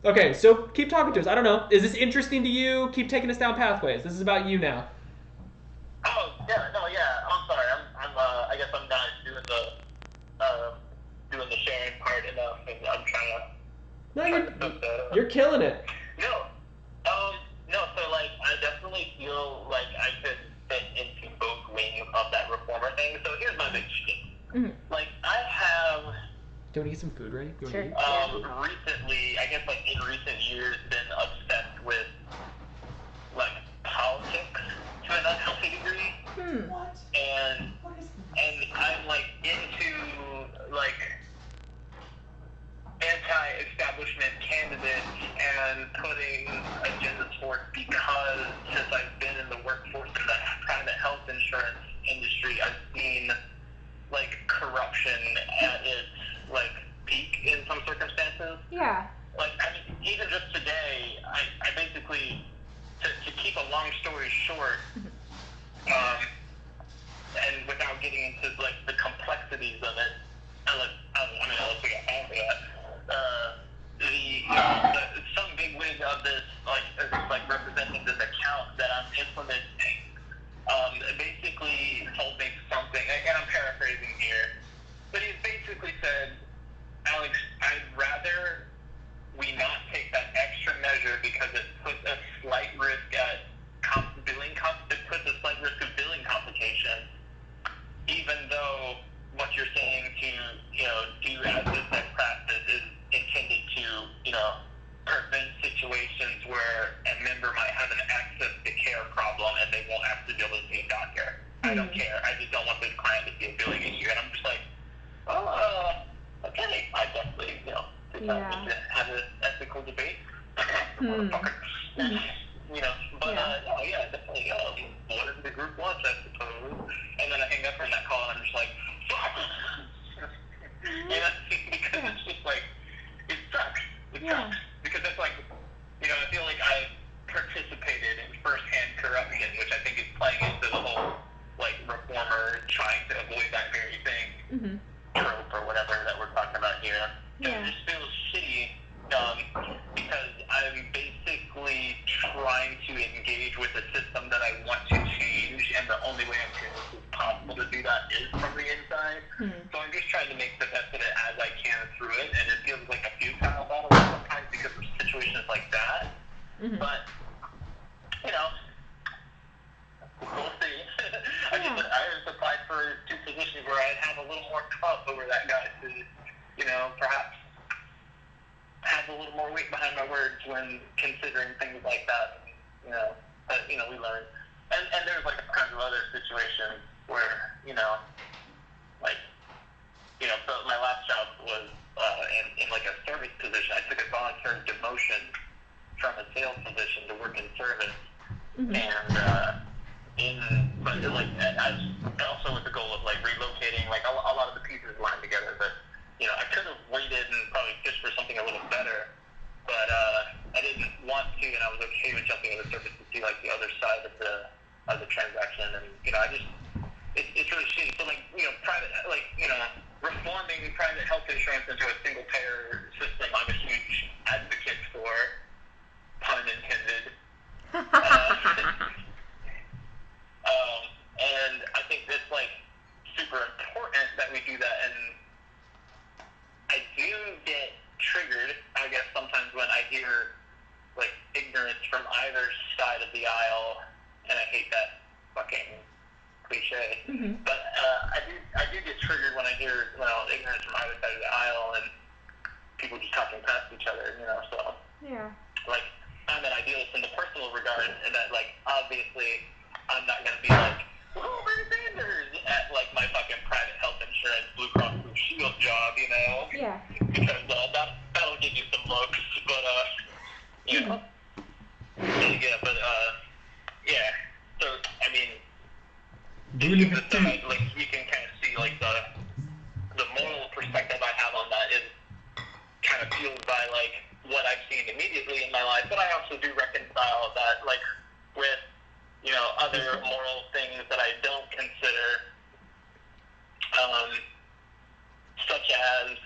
Okay, so keep talking to us. I don't know. Is this interesting to you? Keep taking us down pathways. This is about you now. Oh yeah, no, yeah. I'm sorry. I guess I'm not doing the sharing part enough, and I'm No, trying you're to put the. you're killing it. No, no. So like, I definitely feel like I could fit into both wings of that reformer thing. So here's my big shit. Like, I have Do you want to get some food ready? You want Sure. to eat? recently, I guess like in recent years, been obsessed with like politics to an unhealthy degree. What? And I'm like into like anti-establishment candidates and putting agendas forth because since I've been in the workforce in the private health insurance industry, I've seen like corruption at its like peak in some circumstances. Yeah. Like, I mean, even just today, I basically, to keep a long story short, and without getting into like the complexities of it, unless we got time for that, some big wig of this like representing this account that I'm implementing, basically told me something, and I'm paraphrasing here, but he basically said, Alex, I'd rather we not take that extra measure because it puts a slight risk at it puts a slight risk of billing complications, even though what you're saying to do as this best practice is intended to prevent situations where a member might have an access to care problem and they won't have to be able to see a doctor. I don't care. I just don't want this client to see a billing issue, and I'm just like, okay, I definitely have an ethical debate. No, yeah, definitely. Whatever the group wants, I suppose. And then I hang up from that call, and I'm just like, fuck. Because it's just like, it sucks. It sucks. Because it's like, I feel like I participated in firsthand corruption, which I think is playing into the whole like reformer trying to avoid that very thing trope or whatever that we're talking about here. And it just feels shitty because I'm basically trying to engage with a system that I want to change, and the only way I'm sure it's possible to do that is from the inside. So I'm just trying to make the best of it as I can through it, and it feels like a futile battle sometimes because of situations like that. But we'll see. I just applied for 2 positions where I'd have a little more clout over that guy to, perhaps have a little more weight behind my words when considering things like that. But we learn. And there's like all kinds of other situations where, so my last job was in like a service position. I took a voluntary demotion from a sales position to work in service. But like, also with the goal of like relocating, like a lot of the pieces lined together. But I could have waited and probably fished for something a little better, but I didn't want to, and I was okay with jumping into service to see like the other side of the transaction. And it's really shitty. So like reforming private health insurance into a single payer system, I'm a huge advocate for, pun intended. And I think it's like super important that we do that. And I do get triggered, I guess, sometimes when I hear like ignorance from either side of the aisle, and I hate that fucking cliche. But I do get triggered when I hear ignorance from either side of the aisle and people just talking past each other. So like, I'm an idealist in the personal regard, and that like obviously I'm not gonna be like, oh, Bernie Sanders at like my fucking private health insurance Blue Cross Blue Shield job, because that'll give you some looks, but so I mean, you can kind of see like the moral perspective I have on that is kind of fueled by like what I've seen immediately in my life, but I also do reconcile that like with other moral things that I don't consider, such as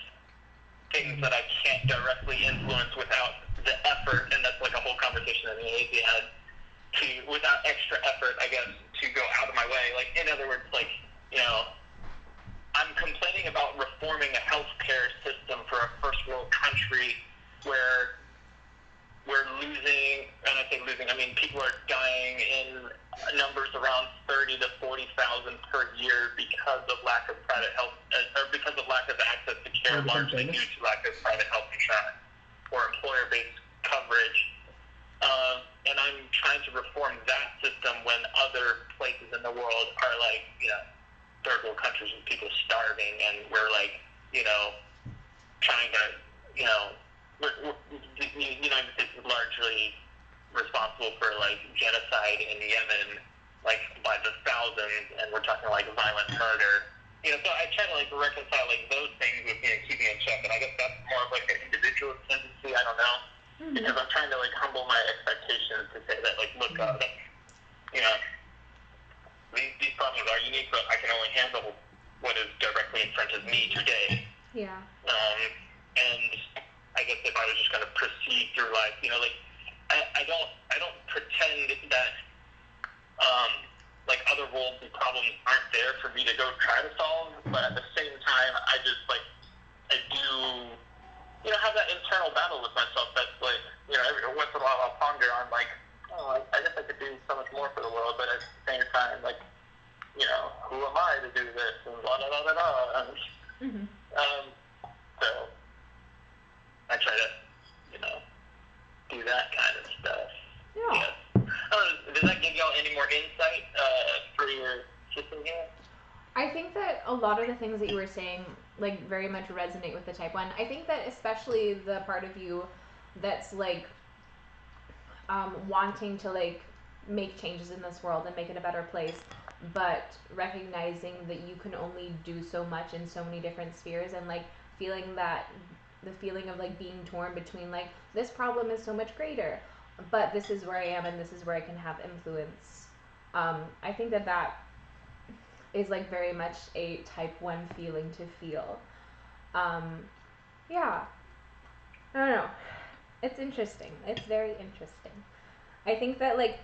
taking things that I can't directly influence without the effort, and that's like a whole conversation that me and AZ had, without extra effort, I guess, to go out of my way. Like, in other words, like, you know, I'm complaining about reforming a healthcare system for a first world country where we're losing, and I say losing, I mean people are dying in numbers around 30 to 40,000 per year because of lack of private health, or because of lack of access to care, largely due to lack of private health insurance or employer-based coverage. And I'm trying to reform that system when other places in the world are like, you know, third world countries with people starving, and we're like, you know, trying to, you know, the United States is largely responsible for like genocide in Yemen, like by the thousands, and we're talking like violent murder. You know, so I try to like reconcile like those things with, you know, keeping in check, and I guess that's more of like an individual tendency. I don't know, because I'm trying to like humble my expectations to say that like, look, you know, these problems are unique, but I can only handle what is directly in front of me today. Yeah. And I guess if I was just going to proceed through life, you know, like I don't pretend that like other worldly problems aren't there for me to go try to solve, but at the same time, I just like I do, you know, have that internal battle with myself. That's like, you know, every once in a while I'll ponder on like, oh, I guess I could do so much more for the world, but at the same time, like, you know, who am I to do this and blah blah blah blah blah. So I try to, you know, do that kind of stuff. Yeah. Does that give y'all any more insight for your system here? I think that a lot of the things that you were saying, like, very much resonate with the type 1. I think that especially the part of you that's, like, wanting to, like, make changes in this world and make it a better place, but recognizing that you can only do so much in so many different spheres, and, like, feeling that, the feeling of, like, being torn between, like, this problem is so much greater, but this is where I am and this is where I can have influence. I think that that is like very much a type 1 feeling to feel. Yeah. I don't know. It's interesting. It's very interesting. I think that like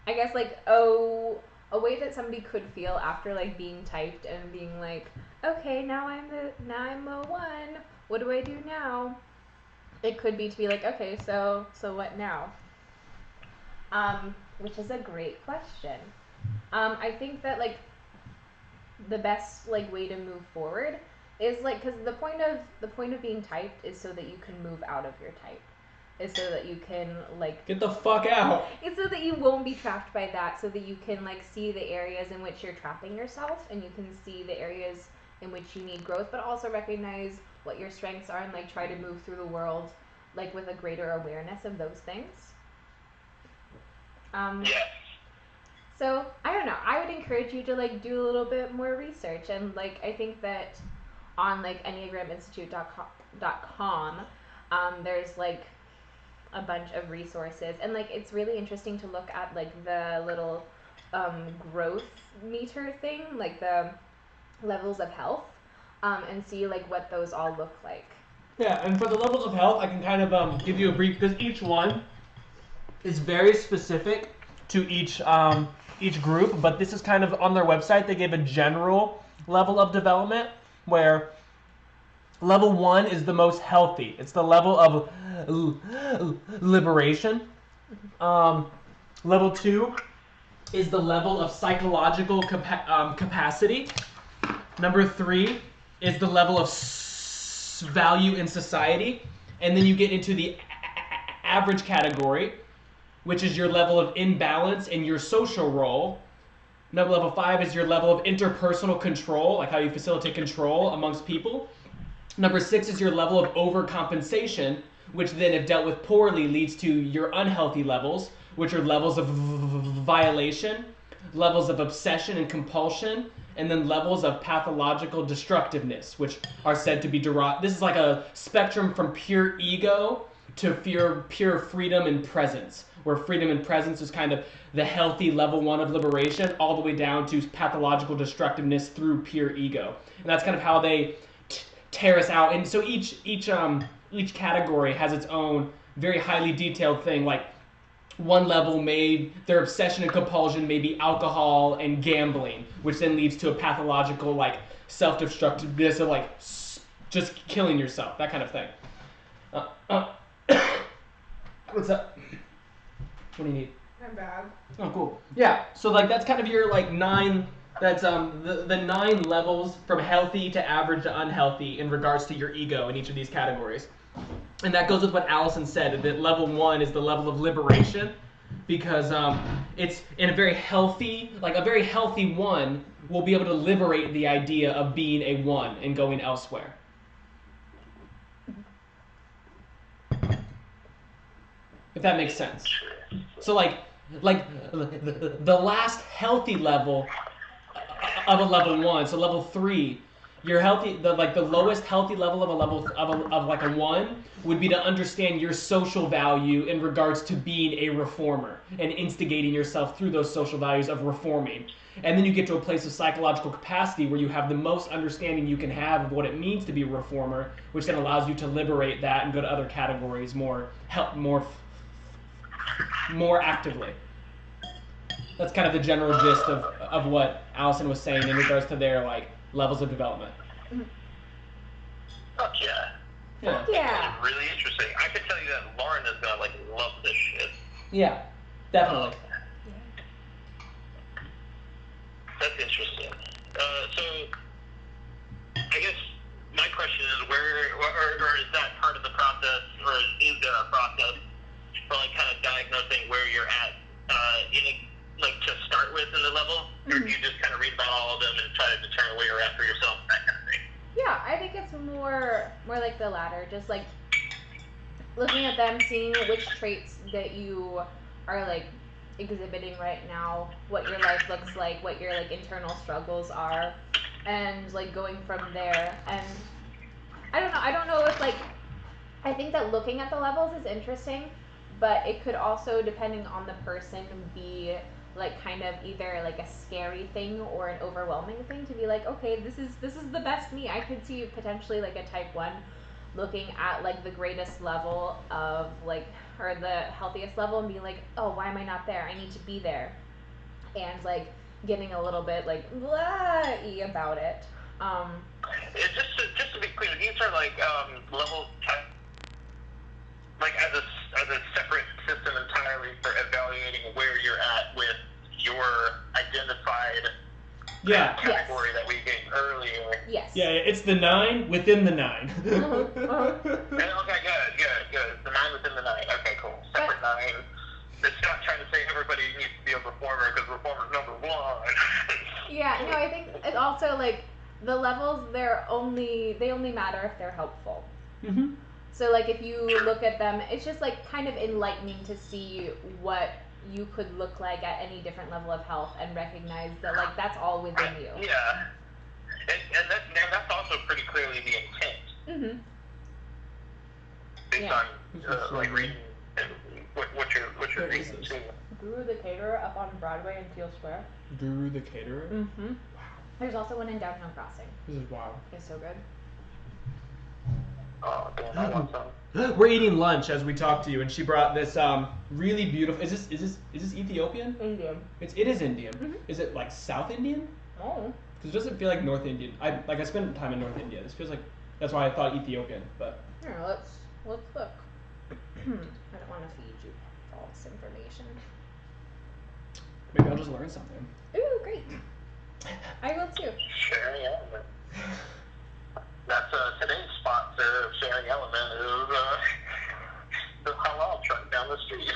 I guess like a way that somebody could feel after like being typed and being like, okay, now I'm a 1. What do I do now? It could be to be like, okay, so what now? Which is a great question. I think that like the best like way to move forward is like, because the point of being typed is so that you can move out of your type, is so that you can like get the fuck out. It's so that you won't be trapped by that, so that you can like see the areas in which you're trapping yourself, and you can see the areas in which you need growth, but also recognize what your strengths are and like try to move through the world like with a greater awareness of those things. Yes. So I don't know. I would encourage you to like do a little bit more research, and like I think that on like EnneagramInstitute.com, there's like a bunch of resources, and like it's really interesting to look at like the little growth meter thing, like the levels of health, and see like what those all look like. Yeah, and for the levels of health, I can kind of give you a brief, because each one is very specific to each group, but this is kind of on their website. They gave a general level of development where level 1 is the most healthy. It's the level of liberation. Level 2 is the level of psychological capacity. Number 3 is the level of value in society. And then you get into the average category, which is your level of imbalance in your social role. Level 5 is your level of interpersonal control, like how you facilitate control amongst people. Number 6 is your level of overcompensation, which then, if dealt with poorly, leads to your unhealthy levels, which are levels of violation, levels of obsession and compulsion, and then levels of pathological destructiveness, which are said to be derived. This is like a spectrum from pure ego to pure freedom and presence, where freedom and presence is kind of the healthy level 1 of liberation, all the way down to pathological destructiveness through pure ego. And that's kind of how they terrace out, and so each category has its own very highly detailed thing. Like one level their obsession and compulsion may be alcohol and gambling, which then leads to a pathological like self-destructiveness of like just killing yourself, that kind of thing. What's up? What do you need? My bag. Oh, cool. Yeah. So like that's kind of your like 9. That's the 9 levels from healthy to average to unhealthy in regards to your ego in each of these categories. And that goes with what Allison said, that level 1 is the level of liberation, because it's in a very healthy 1 will be able to liberate the idea of being a 1 and going elsewhere. If that makes sense. So like the last healthy level of a level 1, so level 3, your healthy the lowest healthy level of a level of like a 1 would be to understand your social value in regards to being a reformer and instigating yourself through those social values of reforming. And then you get to a place of psychological capacity where you have the most understanding you can have of what it means to be a reformer, which then allows you to liberate that and go to other categories more actively. That's kind of the general gist of what Allison was saying in regards to their like levels of development. Fuck yeah. Yeah. Yeah. That's really interesting. I can tell you that Lauren is gonna like love this shit. Yeah, definitely. That's interesting. So I guess my question is or is that part of the process, or is there a process for like kind of diagnosing where you're at to start with in the level, or do you just kind of read about all of them and try to determine where you're at for yourself, that kind of thing? Yeah, I think it's more like the latter, just like looking at them, seeing which traits that you are like exhibiting right now, what your life looks like, what your like internal struggles are, and like going from there. And I don't know if like, I think that looking at the levels is interesting, but it could also, depending on the person, be like kind of either like a scary thing or an overwhelming thing to be like, okay, this is the best me. I could see potentially like a type 1 looking at like the greatest level of like, or the healthiest level, and being like, oh, why am I not there? I need to be there. And like getting a little bit like blah-y about it. Just to be clear, these are like level type, like as a separate system entirely for evaluating where you're at with your identified category that we gave earlier. Yes. Yeah, it's the 9 within the 9. Okay, good. The 9 within the 9. Okay, cool. Separate 9. It's not trying to say everybody needs to be a reformer because reformer's number 1. Yeah, no, I think it's also like the levels, they only matter if they're helpful. Mm-hmm. So like if you look at them, it's just like kind of enlightening to see what you could look like at any different level of health and recognize that like that's all within you. Yeah. And that's also pretty clearly the intent. Mm-hmm. Based on like reading what you're reading too. Guru the Caterer up on Broadway in Teal Square. Guru the Caterer? Mm-hmm. Wow. There's also one in Downtown Crossing. This is wild. It's so good. Oh, damn, I want some. We're eating lunch as we talk to you, and she brought this really beautiful. Is this Ethiopian? Indian. It is Indian. Mm-hmm. Is it like South Indian? Oh. Because it doesn't feel like North Indian. I spent time in North India. This feels like, that's why I thought Ethiopian. But Here, let's look. I don't want to feed you false information. maybe I'll just learn something. Ooh, great. I will too. Sharing Element. That's today's sponsor of Sharing Element is the halal truck down the street.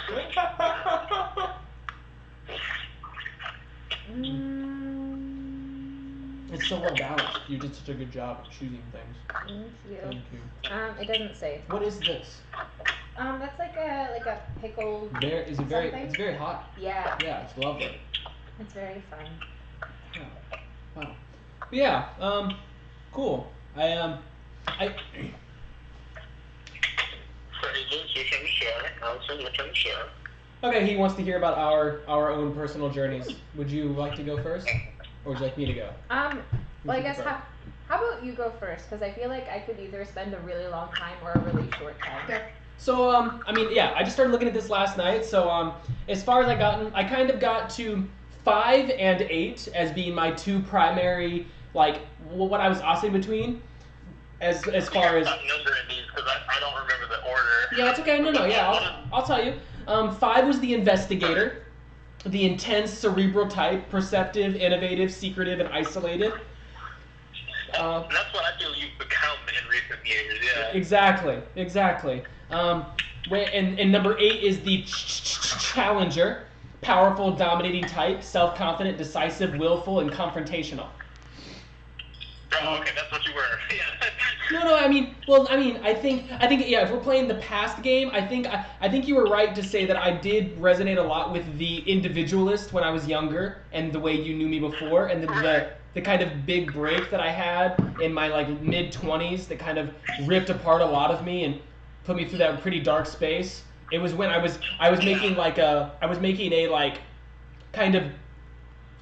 It's so well balanced. You did such a good job of choosing things. Thank you. Thank you. It doesn't say. What is this? That's like a pickled. It's very hot. Yeah. Yeah, it's lovely. It's very fun. Yeah. Wow. But yeah. Cool. For agents, you can share. Also, you can share. Okay, he wants to hear about our own personal journeys. Would you like to go first, or would you like me to go? Well, I guess prefer? How about you go first? Because I feel like I could either spend a really long time or a really short time. Okay. So, I mean, yeah, I just started looking at this last night. So, as far as I kind of got to 5 and 8 as being my two primary, like, what I was oscillating between. As far as. Stop numbering these because I don't remember the order. Yeah, it's okay. No, yeah, I'll tell you. 5 was the investigator, the intense, cerebral type, perceptive, innovative, secretive, and isolated. That's what I feel you've become in recent years, yeah. Exactly. And number 8 is the challenger, powerful, dominating type, self-confident, decisive, willful, and confrontational. Oh, okay, that's what you were. Yeah. No, I think, yeah. If we're playing the past game, I think you were right to say that I did resonate a lot with the individualist when I was younger, and the way you knew me before, and the kind of big break that I had in my like mid-20s that kind of ripped apart a lot of me and put me through that pretty dark space. It was when I was making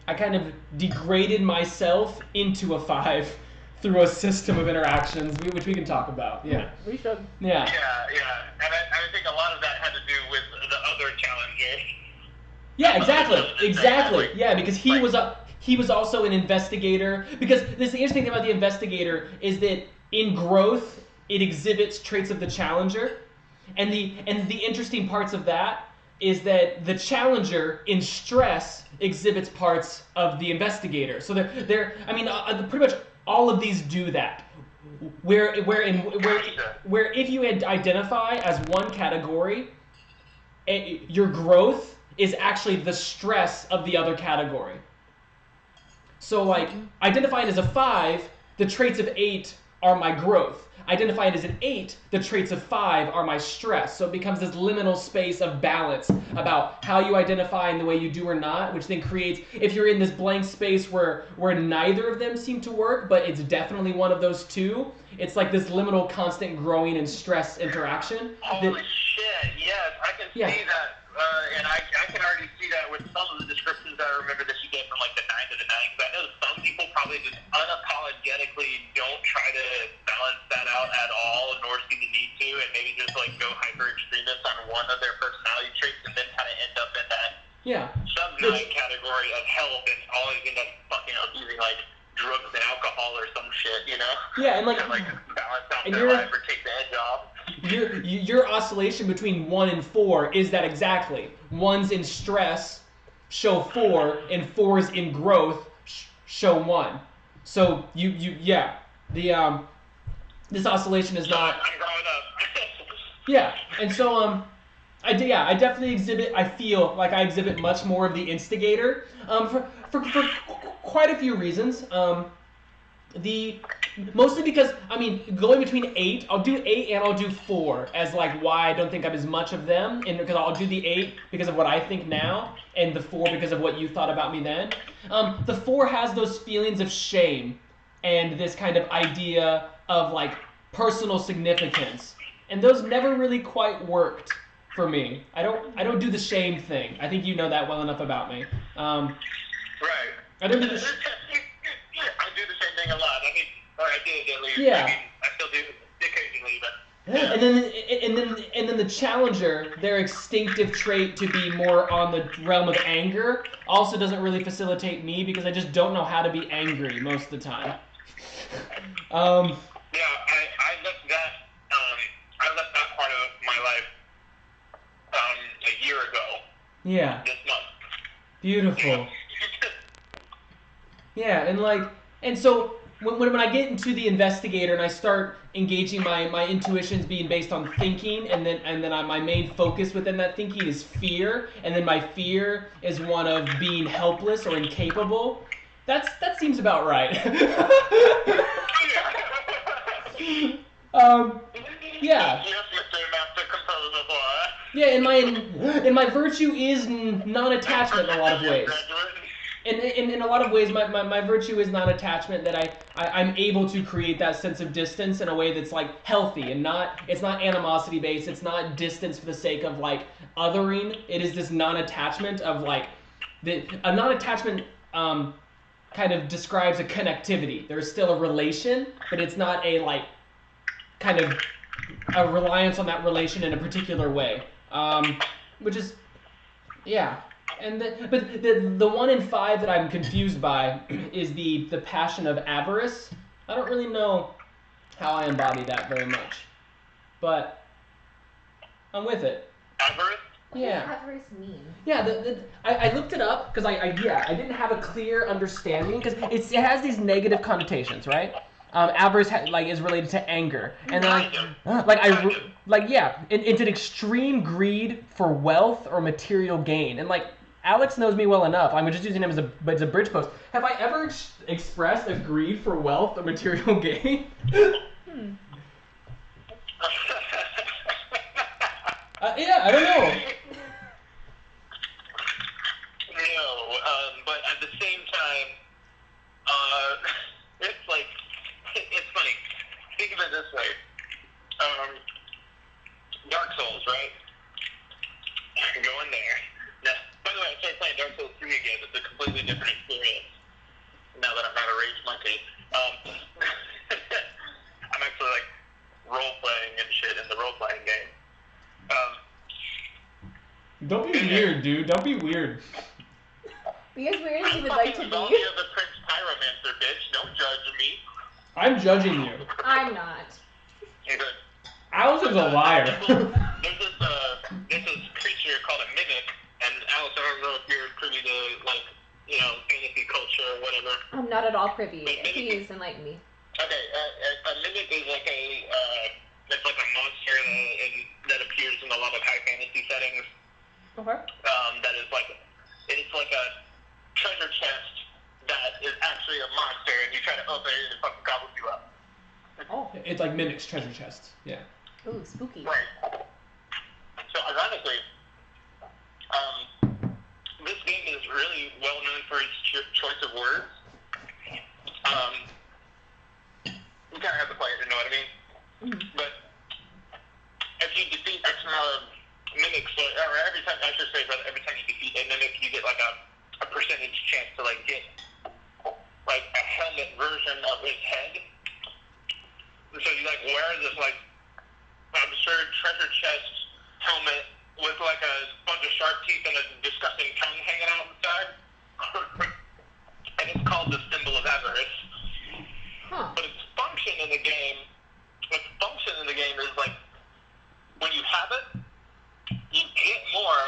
I kind of degraded myself into a 5 through a system of interactions, which we can talk about. Yeah. We should. Yeah. Yeah. And I think a lot of that had to do with the other challenger. Yeah, exactly. Yeah, because he was also an investigator. Because the interesting thing about the investigator is that in growth, it exhibits traits of the challenger, and the interesting parts of that is that the challenger in stress exhibits parts of the investigator. So they're pretty much all of these do that. Where if you identify as one category, your growth is actually the stress of the other category. So like identifying as a 5, the traits of 8 are my growth. Identified as an 8, the traits of 5 are my stress. So it becomes this liminal space of balance about how you identify and the way you do or not, which then creates, if you're in this blank space where neither of them seem to work, but it's definitely one of those two, it's like this liminal constant growing and stress interaction. Holy shit, yes, I can see that. And I can already see that with some of the descriptions I remember that you get from like the 9 to the 9. Because I know some people probably just unapologetically don't try to balance that out at all, nor see the need to, and maybe just like go hyper extremist on one of their personality traits, and then kind of end up in that sub-9 category of health, and always end up fucking abusing like drugs and alcohol or some shit, you know? Yeah, and like balance out their life or take the edge off. Your oscillation between 1 and 4 is that exactly. 1's in stress, show 4, and 4's in growth, show 1. So this oscillation is not. I'm growing up. Yeah, and so I definitely exhibit. I feel like I exhibit much more of the instigator. For quite a few reasons. Mostly because, going between 8, I'll do 8 and I'll do 4 as like why I don't think I'm as much of them, and because I'll do the 8 because of what I think now, and the 4 because of what you thought about me then. The 4 has those feelings of shame and this kind of idea of like personal significance, and those never really quite worked for me. I don't do the shame thing. I think you know that well enough about me. Right. I don't do the. I do the same thing a lot. Or I did at least. Yeah. I still do occasionally, but. Yeah. And then the challenger, their instinctive trait to be more on the realm of anger, also doesn't really facilitate me because I just don't know how to be angry most of the time. Yeah, I left that. I left that part of my life a year ago. Yeah. This month. Beautiful. Yeah, and so when I get into the investigator and I start engaging my intuitions being based on thinking, and then my main focus within that thinking is fear, and then my fear is one of being helpless or incapable. That seems about right. Yeah. Yeah, and my virtue is non-attachment in a lot of ways. In a lot of ways, my virtue is non-attachment, that I'm able to create that sense of distance in a way that's like healthy, and it's not animosity based, it's not distance for the sake of like othering. It is this non-attachment of like a non-attachment kind of describes a connectivity. There's still a relation, but it's not a like kind of a reliance on that relation in a particular way. Which is, yeah. But the 1 in 5 that I'm confused by is the passion of avarice. I don't really know how I embody that very much, but I'm with it. Avarice? Yeah. What does avarice mean? Yeah, I looked it up because I didn't have a clear understanding because it has these negative connotations, right? Avarice is related to anger, and it's an extreme greed for wealth or material gain, and like Alex knows me well enough. I'm just using him as a bridge post. Have I ever expressed a greed for wealth or material gain? Yeah, I don't know. No, but at the same time, it's like, it's funny. Think of it this way. Dark Souls, right? Go in there. Now, by the way, I started playing Dark Souls 3 again. It's a completely different experience now that I'm not a rage monkey. I'm actually like role-playing and shit in the role-playing game. Don't be weird, dude. Don't be weird. Be as weird as you would I'm like to fucking be. Zelda the Prince Pyromancer, bitch. Don't judge me. I'm judging you. I'm not. You're good. Alex is a liar. There's this creature called a mimic, and Alex, I don't know if you're privy to, like, you know, fantasy culture or whatever. I'm not at all privy. Wait, Please enlighten me. Okay, a mimic is like it's like a monster that appears in a lot of high fantasy settings. Okay. That is like, it's like a treasure chest that is actually a monster, and you try to open it and it fucking gobbles you up. Oh. It's like mimics treasure chests. Yeah. Ooh, spooky. Right. So ironically, this game is really well known for its choice of words. You kind of have to play it to know what I mean. Mm-hmm. But if you defeat X amount of mimics, or every time, I should say, rather, every time you defeat a mimic, you get like a percentage chance to like get like a helmet version of his head. So you like wear this like absurd treasure chest helmet with like a bunch of sharp teeth and a disgusting tongue hanging out inside. And it's called the symbol of avarice. Huh. But its function in the game is like when you have it, you get more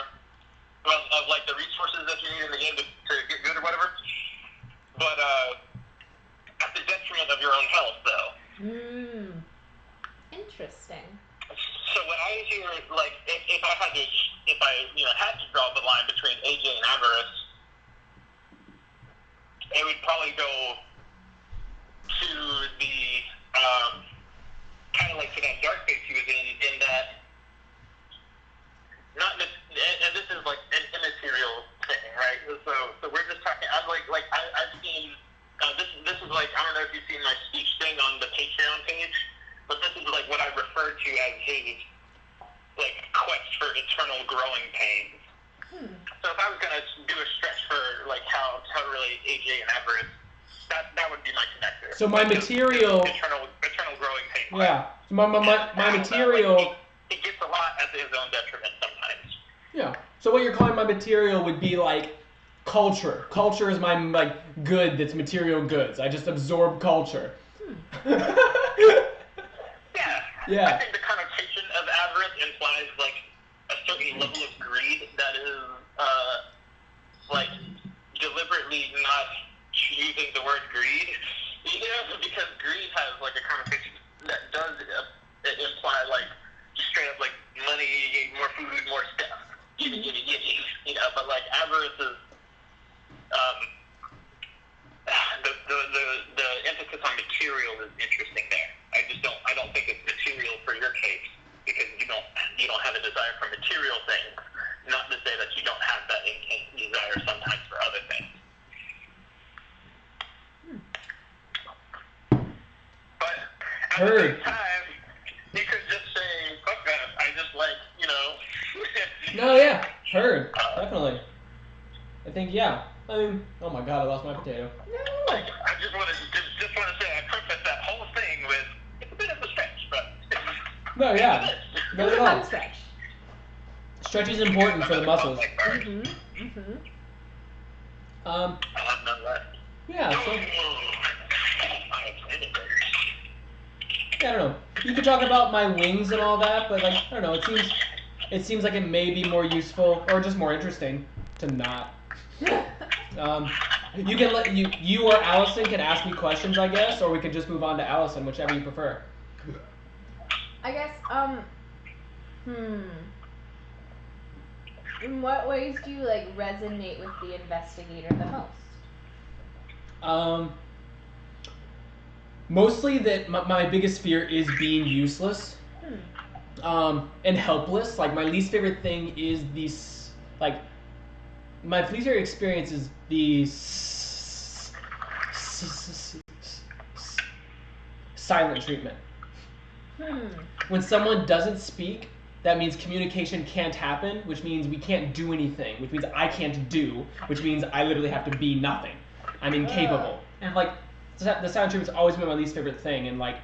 of like the resources that you need in the game to get good or whatever. But at the detriment of your own health, though. Interesting. So when I hear like if I had to draw the line between AJ and avarice, it would probably go to the kind of like to that dark phase he was in that not this, and this is like an immaterial thing, right? So we're just talking. I've seen this is like, I don't know if you've seen my speech thing on the Patreon page, but this is like what I refer to as his like quest for eternal growing pains. So if I was gonna do a stretch for like how to relate AJ and avarice, that would be my connector. So my material. Eternal growing pain. Yeah. So my material. It gets a lot at his own detriment sometimes. Yeah. So what you're calling my material would be like culture. Culture is my like good that's material goods. I just absorb culture. Yeah. Yeah. I think the connotation of avarice implies like a certain level of greed that is like deliberately not using the word greed. You know, because greed has like a connotation that does imply like straight up like money, more food, more stuff. You know, but like avarice is the emphasis on material is interesting there. I don't think it's material for your case because you don't have a desire for material things. Not to say that you don't have that intense desire sometimes for other things. But at the same time, you could just say, fuck that. I just like, you know. No, yeah. Heard. Definitely. I think, yeah. I mean, oh my god, I lost my potato. No. I just want to say I preface that whole thing with it's a bit of a stretch, but No, yeah. Not It's at a fun all. stretch. Stretch is important for the muscles. I'll have none left. Yeah, so I excited. I don't know. You could talk about my wings and all that, but like I don't know. It seems like it may be more useful or just more interesting to not. You can let you or Allison can ask me questions, I guess, or we could just move on to Allison, whichever you prefer. I guess, in what ways do you like resonate with the investigator the most? Mostly that my biggest fear is being useless. And helpless. Like my least favorite thing is these like my least favorite experience is the silent treatment. When someone doesn't speak, that means communication can't happen, which means we can't do anything, which means I can't do, which means I literally have to be nothing. I'm incapable. And like the silent treatment's always been my least favorite thing, and like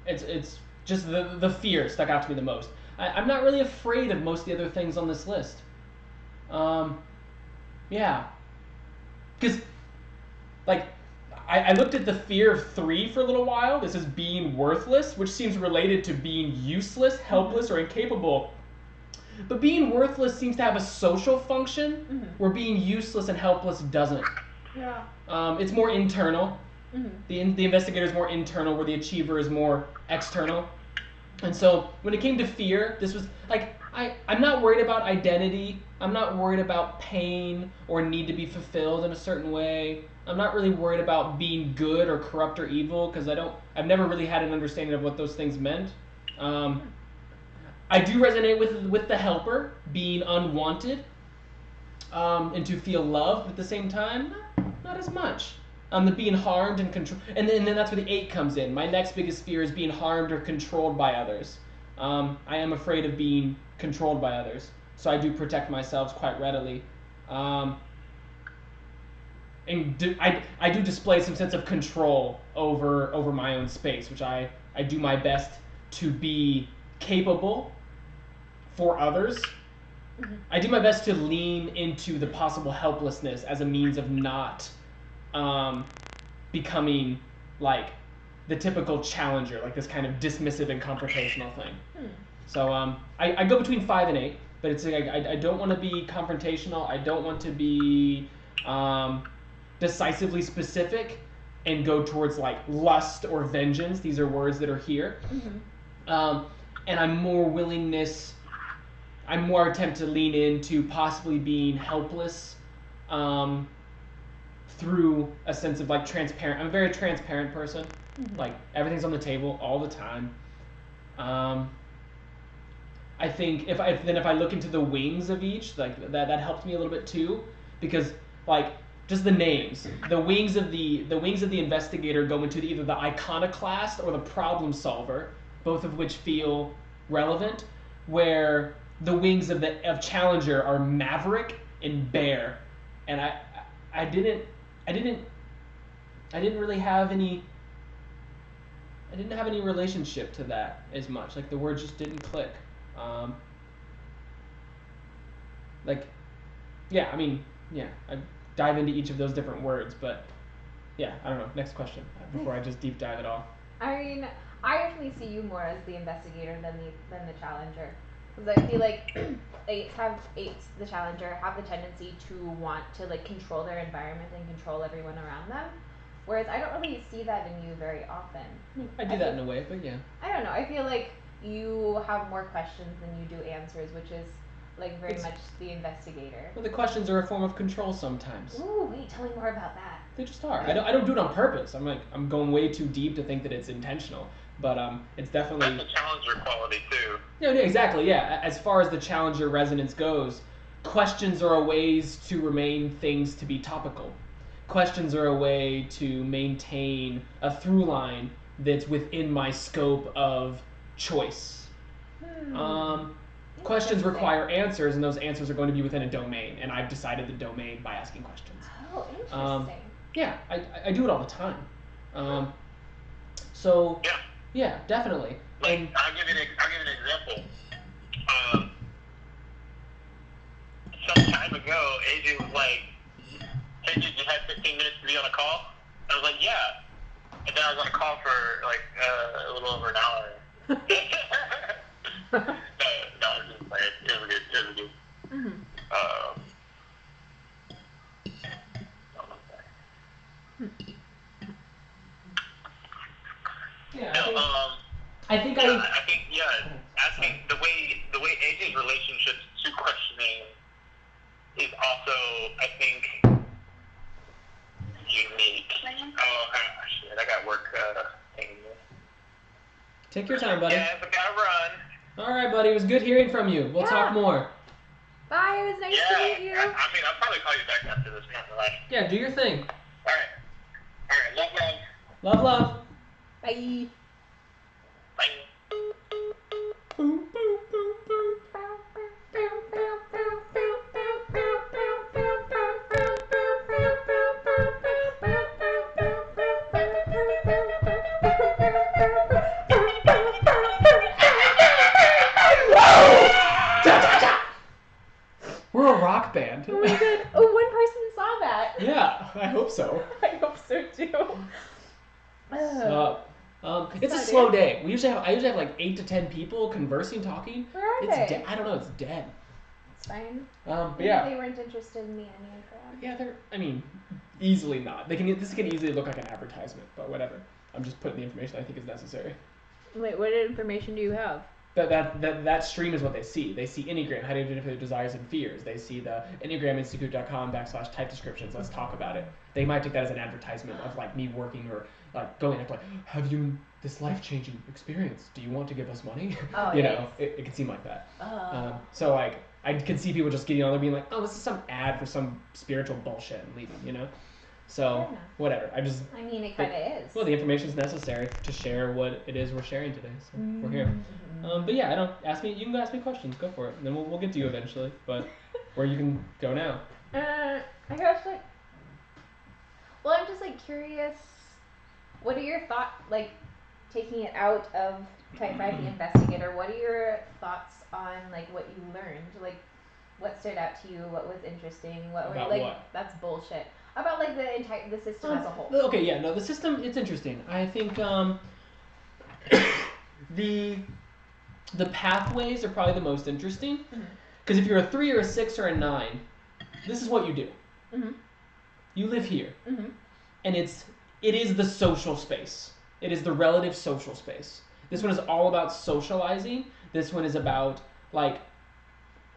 it's just the fear stuck out to me the most. I'm not really afraid of most of the other things on this list. Yeah. Because, like, I looked at the fear of 3 for a little while. This is being worthless, which seems related to being useless, helpless, or incapable. But being worthless seems to have a social function, where being useless and helpless doesn't. Yeah. It's more internal. The investigator is more internal, where the achiever is more external. And so when it came to fear, this was like I'm not worried about identity. I'm not worried about pain or need to be fulfilled in a certain way. I'm not really worried about being good or corrupt or evil because I've never really had an understanding of what those things meant. I do resonate with the helper being unwanted and to feel loved, but at the same time, not as much. The being harmed and control, and then that's where the 8 comes in. My next biggest fear is being harmed or controlled by others. I am afraid of being controlled by others, so I do protect myself quite readily. And I do display some sense of control over my own space, which I do my best to be capable for others. I do my best to lean into the possible helplessness as a means of not becoming like the typical challenger, like this kind of dismissive and confrontational thing. So I go between 5 and 8, but it's like I don't want to be confrontational. I don't want to be decisively specific and go towards like lust or vengeance. These are words that are here. And I'm more attempt to lean into possibly being helpless through a sense of like transparent. I'm a very transparent person. Like everything's on the table all the time. I think if I look into the wings of each, like that helps me a little bit too, because like just the names, the wings of the investigator go into either the iconoclast or the problem solver, both of which feel relevant. Where the wings of challenger are maverick and bear, and I didn't really have any. I didn't have any relationship to that as much. Like the words just didn't click. I dive into each of those different words, but yeah, I don't know. Next question before I just deep dive it all. I mean, I definitely see you more as the investigator than the challenger, because I feel like the challenger have the tendency to want to like control their environment and control everyone around them, whereas I don't really see that in you very often. I do that in a way, but yeah. I don't know. I feel like you have more questions than you do answers, which is like very much the investigator. Well, the questions are a form of control sometimes. Ooh, wait, tell me more about that. They just are. I don't do it on purpose. I'm going way too deep to think that it's intentional. But it's definitely. That's a challenger quality too. Yeah, exactly. Yeah. As far as the challenger resonance goes, questions are a ways to remain things to be topical. Questions are a way to maintain a through line that's within my scope of choice. questions Interesting. require answers, and those answers are going to be within a domain, and I've decided the domain by asking questions. Oh, interesting. Yeah, I do it all the time. So Yeah. yeah, definitely. Like, And I'll give you an example. Some time ago, AJ was like, "Hey, did you have 15 minutes to be on a call?" I was like, "Yeah." And then I was on a call for like a little over an hour. no, I'm just playing. It was good. Mm-hmm. yeah, I think asking the way AJ's relationships to questioning is also, I think, unique. Oh shit! I got work. take your time, buddy. Yeah, I gotta run. All right, buddy. It was good hearing from you. We'll talk more. Bye. It was nice to meet you. I mean, I'll probably call you back after this. Not gonna lie. Yeah, do your thing. All right. Love. Love, love. Bye. Bye. Boom, boom, boom, boom. We're a rock band. Oh my god. Oh, one person saw that. Yeah, I hope so. I hope so too. It's a slow day. I usually have like 8 to 10 people conversing, talking. Where are It's they? I don't know. It's dead. It's fine. But Maybe yeah. they weren't interested in the Enneagram. Yeah, they're. I mean, easily not. This can easily look like an advertisement, but whatever. I'm just putting the information I think is necessary. Wait, what information do you have? That stream is what they see. They see Enneagram, how to identify their desires and fears. They see the EnneagramInstitute.com/type descriptions. Let's talk about it. They might take that as an advertisement of like me working or like going up like, have you this life-changing experience? Do you want to give us money? Oh, you yes. know, it can seem like that. Oh. So like I can see people just getting on there being like, oh, this is some ad for some spiritual bullshit and leaving, you know? So Fair enough. whatever. I mean, it kind of is. Well, the information is necessary to share what it is we're sharing today. So we're here. But yeah, you can ask me questions. Go for it. And then we'll get to you eventually. But where you can go now. I guess well, I'm just like curious. What are your thoughts, like taking it out of Type 5 the Investigator? What are your thoughts on like what you learned? Like, what stood out to you? What was interesting? What were About like? what? That's bullshit. About like the system as a whole. Okay, yeah, no, the system, it's interesting. I think the pathways are probably the most interesting. Because if you're a 3 or a 6 or a 9, this is what you do. Mm-hmm. You live here. Mm-hmm. And it is the social space. It is the relative social space. This one is all about socializing. This one is about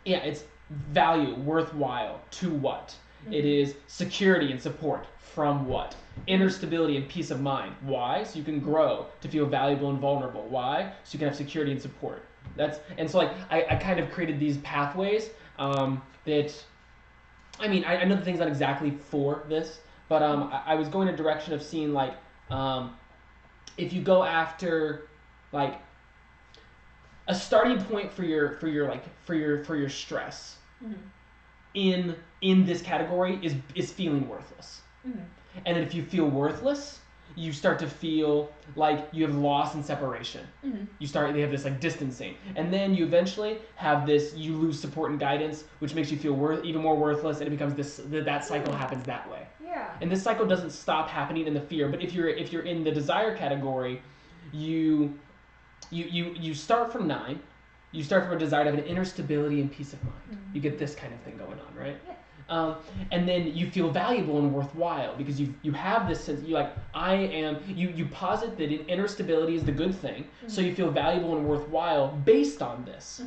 it's value, worthwhile, to what? Mm-hmm. It is security and support from what? Inner stability and peace of mind. Why? So you can grow to feel valuable and vulnerable. Why? So you can have security and support. I kind of created these pathways that, I mean, I know the thing's not exactly for this, but I was going in a direction of seeing if you go after a starting point for your stress in this category is feeling worthless. And then if you feel worthless, you start to feel like you have loss and separation. They have this distancing. And then you eventually have you lose support and guidance, which makes you feel even more worthless, and it becomes that cycle happens that way. Yeah. And this cycle doesn't stop happening in the fear, but if you're in the desire category, you start from 9. You start from a desire to have an inner stability and peace of mind. You get this kind of thing going on, right? Yeah. And then you feel valuable and worthwhile because you have this sense, you posit that inner stability is the good thing, so you feel valuable and worthwhile based on this.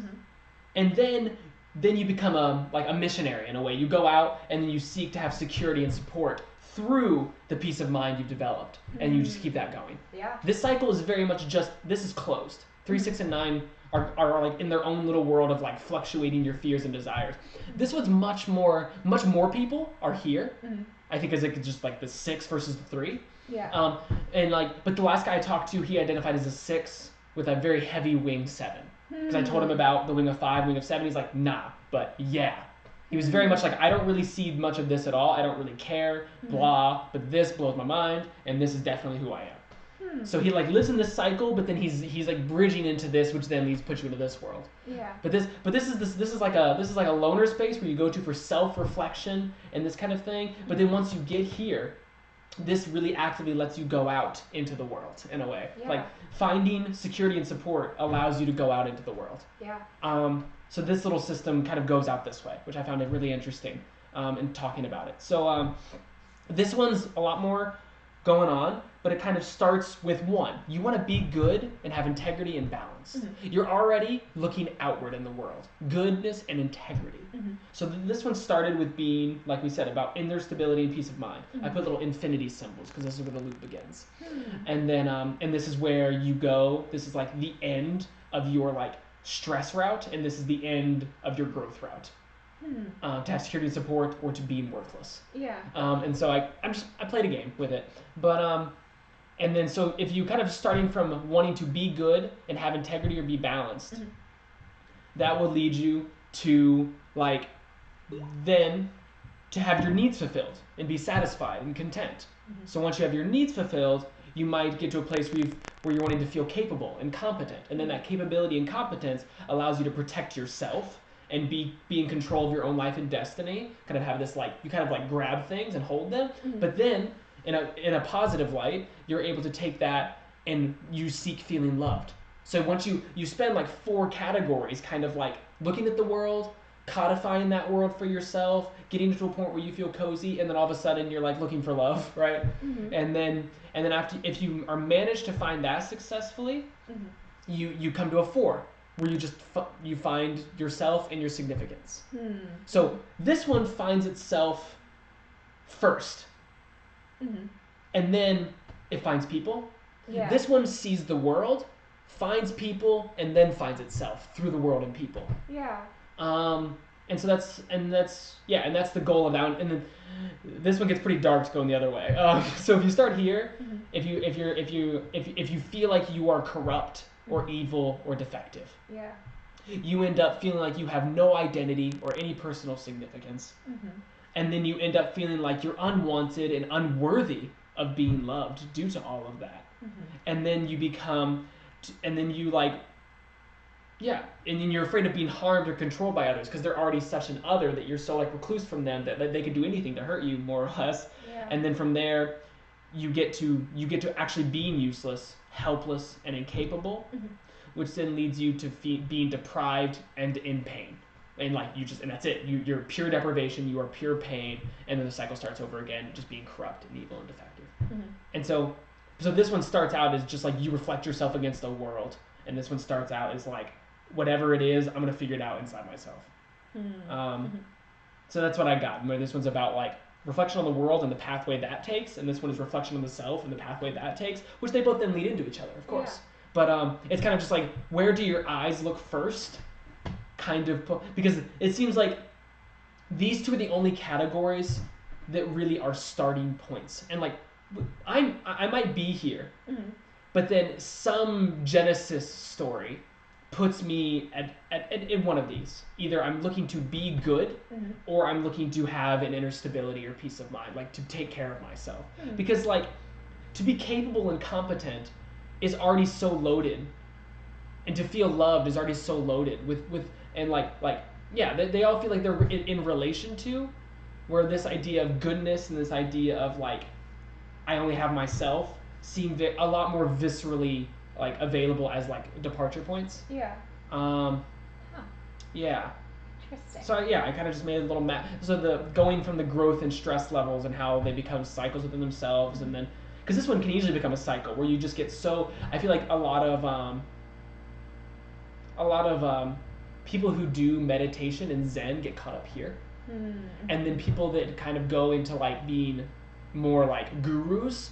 And then you become a missionary in a way. You go out and then you seek to have security and support through the peace of mind you've developed, and you just keep that going. Yeah. This cycle is very much this is closed. 3, 6, and 9 are in their own little world of fluctuating your fears and desires. This one's much more people are here. I think as just the 6 versus the 3. Yeah. But the last guy I talked to, he identified as a 6 with a very heavy wing 7. Because I told him about the Wing of 5, Wing of 7. He's like, nah, but yeah. He was very much like, I don't really see much of this at all. I don't really care, blah, but this blows my mind, and this is definitely who I am. So he like lives in this cycle, but then he's like bridging into this, which then puts you into this world. Yeah. But this is like a loner space where you go to for self-reflection and this kind of thing. But then once you get here, this really actively lets you go out into the world in a way. Yeah. Like finding security and support allows you to go out into the world. Yeah. So this little system kind of goes out this way, which I found it really interesting in talking about it. So this one's a lot more going on, but it kind of starts with one. You want to be good and have integrity and balance. You're already looking outward in the world. Goodness and integrity. So this one started with being, like we said, about inner stability and peace of mind. I put little infinity symbols because this is where the loop begins. And then, and this is where you go. This is like the end of your like stress route, and this is the end of your growth route. To have security and support or to be worthless. Yeah. And so I played a game with it, but and then so if you kind of starting from wanting to be good and have integrity or be balanced, that will lead you to like then to have your needs fulfilled and be satisfied and content. So once you have your needs fulfilled, you might get to a place where you're wanting to feel capable and competent, and then that capability and competence allows you to protect yourself and be in control of your own life and destiny. Kind of have this like, you kind of like grab things and hold them, but then in a positive light, you're able to take that and you seek feeling loved. So once you spend like 4 categories, kind of like looking at the world, codifying that world for yourself, getting to a point where you feel cozy, and then all of a sudden you're like looking for love, right? And then after, if you are managed to find that successfully, you come to a 4. Where you just you find yourself and your significance. So this one finds itself first, and then it finds people. Yeah. This one sees the world, finds people, and then finds itself through the world and people. Yeah. And so that's the goal of that one. And then this one gets pretty dark going the other way. So if you start here, if you feel like you are corrupt or evil or defective, you end up feeling like you have no identity or any personal significance, and then you end up feeling like you're unwanted and unworthy of being loved due to all of that. And then you become, and then you like, and then you're afraid of being harmed or controlled by others because they're already such an other that you're so like recluse from them that they could do anything to hurt you more or less. And then from there, you get to actually being useless, helpless, and incapable, which then leads you to being deprived and in pain. And like and that's it. You're pure deprivation. You are pure pain, and then the cycle starts over again, just being corrupt and evil and defective. And so this one starts out as just like you reflect yourself against the world, and this one starts out as like whatever it is, I'm gonna figure it out inside myself. So that's what I got. This one's about like reflection on the world and the pathway that takes, and this one is reflection on the self and the pathway that takes, which they both then lead into each other, of course. But it's kind of just like, where do your eyes look first? Kind of, because it seems like these two are the only categories that really are starting points. And like, I might be here, but then some Genesis story puts me in one of these. Either I'm looking to be good, or I'm looking to have an inner stability or peace of mind, like to take care of myself. Because like, to be capable and competent is already so loaded, and to feel loved is already so loaded with and they all feel like they're in relation to, where this idea of goodness and this idea of like, I only have myself seem a lot more viscerally like available as like departure points. Yeah. Yeah. Interesting. So I kind of just made a little map. So the going from the growth and stress levels and how they become cycles within themselves, and then because this one can easily become a cycle where you just get so. I feel like a lot of people who do meditation and Zen get caught up here, and then people that kind of go into like being more like gurus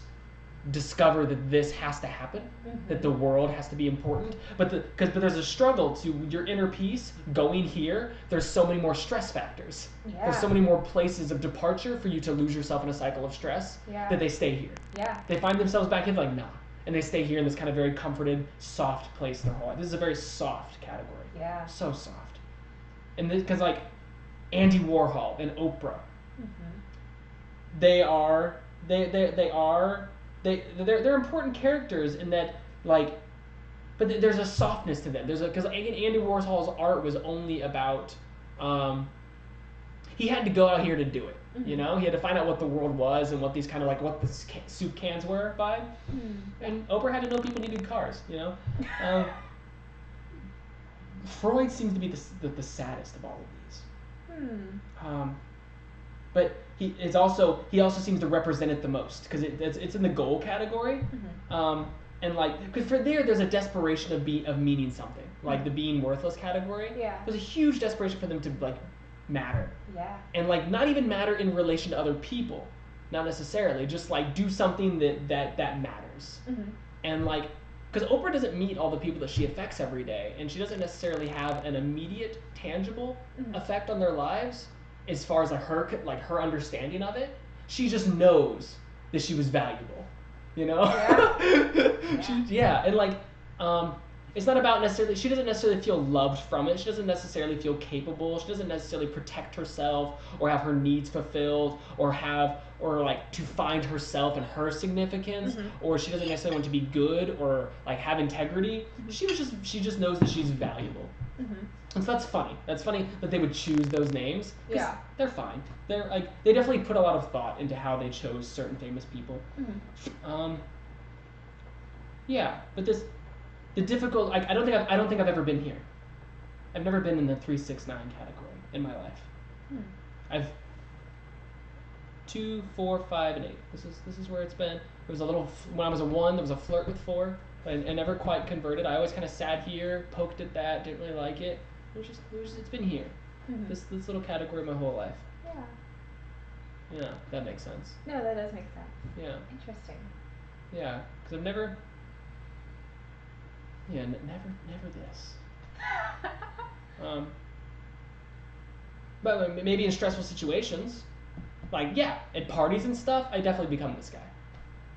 discover that this has to happen, that the world has to be important, but there's a struggle to your inner peace going here. There's so many more stress factors. There's so many more places of departure for you to lose yourself in a cycle of stress that they stay here. They find themselves back in like, nah. and they stay here in this kind of very comforted, soft place their whole life. This is a very soft category. Yeah. So soft. And because like Andy Warhol and Oprah, they're important characters in that like, but there's a softness to them. Because Andy Warhol's art was only about, he had to go out here to do it. You know, he had to find out what the world was and what these kind of like what the soup cans were by. And Oprah had to know people needed cars. You know, Freud seems to be the saddest of all of these. But he also seems to represent it the most because it's in the goal category. And like, because there's a desperation of meaning something, like the being worthless category. Yeah. There's a huge desperation for them to like matter. Yeah. And like not even matter in relation to other people, not necessarily, just like do something that matters. And like, because Oprah doesn't meet all the people that she affects every day, and she doesn't necessarily have an immediate, tangible effect on their lives as far as her understanding of it. She just knows that she was valuable. You know? Yeah. And like, it's not about necessarily, she doesn't necessarily feel loved from it. She doesn't necessarily feel capable. She doesn't necessarily protect herself or have her needs fulfilled or like to find herself and her significance, or she doesn't necessarily want to be good or like have integrity. She just knows that she's valuable. And so that's funny. That's funny that they would choose those names. Yeah. They're fine. They're like, they definitely put a lot of thought into how they chose certain famous people. Yeah, but the difficult, like, I don't think I've ever been here. I've never been in the 3-6-9 category in my life. I've 2, 4, 5, and 8. This is where it's been. There was a little, when I was a 1, there was a flirt with 4, and never quite converted. I always kind of sat here, poked at that, didn't really like it. It's been here. This little category my whole life. Yeah. Yeah, that makes sense. No, that does make sense. Yeah. Interesting. Yeah, because I've never. Yeah, never this. But maybe in stressful situations, like at parties and stuff, I definitely become this guy.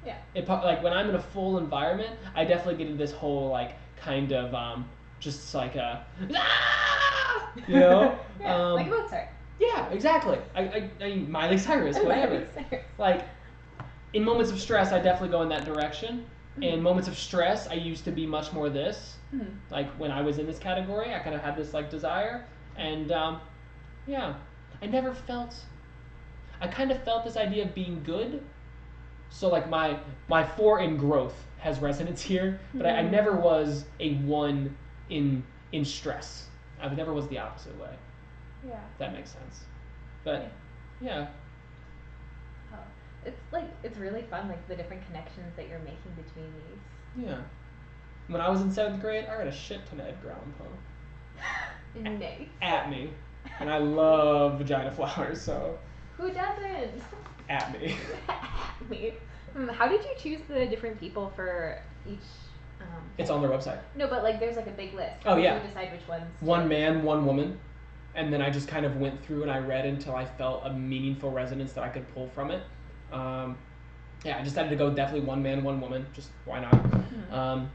Yeah. Like when I'm in a full environment, I definitely get into this whole like kind of just like a you know like Mozart. Yeah, exactly. I mean, Miley Cyrus, whatever. Miley Cyrus. Like in moments of stress, I definitely go in that direction. In moments of stress, I used to be much more this. Like when I was in this category, I kind of had this like desire, and I never felt. I kind of felt this idea of being good. So like my 4 in growth has resonance here, but I never was a 1 in stress. I never was the opposite way. Yeah. If that makes sense. But yeah. Oh, it's really fun, like the different connections that you're making between these. Yeah. When I was in 7th grade, I read a shit ton of Edgar Allan Poe. Nice. At me. And I love vagina flowers, so. Who doesn't? At me. At me. How did you choose the different people for each? It's on their website. No, but like there's like a big list. Oh, yeah. You decide which ones. One man, one woman. And then I just kind of went through and I read until I felt a meaningful resonance that I could pull from it. I decided to go definitely one man, one woman. Just why not?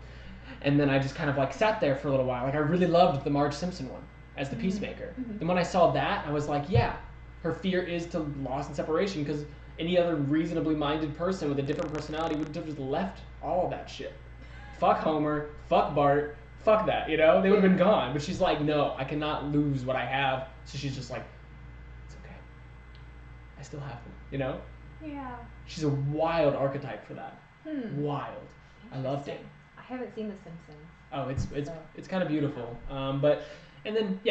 And then I just kind of like sat there for a little while. Like I really loved the Marge Simpson one as the peacemaker. And when I saw that, I was like, yeah, her fear is to loss and separation, because any other reasonably minded person with a different personality would have just left all of that shit. Fuck Homer, fuck Bart, fuck that, you know? They would have been gone. But she's like, no, I cannot lose what I have. So she's just like, it's okay. I still have them, you know? Yeah. She's a wild archetype for that. Wild. I loved it. I haven't seen The Simpsons. Oh, it's kind of beautiful.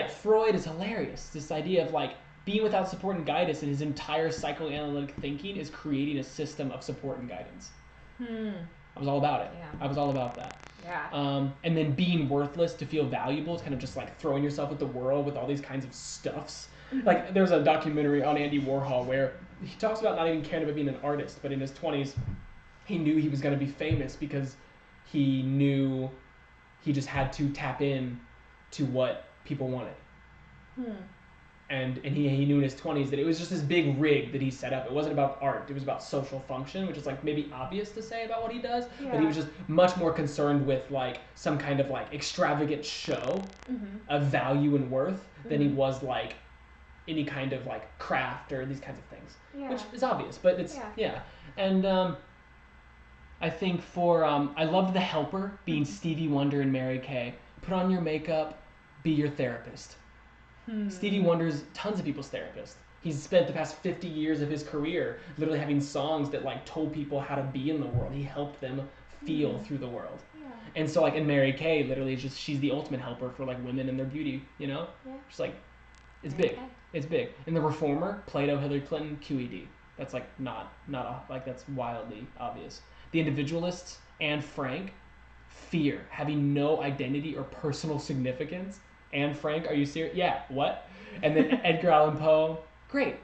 Freud is hilarious. This idea of like being without support and guidance, and his entire psychoanalytic thinking is creating a system of support and guidance. I was all about it. Yeah. I was all about that. Yeah. And then being worthless to feel valuable is kind of just like throwing yourself at the world with all these kinds of stuffs. Like there's a documentary on Andy Warhol where he talks about not even caring about being an artist, but in his 20s, he knew he was going to be famous because he knew he just had to tap in to what people wanted. and he knew in his 20s that it was just this big rig that he set up. It wasn't about art. It was about social function, which is like maybe obvious to say about what he does, but he was just much more concerned with like some kind of like extravagant show of value and worth than he was like any kind of like craft or these kinds of things, which is obvious, but it's and I think for I loved The Helper being Stevie Wonder and Mary Kay. Put on your makeup, be your therapist. Stevie Wonder's tons of people's therapist. He's spent the past 50 years of his career literally having songs that like told people how to be in the world. He helped them feel through the world. And so like in Mary Kay, literally it's just she's the ultimate helper for like women and their beauty, you know? Just like it's big. It's big. In The Reformer, Plato, Hillary Clinton, QED. That's like not like that's wildly obvious. The Individualists, Anne Frank, fear, having no identity or personal significance. Anne Frank, are you serious? Yeah, what? And then Edgar Allan Poe, great.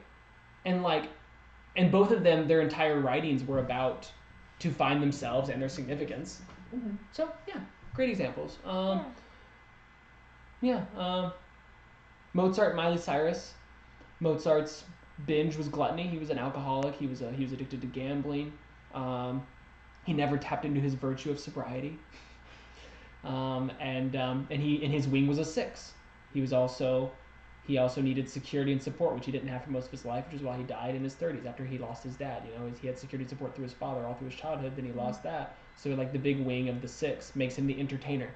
And like, and both of them, their entire writings were about to find themselves and their significance. So yeah, great examples. Mozart, Miley Cyrus. Mozart's binge was gluttony. He was an alcoholic. He was addicted to gambling. He never tapped into his virtue of sobriety. And his wing was a 6. He also needed security and support, which he didn't have for most of his life, which is why he died in his 30s after he lost his dad. You know, he had security and support through his father all through his childhood, then he lost that. So like the big wing of the 6 makes him the entertainer.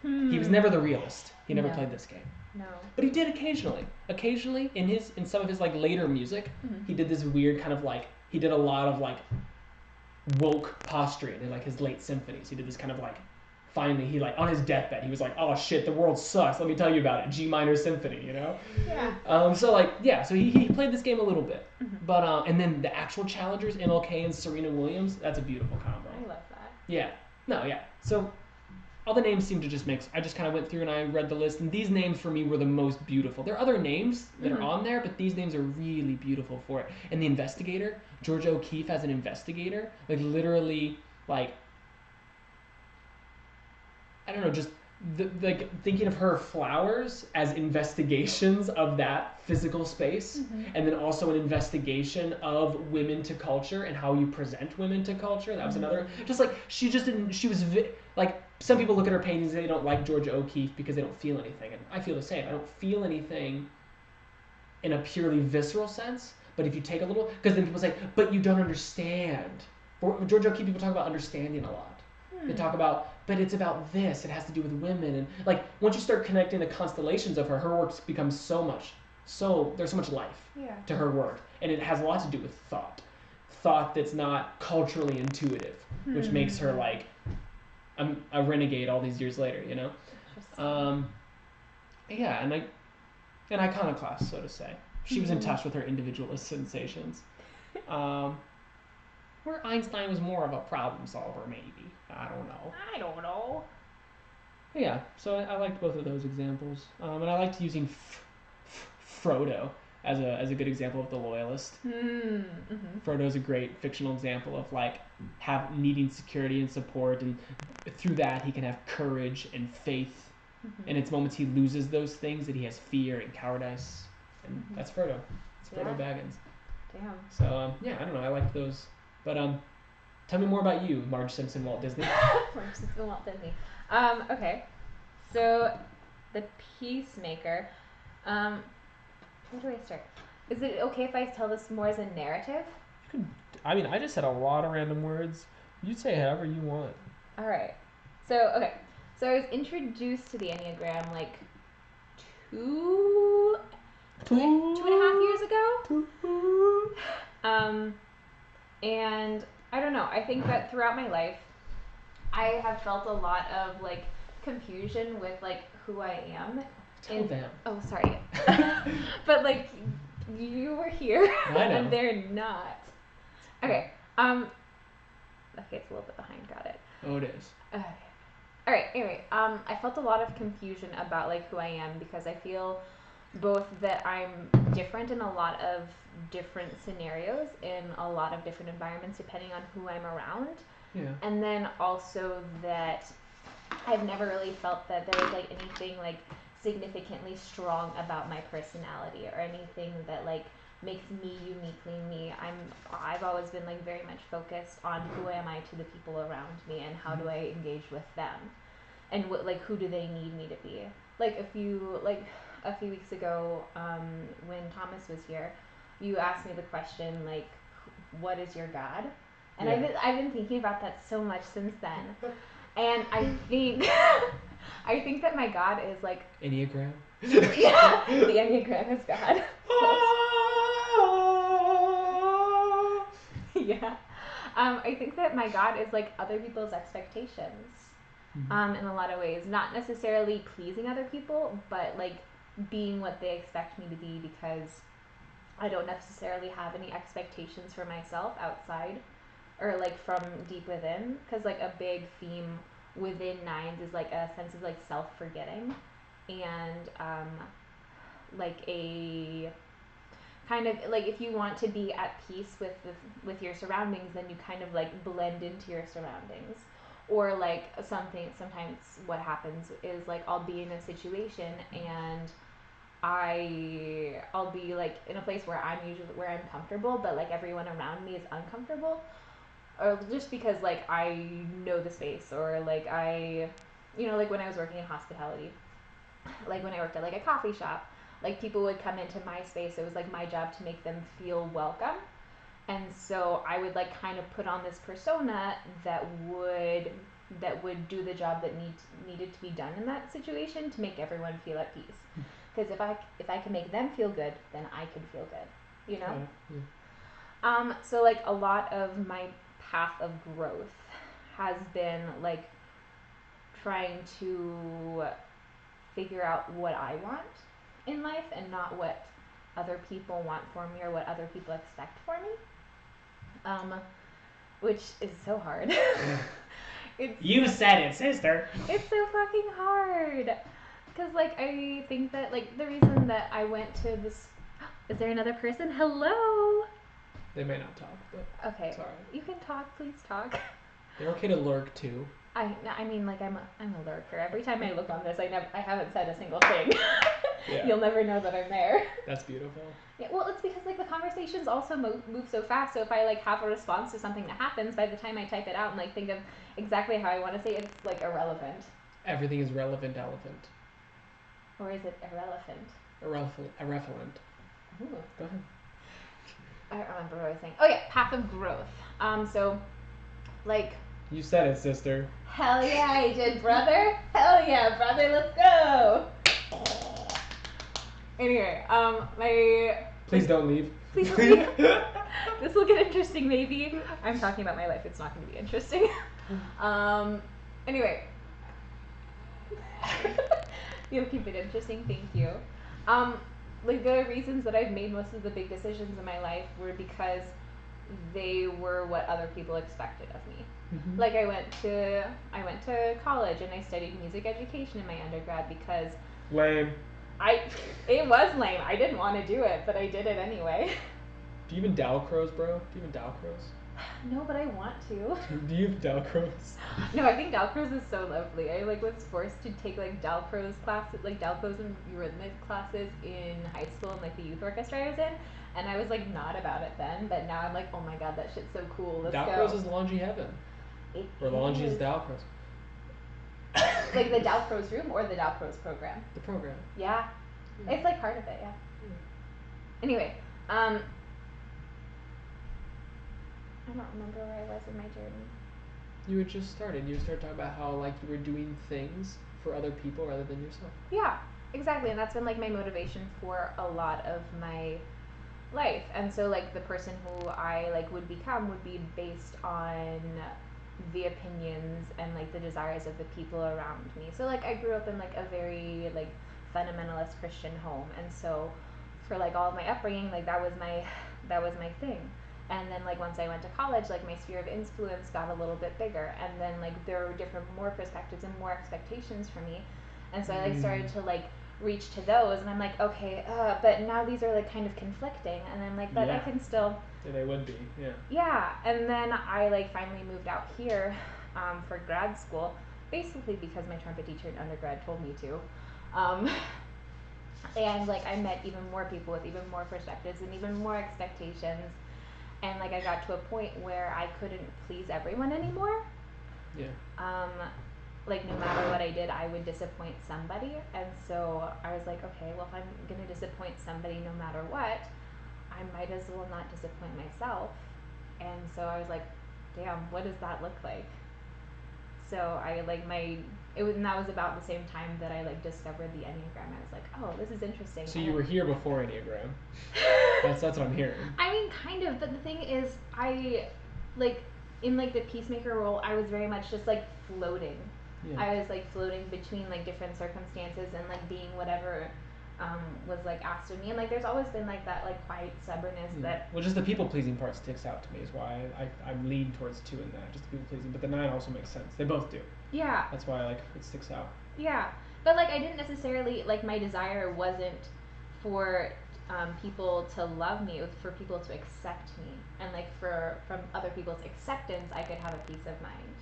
He was never the realist. He never played this game. No. But he did occasionally. Occasionally in some of his like later music, he did this weird kind of like he did a lot of like woke posturing in like his late symphonies. He did this kind of like finally he like on his deathbed he was like, oh shit, the world sucks, let me tell you about it, G minor symphony, you know. So he played this game a little bit. But and then the actual challengers, MLK and Serena Williams, that's a beautiful combo. I love that. So all the names seem to just mix. I just kind of went through and I read the list, and these names for me were the most beautiful. There are other names that are on there, but these names are really beautiful for it. And the investigator, Georgia O'Keeffe as an investigator, like literally like I don't know, just like thinking of her flowers as investigations of that physical space, and then also an investigation of women to culture and how you present women to culture. That was another. Just like she just didn't. She was like some people look at her paintings and they don't like Georgia O'Keeffe because they don't feel anything, and I feel the same. I don't feel anything in a purely visceral sense. But if you take a little, because then people say, but you don't understand. For Georgia O'Keeffe, people talk about understanding a lot. They talk about, but it's about this. It has to do with women, and like once you start connecting the constellations of her work becomes there's so much life to her work, and it has a lot to do with thought that's not culturally intuitive, which makes her like a renegade all these years later, you know. An iconoclast, so to say. She was in touch with her individualist sensations. Where Einstein was more of a problem solver, maybe. I don't know. Yeah, so I liked both of those examples. And I liked using Frodo as a good example of the loyalist. Frodo's a great fictional example of like needing security and support, and through that he can have courage and faith. And it's moments he loses those things that he has fear and cowardice. And that's Frodo. It's Frodo Baggins. Damn. So I don't know, I liked those. But tell me more about you, Marge Simpson, Walt Disney. Marge Simpson, Walt Disney. Okay. So, the Peacemaker. Where do I start? Is it okay if I tell this more as a narrative? I mean, I just said a lot of random words. You say however you want. All right. So, okay. So I was introduced to the Enneagram like 2.5 years ago. And I don't know, I think that throughout my life, I have felt a lot of like confusion with like who I am. Tell them. Oh, sorry. But like you were here I know. and they're not. Okay. Okay, it's a little bit behind, got it. Oh, it is. Okay. All right, anyway, I felt a lot of confusion about like who I am because I feel both that I'm different in a lot of different scenarios in a lot of different environments depending on who I'm around. Yeah. And then also that I've never really felt that there was like anything like significantly strong about my personality or anything that like makes me uniquely me. I've always been like very much focused on who am I to the people around me and how do I engage with them and what like who do they need me to be. Like a few weeks ago, when Thomas was here, you asked me the question like, what is your God? And Yeah. I've been thinking about that so much since then. And I think I think that my God is like Enneagram. yeah, the Enneagram is God. Yeah. I think that my God is like other people's expectations. In a lot of ways, not necessarily pleasing other people, but like being what they expect me to be because I don't necessarily have any expectations for myself outside or like from deep within. Because like a big theme within Nines is like a sense of like self-forgetting and like a kind of like if you want to be at peace with your surroundings, then you kind of like blend into your surroundings. Or like sometimes what happens is like I'll be in a situation and I'll be like in a place where I'm comfortable, but like everyone around me is uncomfortable, or just because like I know the space, or like like when I was working in hospitality, like when I worked at like a coffee shop, like people would come into my space. It was like my job to make them feel welcome. And so I would like kind of put on this persona that would do the job that needed to be done in that situation to make everyone feel at peace. Because if I can make them feel good, then I can feel good, you know. Yeah. So like a lot of my path of growth has been like trying to figure out what I want in life and not what other people want for me or what other people expect for me. Which is so hard. You said it, sister. It's so fucking hard. Because, like, I think that, like, the reason that I went to this... Is there another person? Hello? They may not talk, but okay. Sorry. You can talk. Please talk. They're okay to lurk, too. I mean, like, I'm a lurker. Every time I look on this, I haven't said a single thing. Yeah. You'll never know that I'm there. That's beautiful. Yeah, well, it's because like the conversations also move so fast. So if I like have a response to something that happens, by the time I type it out and like think of exactly how I want to say it, it's like irrelevant. Everything is relevant, elephant. Or is it irrelevant? Irrelevant. Ooh. Go ahead. I don't remember what I was saying. Oh yeah, path of growth. So, like. You said it, sister. Hell yeah, I did, brother. Hell yeah, brother. Let's go. Anyway, Please don't leave. Please don't leave. This will get interesting, maybe. I'm talking about my life. It's not going to be interesting. Anyway. You'll keep it interesting. Thank you. Like the reasons that I've made most of the big decisions in my life were because they were what other people expected of me. Mm-hmm. Like I went to college and I studied music education in my undergrad because lame. It was lame. I didn't want to do it, but I did it anyway. Do you even Dalcroze, bro? Do you even Dalcroze? No, but I want to. Do you have Dalcroze? No, I think Dalcroze is so lovely. I like was forced to take like Dalcroze classes, like Dalcroze and Eurythmic classes in high school and like the youth orchestra I was in, and I was like not about it then, but now I'm like, oh my god, that shit's so cool. Let's Dalcroze go. is Longy heaven. It or Longy is Dalcroze. Like the Dalcroze room or the Dalcroze program? The program. Yeah. It's like part of it, yeah. Anyway, I don't remember where I was in my journey. You had just started. You started talking about how like you were doing things for other people rather than yourself. Yeah, exactly. And that's been like my motivation for a lot of my life. And so like the person who I like would become would be based on the opinions and like the desires of the people around me. So like I grew up in like a very like fundamentalist Christian home, and so for like all of my upbringing, like that was my thing. And then like once I went to college, like my sphere of influence got a little bit bigger, and then like there were different more perspectives and more expectations for me, and so I like started to like reach to those, and I'm like, okay, but now these are like kind of conflicting, and I'm like, but I can still. Yeah, they would be, yeah. Yeah, and then I like finally moved out here for grad school, basically because my trumpet teacher in undergrad told me to. Um, and like I met even more people with even more perspectives and even more expectations, and like I got to a point where I couldn't please everyone anymore. Yeah. Like no matter what I did, I would disappoint somebody, and so I was like, okay, well if I'm gonna disappoint somebody no matter what, I might as well not disappoint myself. And so I was like, damn, what does that look like? So I like and that was about the same time that I like discovered the Enneagram. I was like, oh, this is interesting. So you were here before Enneagram. That's what I'm hearing. I mean, kind of, but the thing is, I like in like the peacemaker role, I was very much just like floating. Yeah. I was like floating between like different circumstances and like being whatever was like asked of me, and like there's always been like that like quiet stubbornness that. Well, just the people pleasing part sticks out to me is why I lean towards 2 in that, just the people pleasing. But the 9 also makes sense. They both do. Yeah. That's why like it sticks out. Yeah, but like I didn't necessarily like my desire wasn't for people to love me. It was for people to accept me, and like from other people's acceptance, I could have a peace of mind.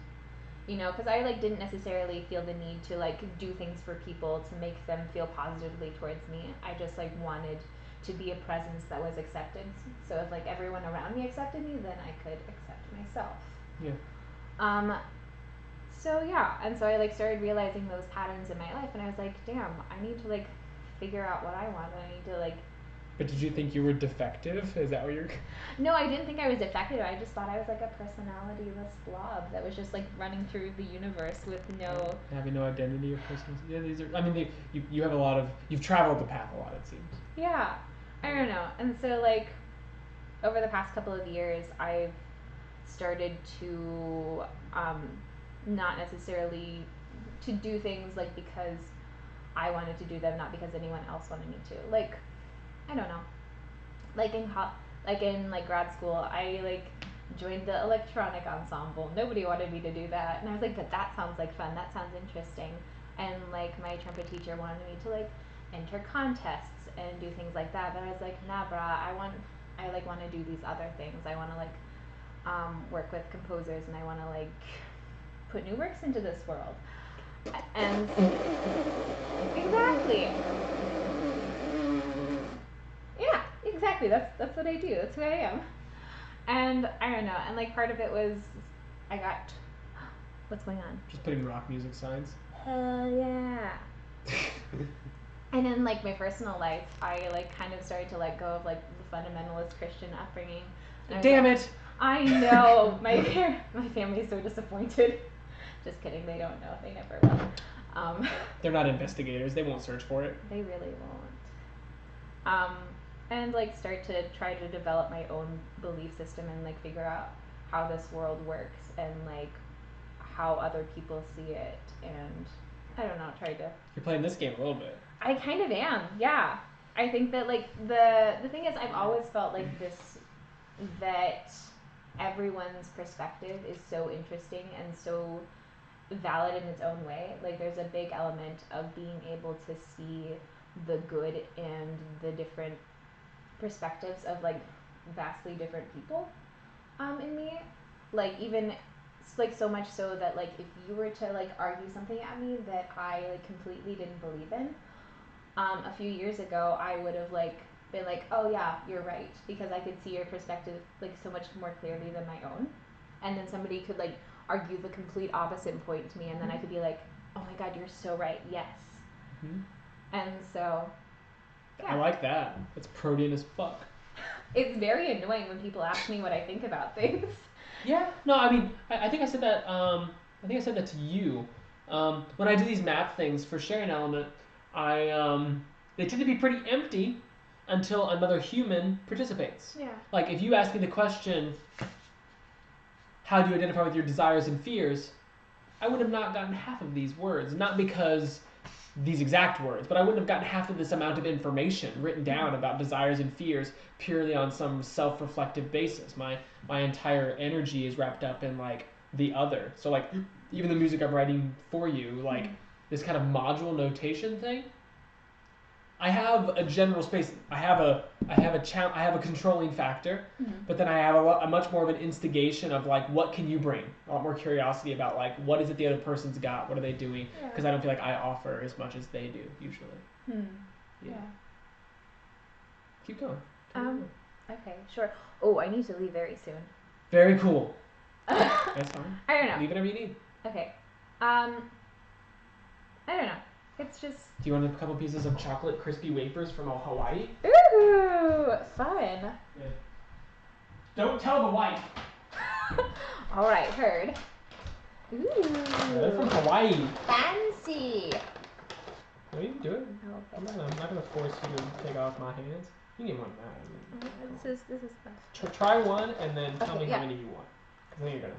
You know, because I like didn't necessarily feel the need to like do things for people to make them feel positively towards me. I just like wanted to be a presence that was accepted. So if like everyone around me accepted me, then I could accept myself. Yeah. So yeah, and so I like started realizing those patterns in my life, and I was like, damn, I need to like figure out what I want. And I need to like. But did you think you were defective? Is that what you're? No, I didn't think I was defective. I just thought I was like a personality-less blob that was just like running through the universe with no. Having no identity or personality. Yeah, these are. I mean, you have a lot of. You've traveled the path a lot, it seems. Yeah, I don't know, and so like, over the past couple of years, I've started to not necessarily to do things like because I wanted to do them, not because anyone else wanted me to. Like, I don't know. Like in like grad school, I like joined the electronic ensemble. Nobody wanted me to do that, and I was like, but that sounds like fun. That sounds interesting. And like my trumpet teacher wanted me to like enter contests and do things like that. But I was like, nah, brah. I want to do these other things. I want to like work with composers, and I want to like put new works into this world. And exactly. Yeah, exactly. That's what I do. That's who I am. And I don't know. And like part of it was, I got. What's going on? Just putting rock music signs. Hell yeah. And in like my personal life, I like kind of started to let go of like the fundamentalist Christian upbringing. Damn it! I know. my family's so disappointed. Just kidding. They don't know. They never will. They're not investigators. They won't search for it. They really won't. And like start to try to develop my own belief system and like figure out how this world works and like how other people see it, and I don't know, try to. You're playing this game a little bit. I kind of am, yeah. I think that like the thing is, I've always felt like this, that everyone's perspective is so interesting and so valid in its own way. Like there's a big element of being able to see the good and the different perspectives of like vastly different people in me. Like even like so much so that like if you were to like argue something at me that I like completely didn't believe in, a few years ago I would have like been like, oh yeah, you're right, because I could see your perspective like so much more clearly than my own. And then somebody could like argue the complete opposite point to me, and then I could be like, oh my god, you're so right, yes. Mm-hmm. And so yeah. I like that. It's protean as fuck. It's very annoying when people ask me what I think about things. Yeah. No, I mean, I think I said that. I think I said that to you. When I do these map things for sharing element, they tend to be pretty empty until another human participates. Yeah. Like if you ask me the question, how do you identify with your desires and fears? I would have not gotten half of these words. Not because these exact words, but I wouldn't have gotten half of this amount of information written down about desires and fears purely on some self-reflective basis. My entire energy is wrapped up in like the other. So like even the music I'm writing for you, like this kind of module notation thing, I have a general space. I have a controlling factor, but then I have a much more of an instigation of like, what can you bring? A lot more curiosity about like, what is it the other person's got? What are they doing? Because I don't feel like I offer as much as they do usually. Yeah. Keep going. Okay, sure. Oh, I need to leave very soon. Very cool. That's fine. I don't know. Leave whatever you need. Okay. I don't know. It's just. Do you want a couple pieces of chocolate crispy wafers from Hawaii? Ooh, fun. Yeah. Don't tell the wife. All right, heard. Ooh. They're from Hawaii. Fancy. No, you can do it. Oh, I'm not gonna force you to take off my hands. You can get one of that. This is fun. Try one and then tell me yeah. how many you want. I think you're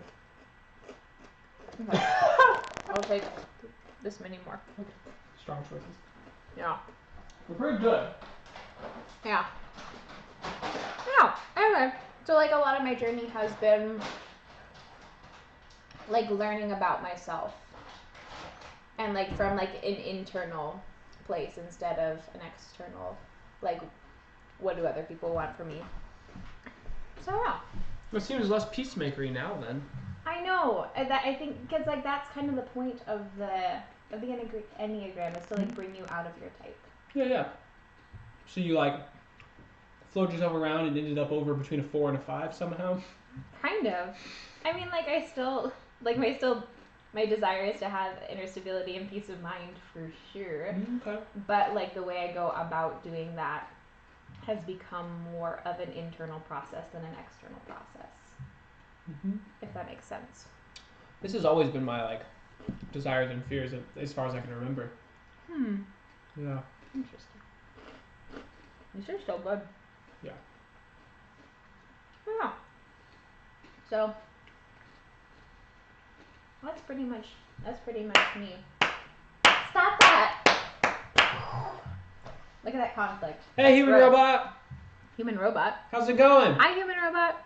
gonna. Okay. I'll take this many more. Okay. Strong choices. Yeah. We're pretty good. Yeah. Yeah. Anyway, so like a lot of my journey has been like learning about myself and like from like an internal place instead of an external, like what do other people want from me. So yeah. It seems less peacemakery now then. I know that I think because like that's kind of the point of the Enneagram is to like bring you out of your type. Yeah. So you like float yourself around and ended up over between a 4 and a 5 somehow. Kind of. I mean, like I still like my desire is to have inner stability and peace of mind for sure. Okay. But like the way I go about doing that has become more of an internal process than an external process. If that makes sense. This has always been my like desires and fears as far as I can remember. Yeah. Interesting. These are so good. Yeah. Yeah. So that's pretty much me. Stop that! Look at that conflict. Hey, That's human gross. robot. Human robot. How's it going? Hi, human robot.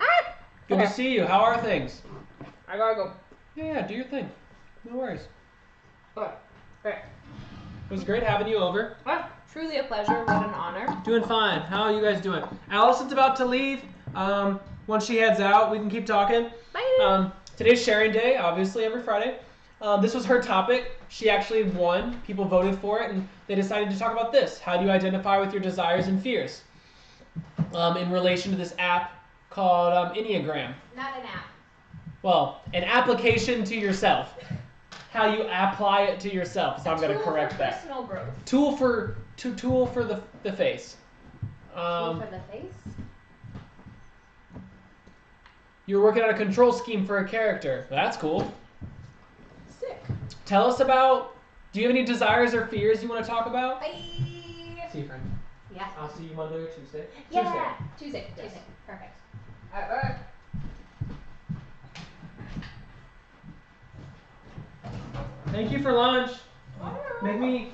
Ah! Good Okay. to see you. How are things? I gotta go. Yeah, do your thing. No worries. Okay. It was great having you over. Ah, truly a pleasure. What an honor. Doing fine. How are you guys doing? Allison's about to leave. Once she heads out, we can keep talking. Bye. Today's sharing day, obviously every Friday. This was her topic. She actually won. People voted for it, and they decided to talk about this. How do you identify with your desires and fears? In relation to this app called Enneagram. Not an app. Well, an application to yourself. How you apply it to yourself. So I'm going to correct that. Personal growth. Tool for the face. Tool for the face. You're working on a control scheme for a character. That's cool. Sick. Tell us about. Do you have any desires or fears you want to talk about? Bye. See you, friend. Yeah. I'll see you Monday or Tuesday. Yeah. Tuesday. Yes. Tuesday. Perfect. All right. Thank you for lunch. Make me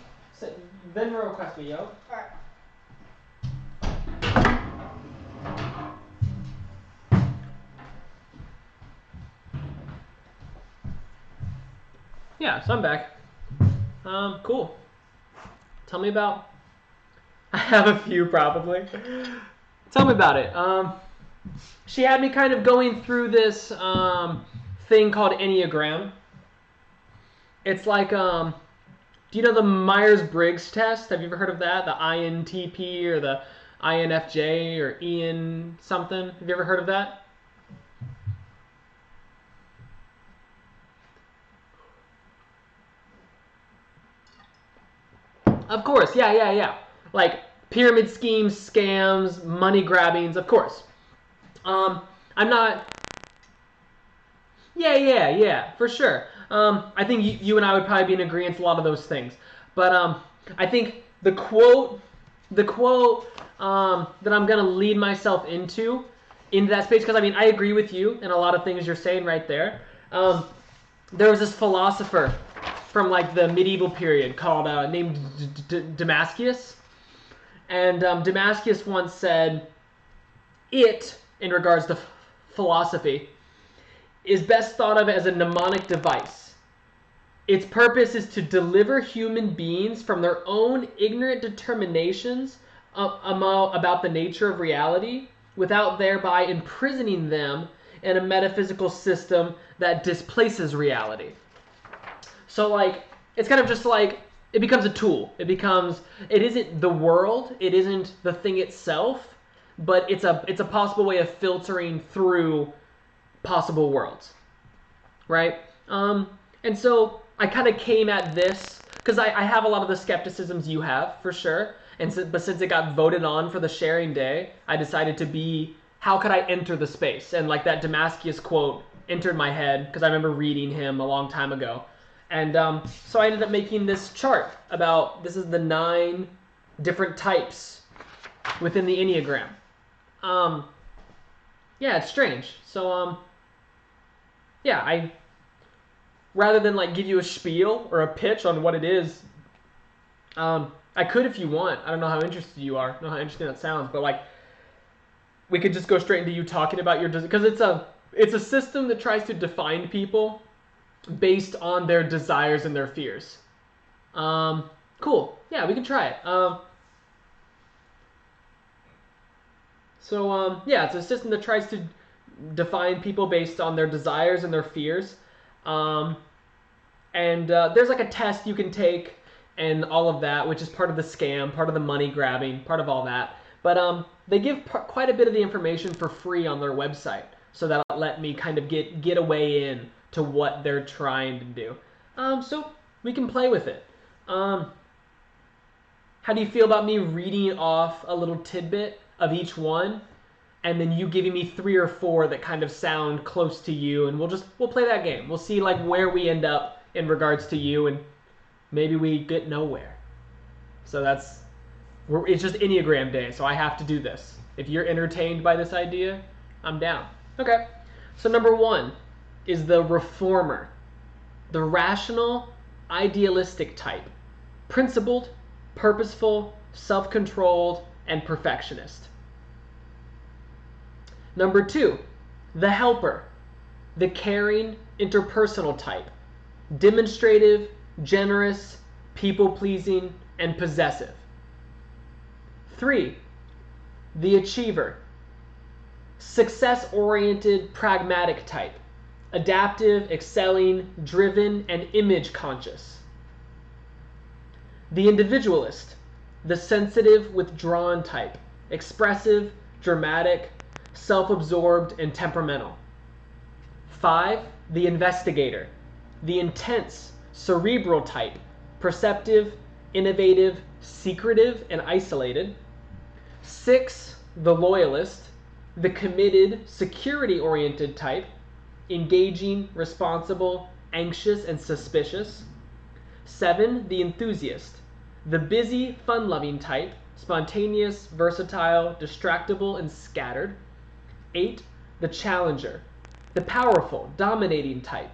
Venmo request me, yo. Alright. Yeah, so I'm back. Cool. Tell me about. I have a few probably. Tell me about it. She had me kind of going through this thing called Enneagram. It's like, do you know the Myers-Briggs test? Have you ever heard of that? The INTP or the INFJ or Ian something? Have you ever heard of that? Of course, yeah. Like pyramid schemes, scams, money grabbings, of course. I'm not. Yeah, for sure. I think you and I would probably be in agreement with a lot of those things. But I think the quote that I'm gonna lead myself into that space, because I mean I agree with you in a lot of things you're saying right there. There was this philosopher from like the medieval period called named Damascus, and Damascus once said, "It," in regards to philosophy, is best thought of as a mnemonic device. its purpose is to deliver human beings from their own ignorant determinations about the nature of reality without thereby imprisoning them in a metaphysical system that displaces reality. So like, it's kind of just like, it becomes a tool. It isn't the world, it isn't the thing itself, but it's a possible way of filtering through possible worlds, right? And so I kind of came at this, because I have a lot of the skepticisms you have, for sure, but since it got voted on for the sharing day, I decided to be, how could I enter the space? And like that Damascus quote entered my head, because I remember reading him a long time ago. And so I ended up making this chart about, this is the 9 different types within the Enneagram. Yeah, it's strange. So, yeah, rather than like give you a spiel or a pitch on what it is, I could if you want. I don't know how interested you are. I don't know how interesting that sounds, but like, we could just go straight into you talking about your, because it's a system that tries to define people based on their desires and their fears. Cool. Yeah, we can try it. Yeah, it's a system that tries to define people based on their desires and their fears. There's like a test you can take and all of that, which is part of the scam, part of the money grabbing, part of all that. But they give quite a bit of the information for free on their website, so that'll let me kind of get a way in to what they're trying to do. So we can play with it. How do you feel about me reading off a little tidbit of each one, and then you giving me 3 or 4 that kind of sound close to you, and we'll play that game. We'll see like where we end up in regards to you, and maybe we get nowhere. So it's just Enneagram Day, so I have to do this. If you're entertained by this idea, I'm down. Okay. So number 1 is the reformer, the rational, idealistic type, principled, purposeful, self-controlled, and perfectionist. Number 2, the helper, the caring, interpersonal type, demonstrative, generous, people-pleasing, and possessive. 3, the achiever, success-oriented, pragmatic type, adaptive, excelling, driven, and image-conscious. The individualist, the sensitive, withdrawn type, expressive, dramatic, self-absorbed, and temperamental. 5, the investigator, the intense, cerebral type, perceptive, innovative, secretive, and isolated. 6, the loyalist, the committed, security-oriented type, engaging, responsible, anxious, and suspicious. 7, the enthusiast, the busy, fun-loving type, spontaneous, versatile, distractible, and scattered. 8, the challenger, the powerful, dominating type,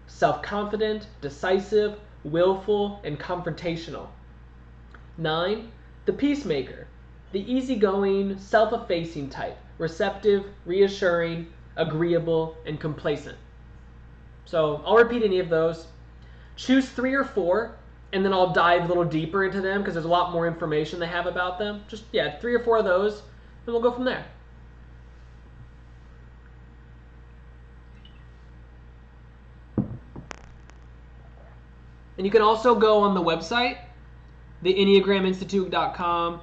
self-confident, decisive, willful, and confrontational. 9, the peacemaker, the easygoing, self-effacing type, receptive, reassuring, agreeable, and complacent. So I'll repeat any of those. Choose 3 or 4, and then I'll dive a little deeper into them because there's a lot more information they have about them. Just, 3 or 4 of those, and we'll go from there. And you can also go on the website, theenneagraminstitute.com.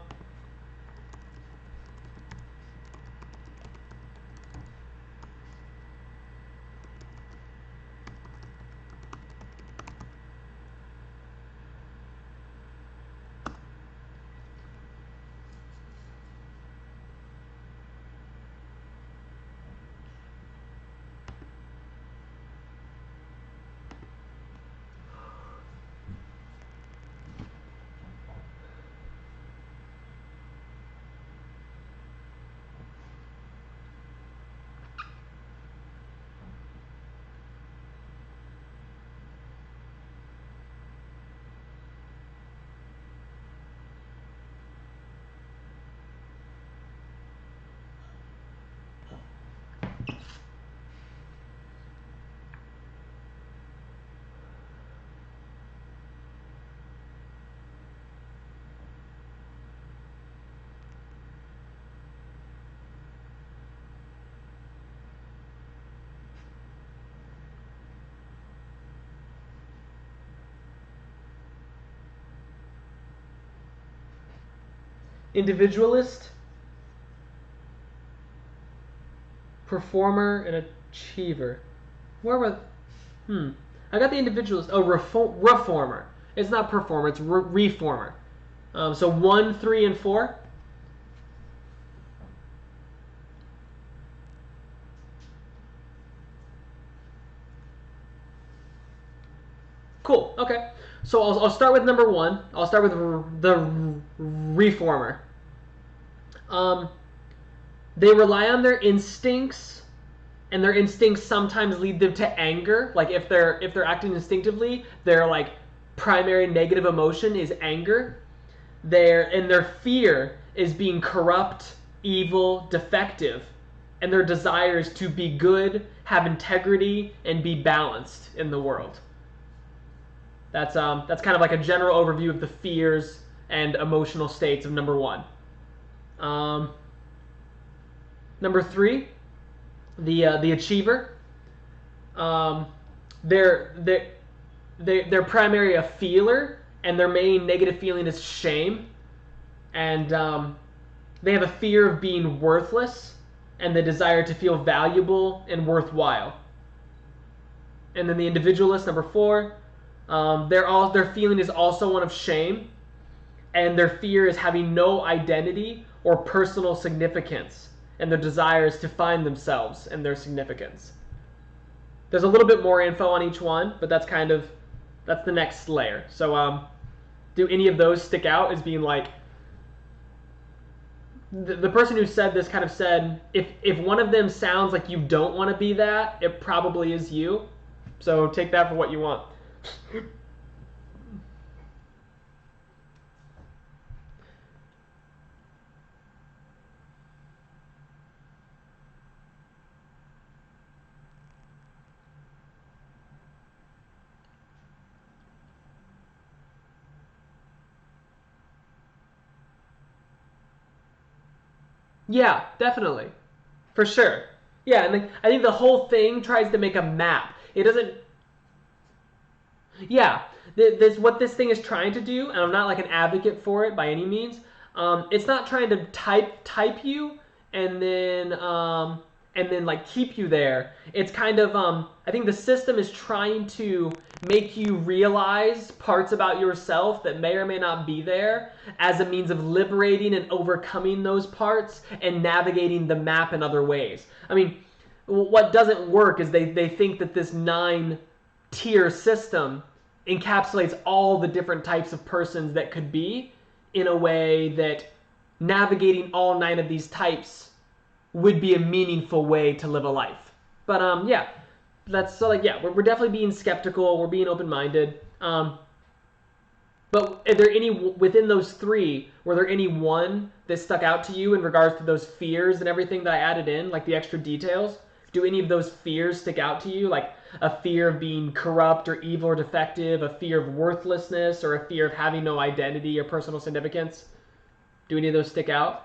individualist, performer, and achiever. Where were? I got the individualist. Oh, reformer. It's not performer. It's reformer. So 1, 3, and 4. Cool. Okay. So I'll start with number 1. I'll start with the reformer. They rely on their instincts, and their instincts sometimes lead them to anger. Like if they're acting instinctively, their like primary negative emotion is anger. Their fear is being corrupt, evil, defective, and their desires to be good, have integrity, and be balanced in the world. That's kind of like a general overview of the fears and emotional states of number 1. Number 3, the achiever. They're primarily a feeler, and their main negative feeling is shame, and they have a fear of being worthless and the desire to feel valuable and worthwhile. And then the individualist, number 4. Their feeling is also one of shame, and their fear is having no identity or personal significance, and their desire is to find themselves and their significance. There's a little bit more info on each one, but that's the next layer. So do any of those stick out as being like, the person who said this kind of said, if one of them sounds like you don't want to be that, it probably is you. So take that for what you want. Yeah, definitely. For sure. Yeah, and I think the whole thing tries to make a map. It doesn't... Yeah, what this thing is trying to do, and I'm not like an advocate for it by any means, it's not trying to type you and then like keep you there. It's kind of, I think the system is trying to make you realize parts about yourself that may or may not be there as a means of liberating and overcoming those parts and navigating the map in other ways. I mean, what doesn't work is they think that this 9-tier system encapsulates all the different types of persons that could be in a way that navigating all 9 of these types would be a meaningful way to live a life. But yeah, that's so like, yeah, we're definitely being skeptical, we're being open-minded. But are there any within those 3, were there any one that stuck out to you in regards to those fears and everything that I added in, like the extra details? Do any of those fears stick out to you? Like a fear of being corrupt or evil or defective, a fear of worthlessness, or a fear of having no identity or personal significance? Do any of those stick out?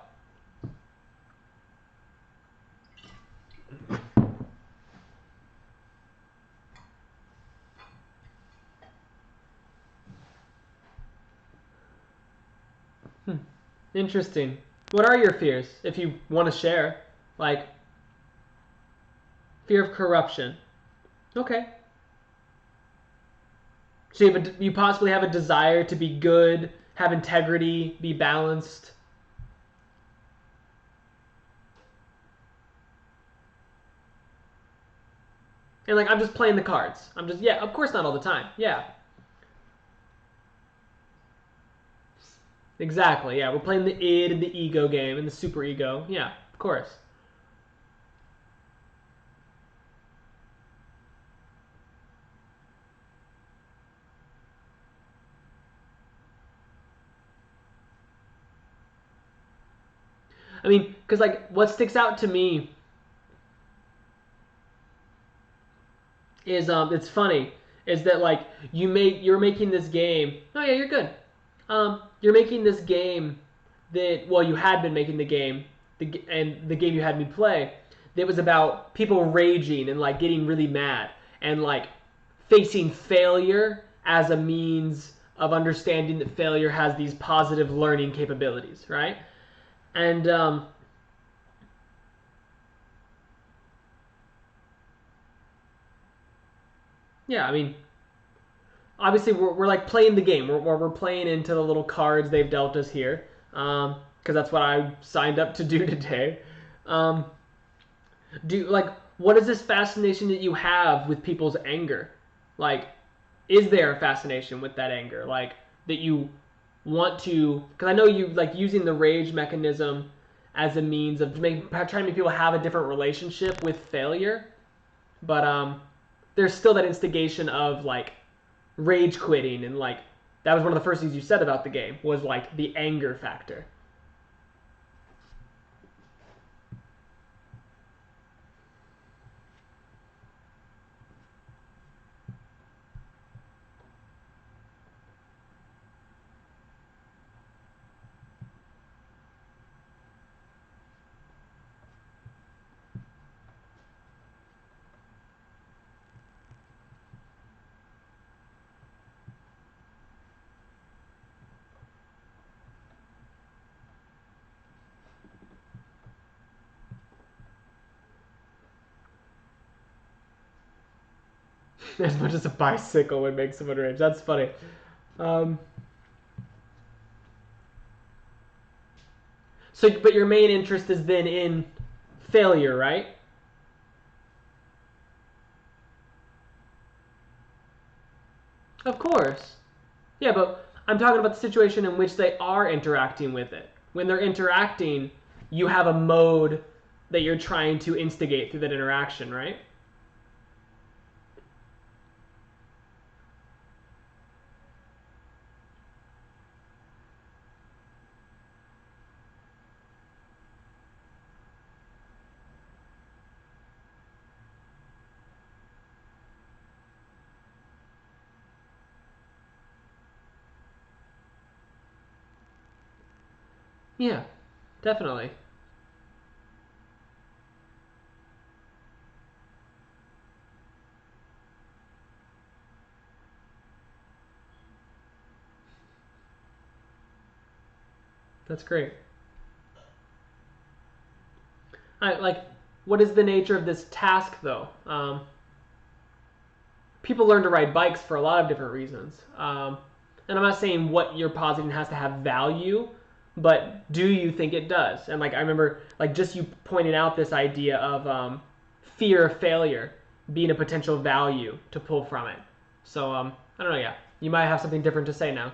Interesting. What are your fears, if you want to share? Like, fear of corruption. Okay. So you possibly have a desire to be good, have integrity, be balanced. And like, I'm just playing the cards. Yeah, of course not all the time. Yeah. Exactly, yeah. We're playing the id and the ego game and the super ego. Yeah, of course. I mean, because like what sticks out to me is it's funny is that like you're making this game. Oh yeah, you're good. You're making this game that, well, you had been making the game, and the game you had me play, that was about people raging and like getting really mad and like facing failure as a means of understanding that failure has these positive learning capabilities, right? And yeah, I mean, obviously we're like playing the game. We're playing into the little cards they've dealt us here, because that's what I signed up to do today. Um, like, what is this fascination that you have with people's anger? Like, is there a fascination with that anger? Like, that you want to? Because I know you like using the rage mechanism as a means of trying to make people have a different relationship with failure, but there's still that instigation of like rage quitting, and like that was one of the first things you said about the game was like the anger factor. As much as a bicycle would make someone rage. That's funny. Um, so, but your main interest is then in failure, right? Of course. Yeah, but I'm talking about the situation in which they are interacting with it. When they're interacting, you have a mode that you're trying to instigate through that interaction, right? Yeah, definitely. That's great. Like, what is the nature of this task, though? People learn to ride bikes for a lot of different reasons. And I'm not saying what you're positing has to have value, but do you think it does? And like I remember, like just you pointing out this idea of fear of failure being a potential value to pull from it. So I don't know. Yeah, you might have something different to say now.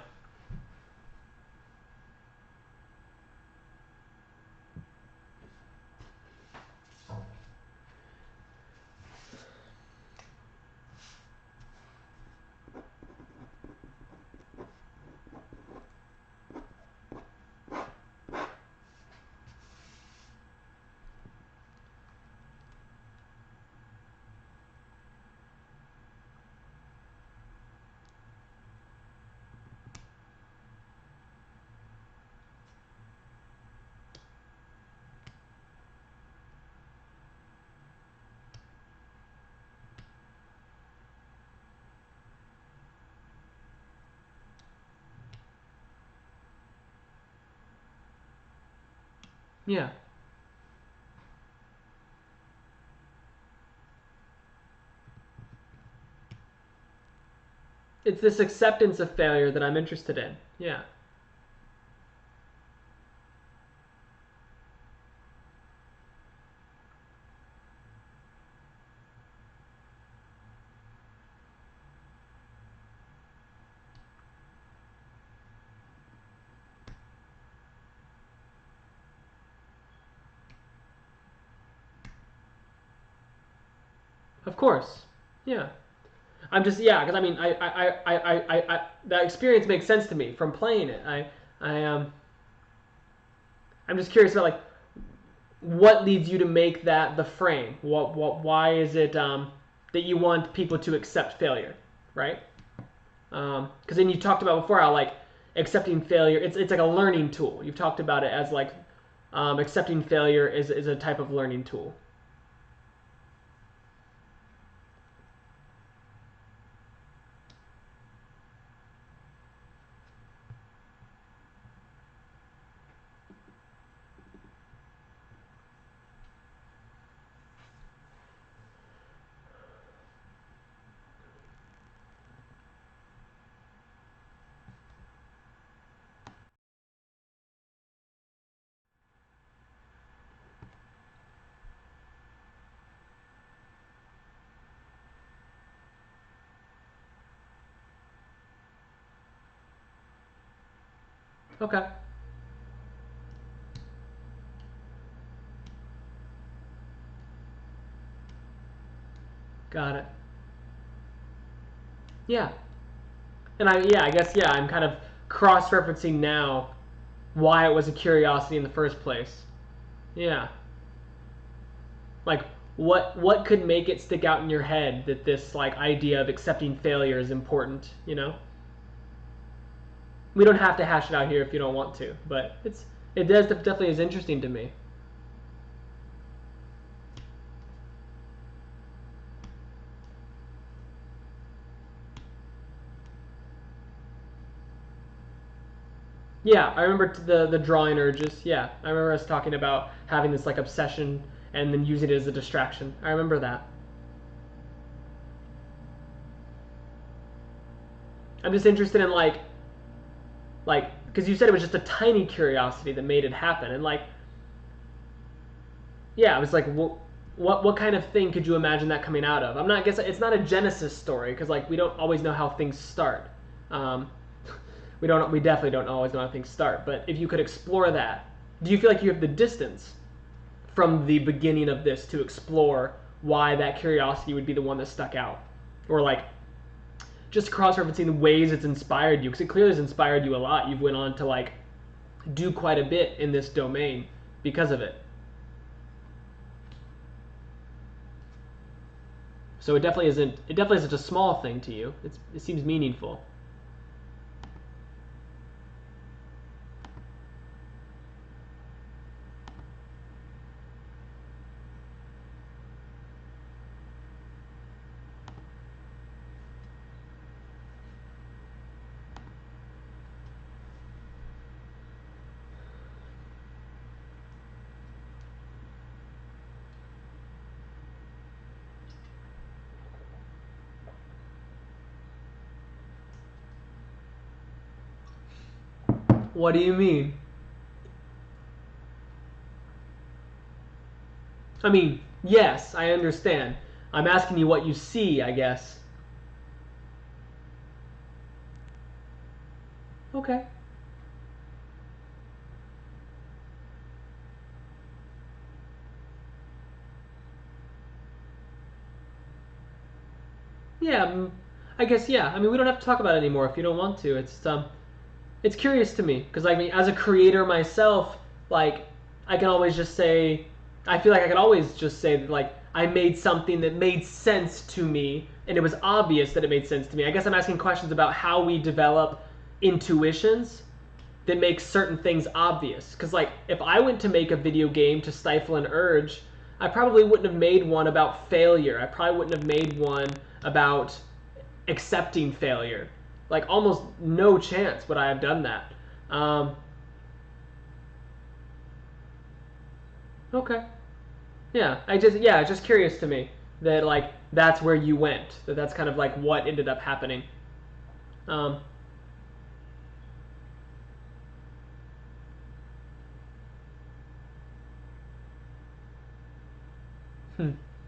Yeah, it's this acceptance of failure that I'm interested in. Yeah, of course. Yeah. I'm just yeah, because I mean, that experience makes sense to me from playing it. I'm just curious about like what leads you to make that the frame. Why is it that you want people to accept failure, right? Because then you talked about before how like accepting failure, it's like a learning tool. You've talked about it as like accepting failure is a type of learning tool. Okay. Got it. Yeah. And I guess, yeah, I'm kind of cross-referencing now why it was a curiosity in the first place. Yeah. Like, what could make it stick out in your head that this, like, idea of accepting failure is important, you know? We don't have to hash it out here if you don't want to, but it definitely is interesting to me. Yeah, I remember the drawing urges. Yeah, I remember us talking about having this like obsession and then using it as a distraction. I remember that. I'm just interested in like because you said it was just a tiny curiosity that made it happen, and like, yeah, I was like, what kind of thing could you imagine that coming out of? I'm not. I guess it's not a Genesis story because like we don't always know how things start. We definitely don't always know how things start. But if you could explore that, do you feel like you have the distance from the beginning of this to explore why that curiosity would be the one that stuck out, or like just cross-referencing the ways it's inspired you, because it clearly has inspired you a lot. You've went on to like do quite a bit in this domain because of it. So it definitely isn't a small thing to you. It seems meaningful. What do you mean? I mean, yes, I understand. I'm asking you what you see, I guess. Okay. Yeah, I guess, yeah. I mean, we don't have to talk about it anymore if you don't want to. It's curious to me because I mean, as a creator myself, like I can always just say, I feel like I can always just say that like I made something that made sense to me, and it was obvious that it made sense to me. I guess I'm asking questions about how we develop intuitions that make certain things obvious. Because like if I went to make a video game to stifle an urge, I probably wouldn't have made one about failure. I probably wouldn't have made one about accepting failure. Like almost no chance would I have done that. Okay. Yeah, it's just curious to me that like that's where you went. That's kind of like what ended up happening. Um,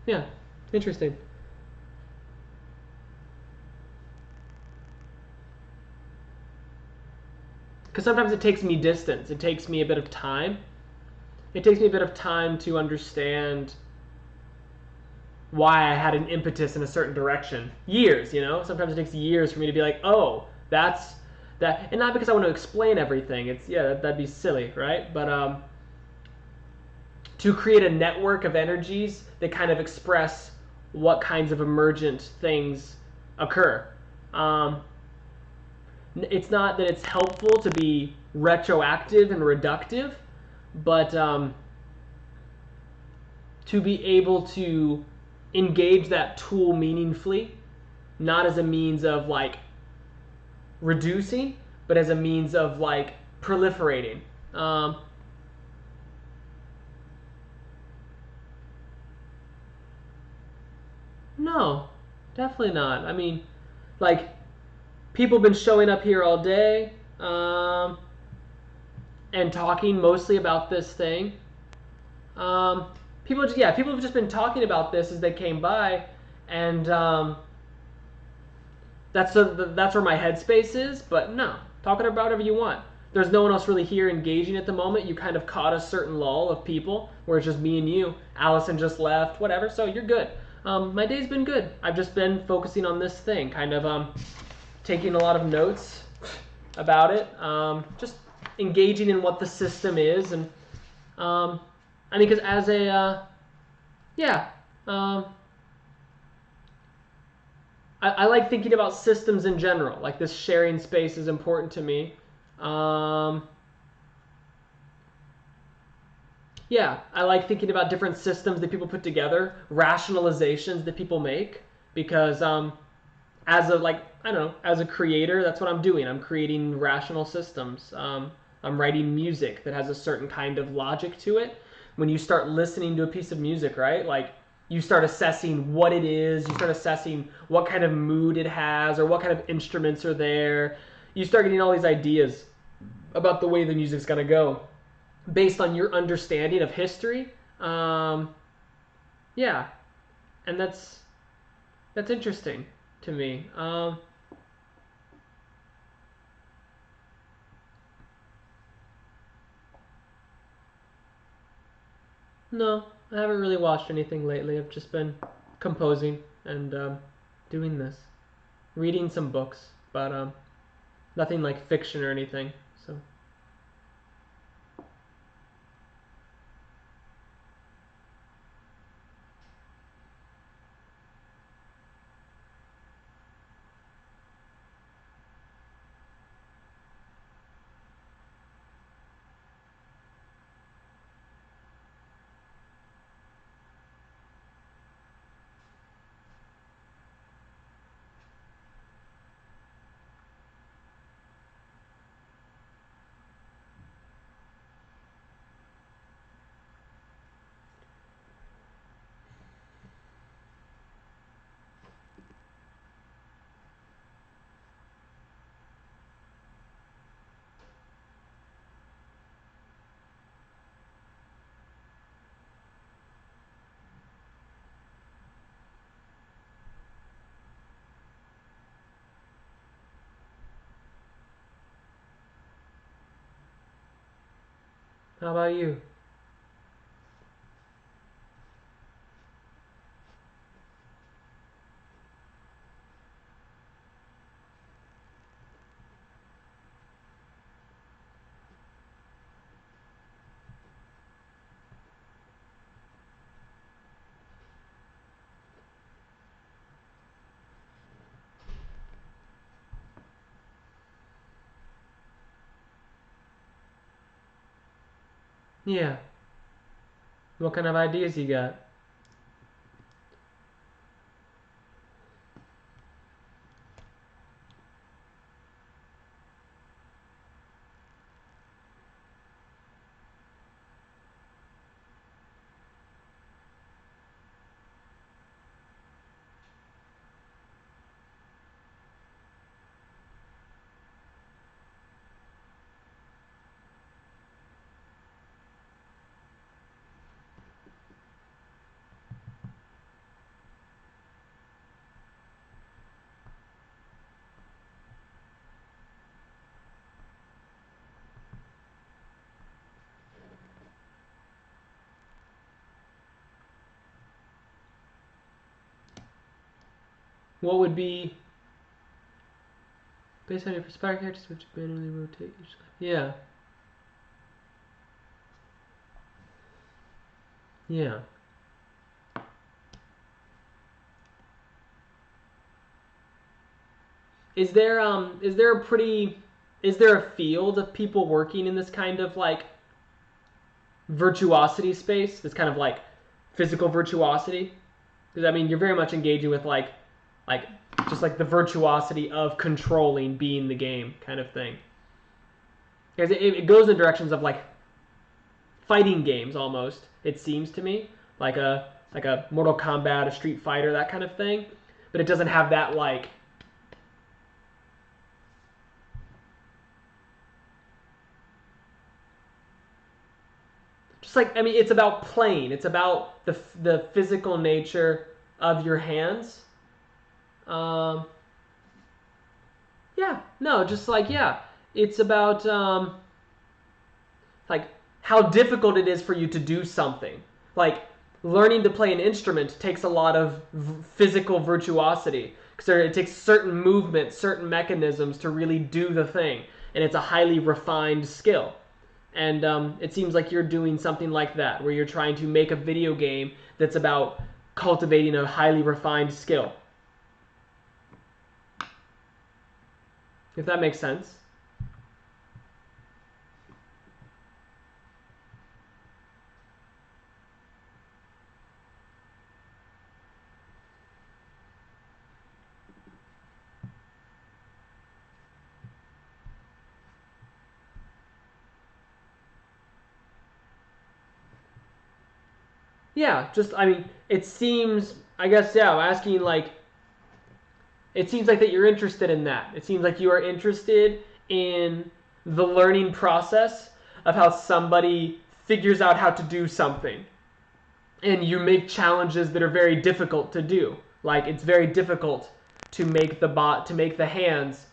yeah, interesting. Because sometimes it takes me distance. It takes me a bit of time. It takes me a bit of time to understand why I had an impetus in a certain direction. Years, you know? Sometimes it takes years for me to be like, oh, that's that. And not because I want to explain everything. It's, yeah, that'd be silly, right? But to create a network of energies that kind of express what kinds of emergent things occur. It's not that it's helpful to be retroactive and reductive, but to be able to engage that tool meaningfully, not as a means of like reducing, but as a means of like proliferating. No, definitely not. I mean, like, people have been showing up here all day and talking mostly about this thing. People have just been talking about this as they came by, and that's where my headspace is. But no, talk about whatever you want. there's no one else really here engaging at the moment. You kind of caught a certain lull of people where it's just me and you. Allison just left, whatever. So you're good. My day's been good. I've just been focusing on this thing, kind of taking a lot of notes about it, just engaging in what the system is, and I mean, because as a I like thinking about systems in general. Like this sharing space is important to me. Yeah, I like thinking about different systems that people put together, rationalizations that people make, because as a I don't know, as a creator, that's what I'm doing. I'm creating rational systems. I'm writing music that has a certain kind of logic to it. When you start listening to a piece of music, right? Like you start assessing what it is, you start assessing what kind of mood it has or what kind of instruments are there. You start getting all these ideas about the way the music's going to go based on your understanding of history. Yeah, and that's interesting to me. No, I haven't really watched anything lately. I've just been composing and doing this, reading some books, but nothing like fiction or anything. So. How about you? Yeah. What kind of ideas you got? What would be based on your perspective characters which manually rotate each life? Yeah. Yeah. Is there a field of people working in this kind of like virtuosity space? This kind of like physical virtuosity? Because I mean, you're very much engaging with like just like the virtuosity of controlling being the game kind of thing. Because it goes in directions of like fighting games almost. It seems to me like a Mortal Kombat, a Street Fighter, that kind of thing. But it doesn't have that like. Just like, I mean, it's about playing. It's about the physical nature of your hands. Yeah, no, just like, yeah. it's about like how difficult it is for you to do something. Like learning to play an instrument takes a lot of physical virtuosity because it takes certain movements, certain mechanisms to really do the thing, and it's a highly refined skill. And it seems like you're doing something like that, where you're trying to make a video game that's about cultivating a highly refined skill. If that makes sense. Yeah, just, I mean, it seems, I guess, yeah, I'm asking, like, it seems like that you're interested in that. It seems like you are interested in the learning process of how somebody figures out how to do something. And you make challenges that are very difficult to do. Like, it's very difficult to make the hands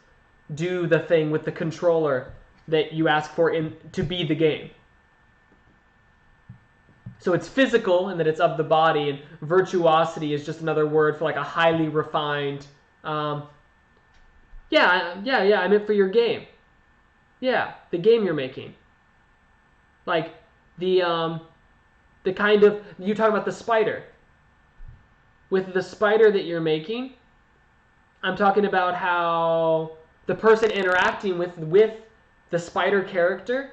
do the thing with the controller that you ask for to be the game. So it's physical and that it's of the body, and virtuosity is just another word for like a highly refined. Yeah. I meant for your game. Yeah, the game you're making. Like the kind of, you talk about the spider. With the spider that you're making, I'm talking about how the person interacting with the spider character,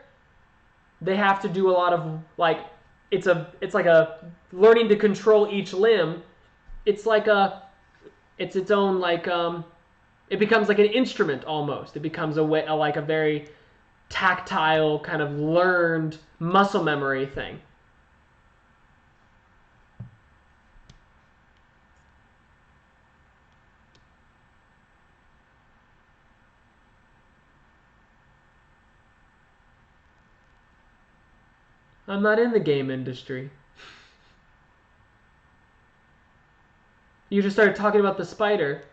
they have to do a lot of like, it's like a learning to control each limb. It's like it's its own like it becomes like an instrument almost. It becomes like a very tactile kind of learned muscle memory thing. I'm not in the game industry. You just started talking about the spider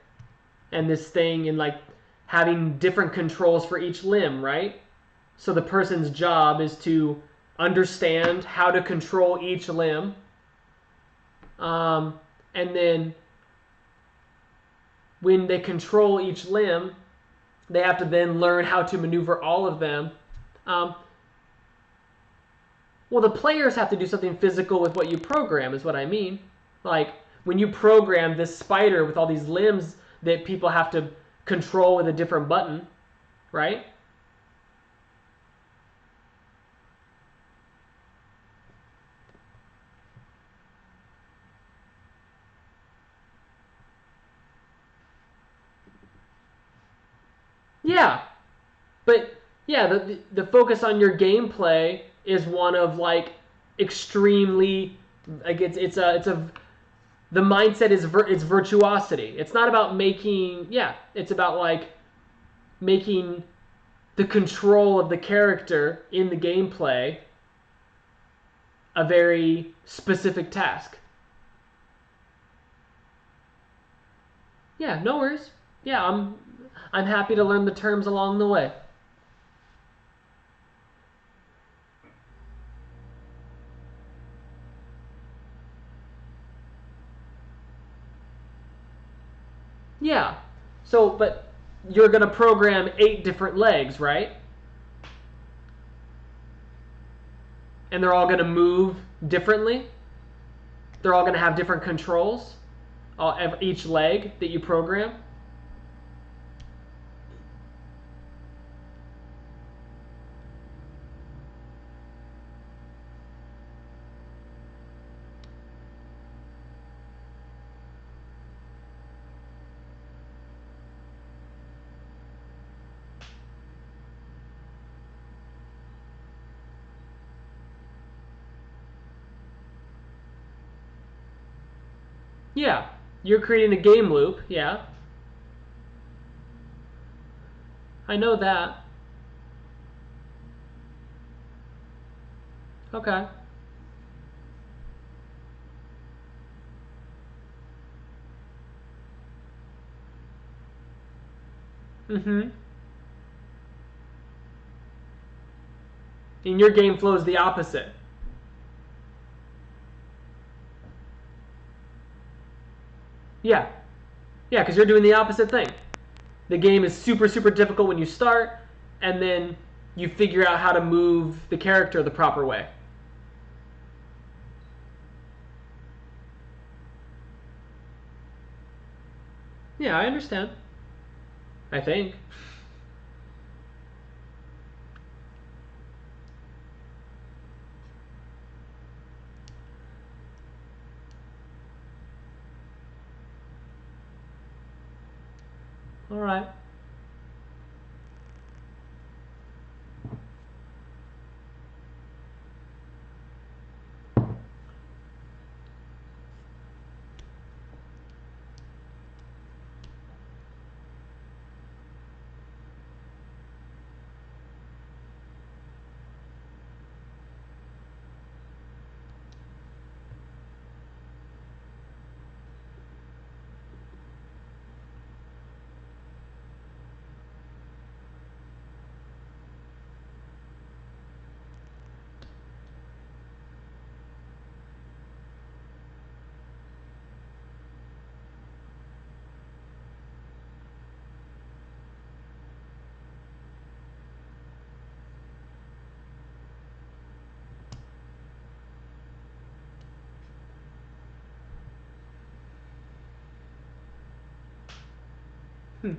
and this thing and like having different controls for each limb, right? So the person's job is to understand how to control each limb. And then when they control each limb, they have to then learn how to maneuver all of them. Well, the players have to do something physical with what you program, is what I mean. Like, when you program this spider with all these limbs that people have to control with a different button, right? Yeah, but yeah, the focus on your gameplay is one of like extremely like it's a the mindset is it's virtuosity. It's not about making, yeah, it's about like making the control of the character in the gameplay a very specific task. Yeah, no worries. Yeah, I'm happy to learn the terms along the way. Yeah. So, but you're going to program 8 different legs, right? And they're all going to move differently. They're all going to have different controls, each leg that you program. Yeah. You're creating a game loop, yeah. I know that. Okay. Mm-hmm. In your game flow is the opposite. Yeah. Yeah, because you're doing the opposite thing. The game is super, super difficult when you start, and then you figure out how to move the character the proper way. Yeah, I understand. I think. All right. Hmm.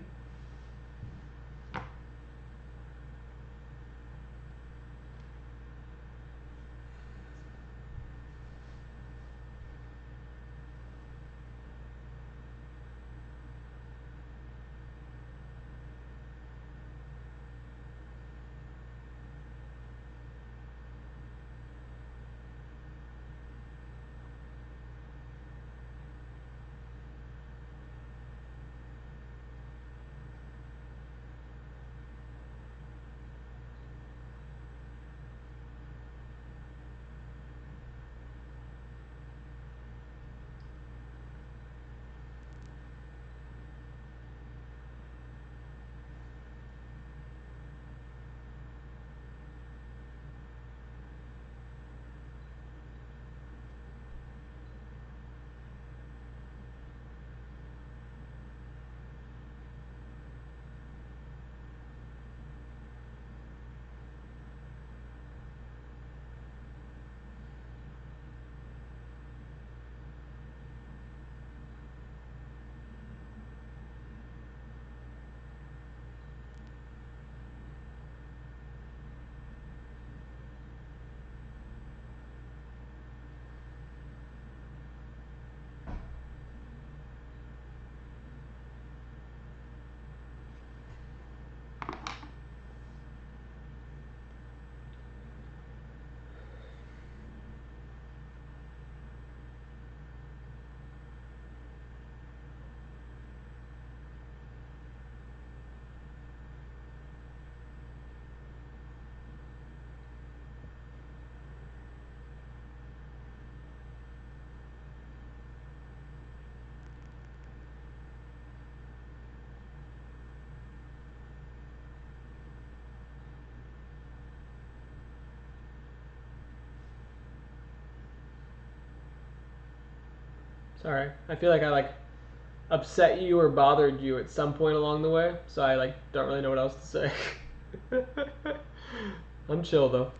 Sorry. I feel like I upset you or bothered you at some point along the way, so I don't really know what else to say. I'm chill though.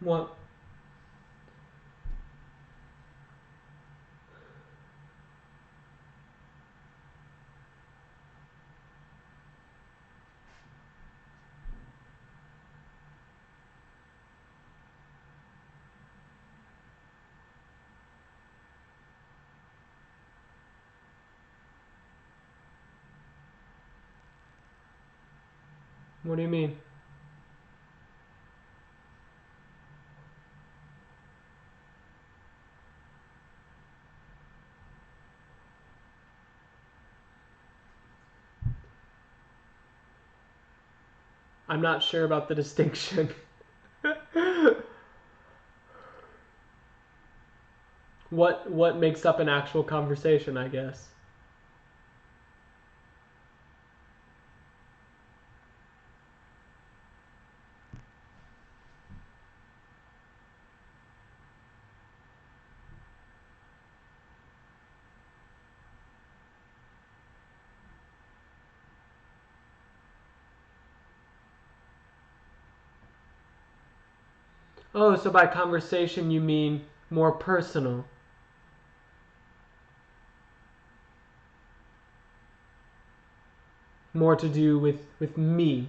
What? What do you mean? I'm not sure about the distinction. What makes up an actual conversation, I guess. Oh, so by conversation you mean more personal. More to do with me.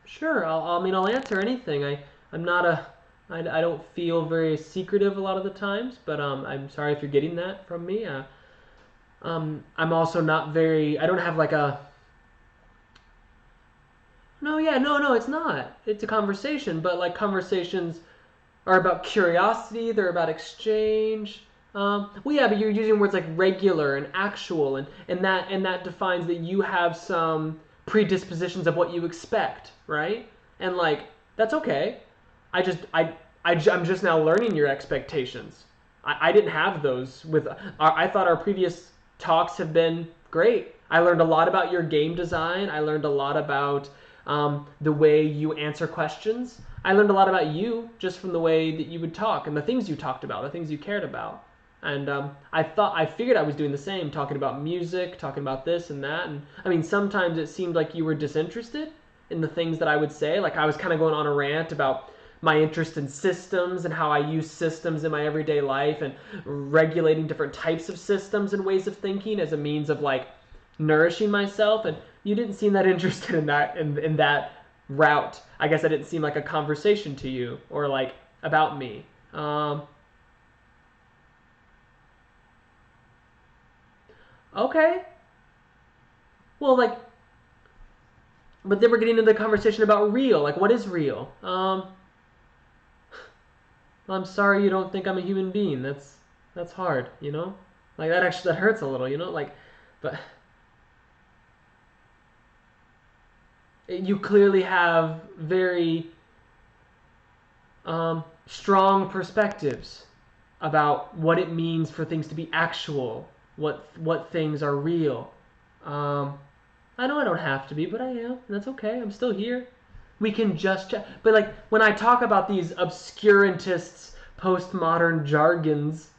Sure. I'll answer anything. I'm not I don't feel very secretive a lot of the times, but I'm sorry if you're getting that from me. I'm also not very. I don't have like a. No, yeah, no, it's not. It's a conversation, but like conversations are about curiosity. They're about exchange. Well, yeah, but you're using words like regular and actual, and that defines that you have some predispositions of what you expect, right? And like that's okay. I'm just now learning your expectations. I didn't have those with. I thought our previous talks have been great. I learned a lot about your game design. I learned a lot about the way you answer questions. I learned a lot about you just from the way that you would talk and the things you talked about, the things you cared about. And I figured I was doing the same, talking about music, talking about this and that. And I mean, sometimes it seemed like you were disinterested in the things that I would say. Like I was kind of going on a rant about my interest in systems and how I use systems in my everyday life and regulating different types of systems and ways of thinking as a means of like nourishing myself. And you didn't seem that interested in that route. I guess I didn't seem like a conversation to you or like about me. Okay. Well, like, but then we're getting into the conversation about real. Like, what is real? I'm sorry you don't think I'm a human being. That's hard, you know? Like that hurts a little, you know? Like, but you clearly have very strong perspectives about what it means for things to be actual, what things are real. I know I don't have to be, but I am. And that's okay. I'm still here. We can just chat. But like when I talk about these obscurantists, postmodern jargons,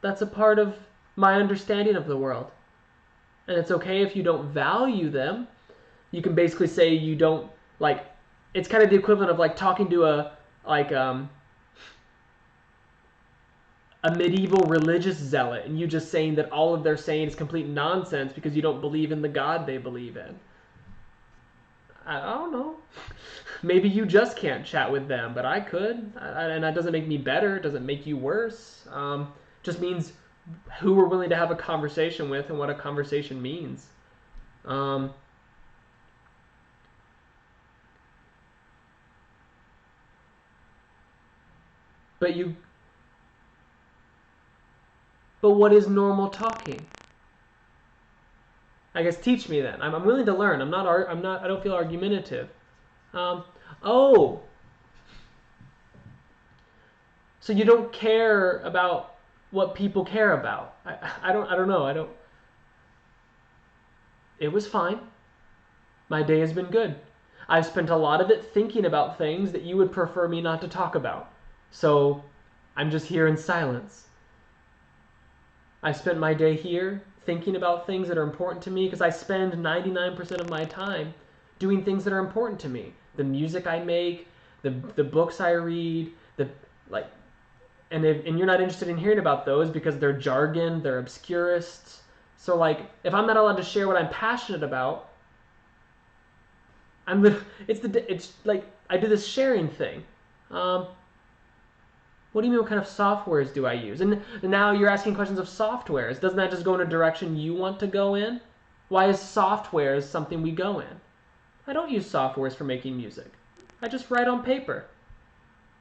that's a part of my understanding of the world. And it's okay if you don't value them. You can basically say you don't like. It's kind of the equivalent of like talking to a medieval religious zealot and you just saying that all of their saying is complete nonsense because you don't believe in the God they believe in. I don't know. Maybe you just can't chat with them, but I could. And that doesn't make me better. It doesn't make you worse. Just means who we're willing to have a conversation with and what a conversation means. But what is normal talking? I guess teach me then. I'm willing to learn. I don't feel argumentative. Oh. So you don't care about what people care about. I don't know. It was fine. My day has been good. I've spent a lot of it thinking about things that you would prefer me not to talk about. So I'm just here in silence. I spent my day here thinking about things that are important to me because I spend 99% of my time doing things that are important to me. The music I make, the books I read, and you're not interested in hearing about those because they're jargon, they're obscurists. So like if I'm not allowed to share what I'm passionate about, it's like I do this sharing thing. What do you mean, what kind of softwares do I use? And now you're asking questions of softwares. Doesn't that just go in a direction you want to go in? Why is softwares something we go in? I don't use softwares for making music. I just write on paper.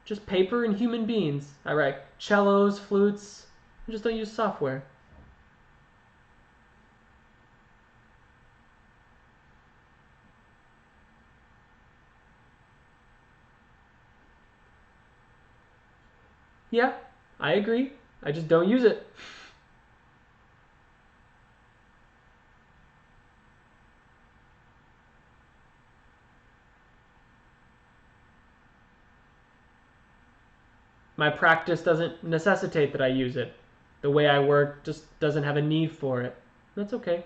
Just paper and human beings. I write cellos, flutes. I just don't use software. Yeah, I agree. I just don't use it. My practice doesn't necessitate that I use it. The way I work just doesn't have a need for it. That's okay.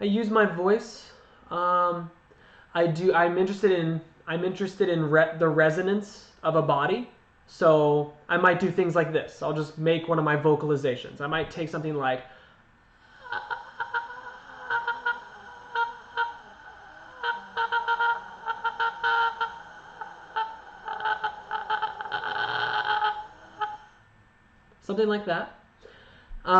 I use my voice. I do. I'm interested in. The resonance of a body. So I might do things like this. I'll just make one of my vocalizations. I might take something like. Something like that.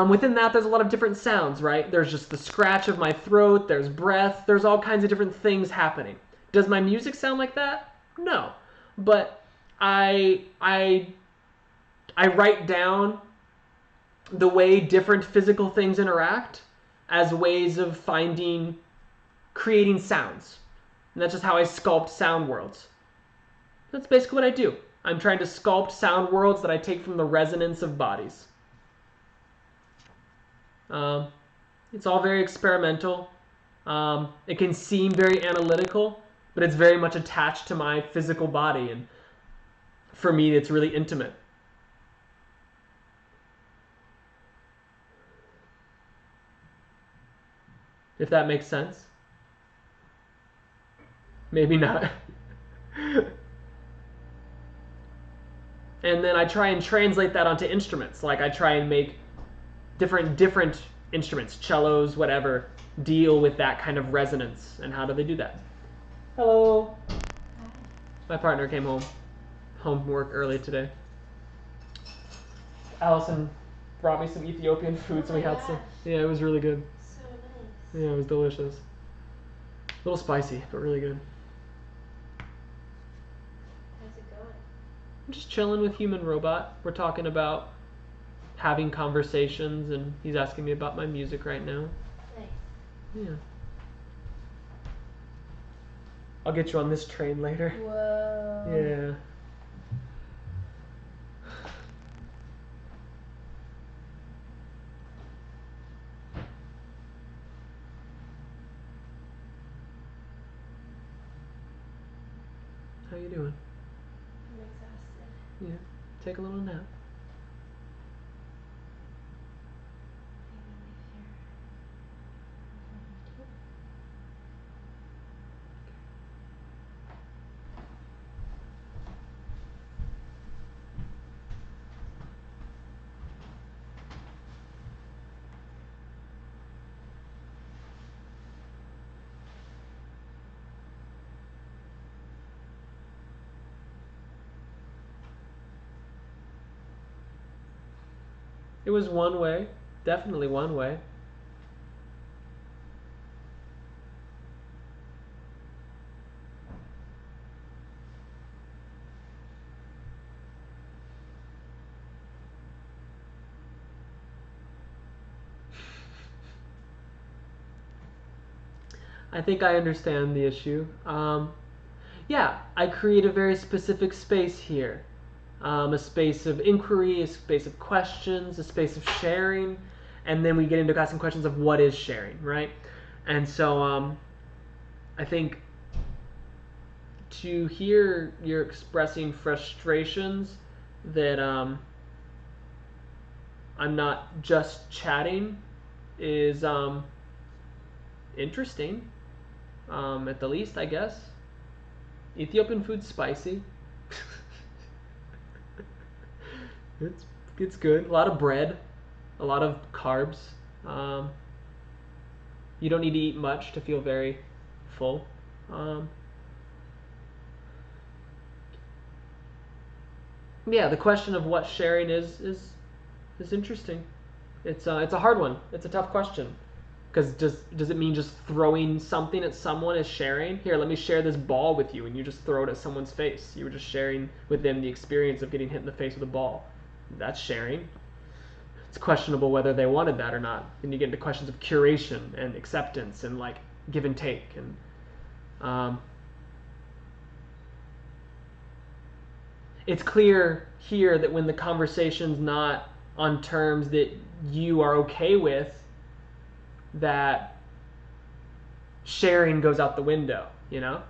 Within that, there's a lot of different sounds, right? There's just the scratch of my throat, there's breath, there's all kinds of different things happening. Does my music sound like that? No. But I write down the way different physical things interact as ways of creating sounds. And that's just how I sculpt sound worlds. That's basically what I do. I'm trying to sculpt sound worlds that I take from the resonance of bodies. It's all very experimental. It can seem very analytical, but it's very much attached to my physical body, and for me, it's really intimate. If that makes sense. Maybe not. And then I try and translate that onto instruments. Like I try and make different instruments, cellos, whatever, deal with that kind of resonance. And how do they do that? Hello. My partner came home from work early today. Allison brought me some Ethiopian food, so we had some. Yeah, it was really good. So nice. Yeah, it was delicious. A little spicy, but really good. How's it going? I'm just chilling with Human Robot. We're talking about having conversations, and he's asking me about my music right now. Nice. Yeah. I'll get you on this train later. Whoa. Yeah. How you doing? I'm exhausted. Yeah. Take a little nap. It was one way. Definitely one way. I think I understand the issue. Yeah, I create a very specific space here. A space of inquiry, a space of questions, a space of sharing, and then we get into asking questions of what is sharing, right? And so I think to hear you're expressing frustrations that I'm not just chatting is interesting, at the least, I guess. Ethiopian food's spicy. It's good. A lot of bread, a lot of carbs. You don't need to eat much to feel very full. Yeah, the question of what sharing is interesting. It's a hard one. It's a tough question. Because does it mean just throwing something at someone is sharing? Here, let me share this ball with you, and you just throw it at someone's face. You were just sharing with them the experience of getting hit in the face with a ball. That's sharing. It's questionable whether they wanted that or not. Then you get into questions of curation and acceptance and like give and take and it's clear here that when the conversation's not on terms that you are okay with, that sharing goes out the window, you know?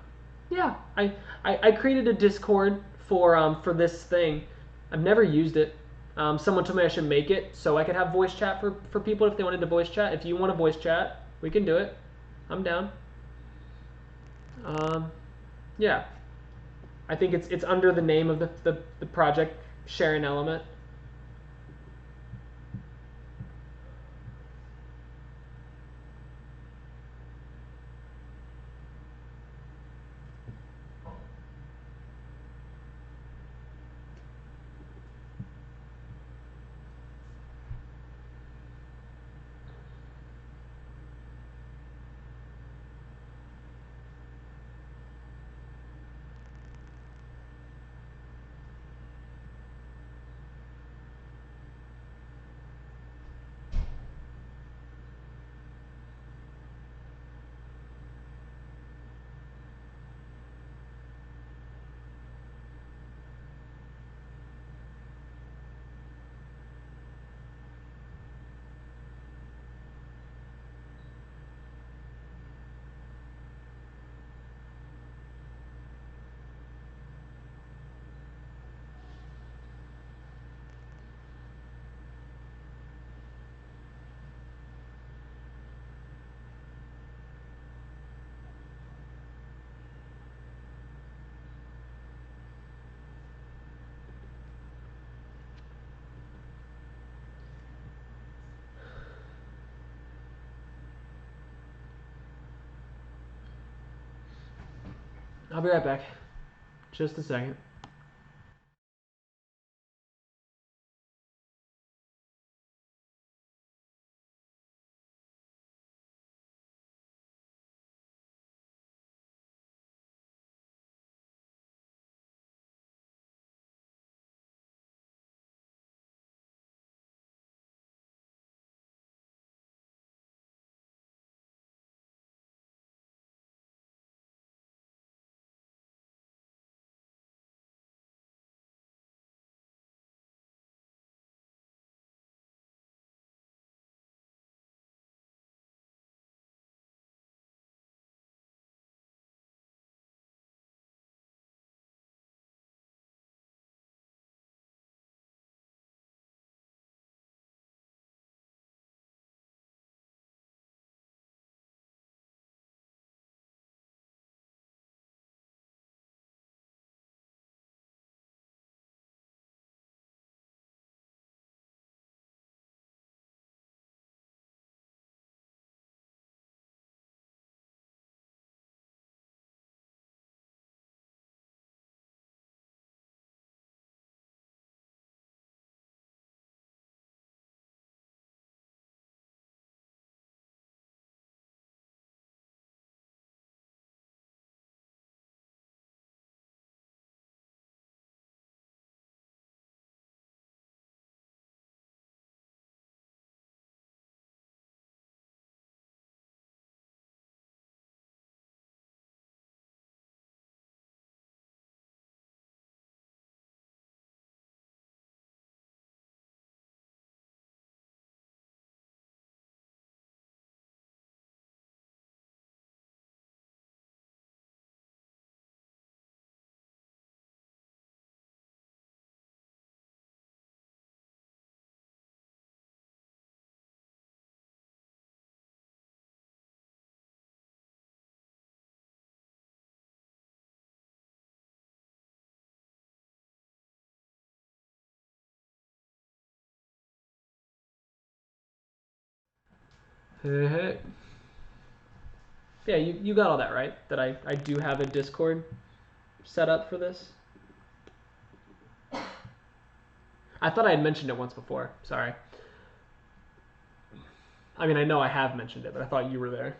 Yeah, I created a Discord for this thing. I've never used it. Someone told me I should make it so I could have voice chat for people if they wanted to voice chat. If you want to voice chat, we can do it. I'm down. Yeah. I think it's under the name of the project sharing element. I'll be right back. Just a second. Hey, hey. Yeah, you got all that right. That I do have a Discord set up for this. I thought I had mentioned it once before. Sorry. I mean, I know I have mentioned it, but I thought you were there.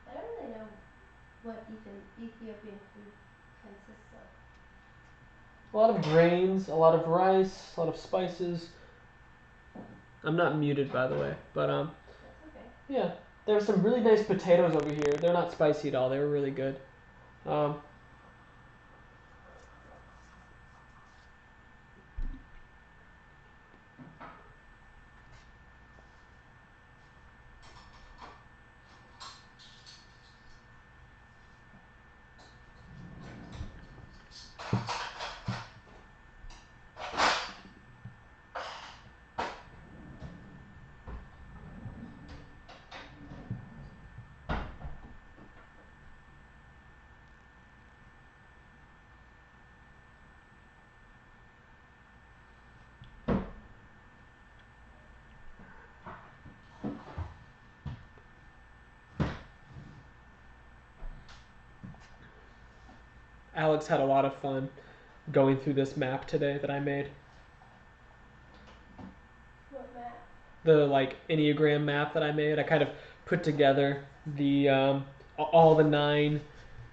I don't really know what Ethiopian food consists of. A lot of grains, a lot of rice, a lot of spices. I'm not muted, by the way, but That's okay. yeah. There are some really nice potatoes over here. They're not spicy at all. They were really good. Um, Alex had a lot of fun going through this map today that I made. What map? the like Enneagram map that I made. I kind of put together the all the 9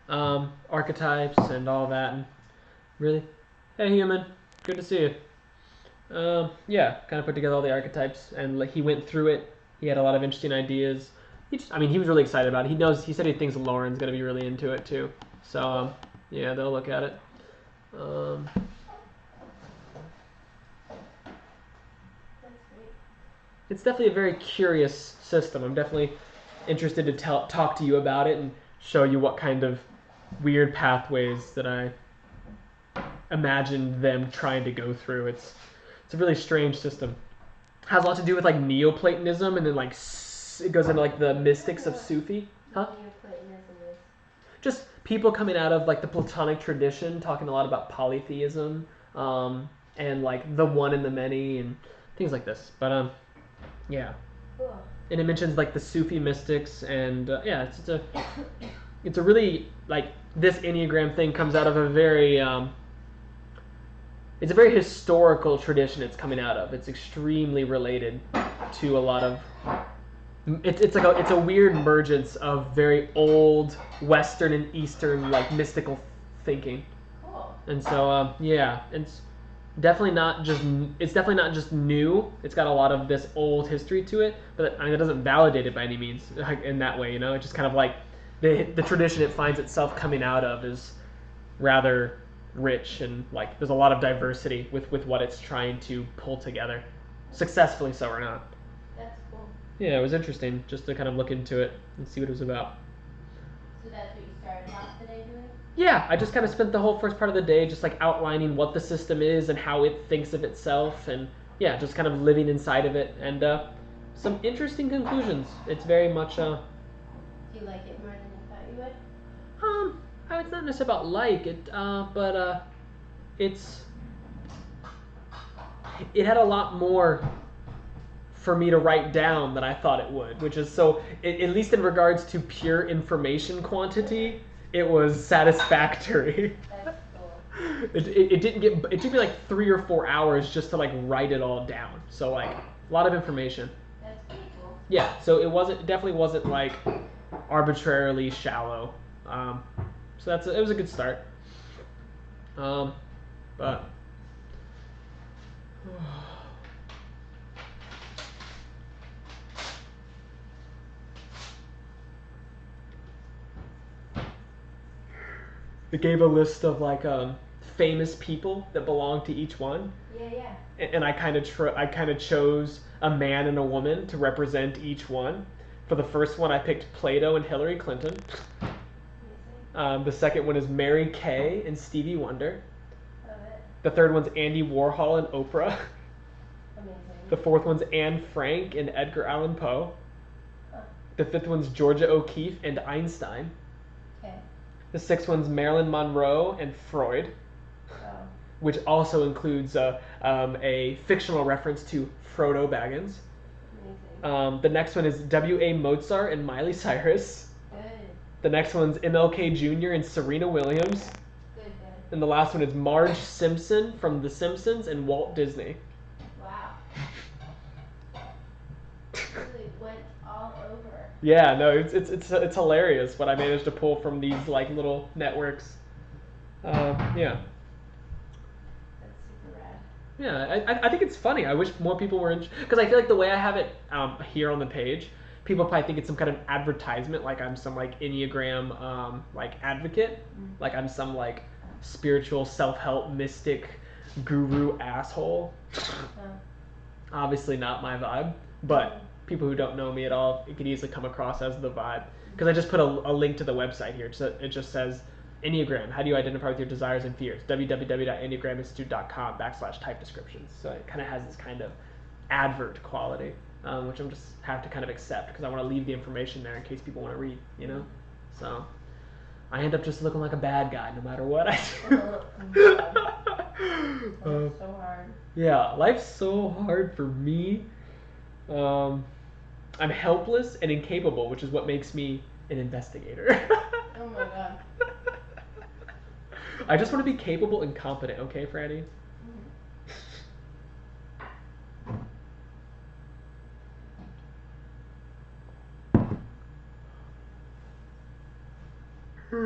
archetypes and all that. And really, hey human, good to see you. Yeah, kind of put together all the archetypes, and like he went through it. He had a lot of interesting ideas. I mean, he was really excited about it. He said he thinks Lauren's gonna be really into it too. So yeah, they'll look at it. That's great. It's definitely a very curious system. I'm definitely interested to talk to you about it and show you what kind of weird pathways that I imagined them trying to go through. It's a really strange system. It has a lot to do with like Neoplatonism, and then like it goes into like the mystics of Sufi. Huh? Neoplatonism is. Just people coming out of like the Platonic tradition, talking a lot about polytheism, and like the one and the many and things like this. But yeah. Cool. And it mentions like the Sufi mystics, and yeah, it's a really like this Enneagram thing comes out of a very it's a very historical tradition it's coming out of. It's extremely related to a lot of it's a weird mergence of very old Western and Eastern like mystical thinking. Cool. And so yeah, it's definitely not just new. It's got a lot of this old history to it, but I mean, it doesn't validate it by any means like, in that way. You know, it's just kind of like the tradition it finds itself coming out of is rather rich, and like there's a lot of diversity with what it's trying to pull together, successfully so or not. That's cool. Yeah, it was interesting just to kind of look into it and see what it was about. So that's what you started off the day doing? Yeah, I just kind of spent the whole first part of the day just like outlining what the system is and how it thinks of itself, and yeah, just kind of living inside of it, and some interesting conclusions. It's very much Do you like it more than you thought you would? it's not necessarily about like it, but it had a lot more for me to write down than I thought it would, which is so at least in regards to pure information quantity, it was satisfactory. That's cool. It took me like 3 or 4 hours just to like write it all down. So like a lot of information. That's pretty cool. Yeah, so it definitely wasn't like arbitrarily shallow. So it was a good start. But it gave a list of like famous people that belong to each one, Yeah. and I kind of chose a man and a woman to represent each one. For the first one, I picked Plato and Hillary Clinton. Amazing. The second one is Mary Kay and Stevie Wonder. Love it. The third one's Andy Warhol and Oprah. Amazing. The fourth one's Anne Frank and Edgar Allan Poe. Huh. The fifth one's Georgia O'Keeffe and Einstein. Okay. The sixth one's Marilyn Monroe and Freud, Oh. which also includes a fictional reference to Frodo Baggins. Amazing. The next one is W.A. Mozart and Miley Cyrus. Good. The next one's MLK Jr. and Serena Williams. Good. And the last one is Marge Simpson from The Simpsons and Walt Disney. Wow. Really went all over. Yeah, no, it's hilarious what I managed to pull from these like little networks. Yeah. That's super rad. Yeah, I think it's funny. I wish more people were because I feel like the way I have it here on the page, people probably think it's some kind of advertisement, like I'm some like Enneagram like advocate, like I'm some like spiritual self-help mystic guru asshole. Obviously not my vibe, but people who don't know me at all, it could easily come across as the vibe. Because I just put a link to the website here. It just says Enneagram. How do you identify with your desires and fears? www.enneagraminstitute.com/type descriptions. So it kind of has this kind of advert quality, which I'm just have to kind of accept because I want to leave the information there in case people want to read, you know? So I end up just looking like a bad guy no matter what I do. That's so hard. Yeah, life's so hard for me. I'm helpless and incapable, which is what makes me an investigator. Oh my god. I just want to be capable and competent, okay, Franny? If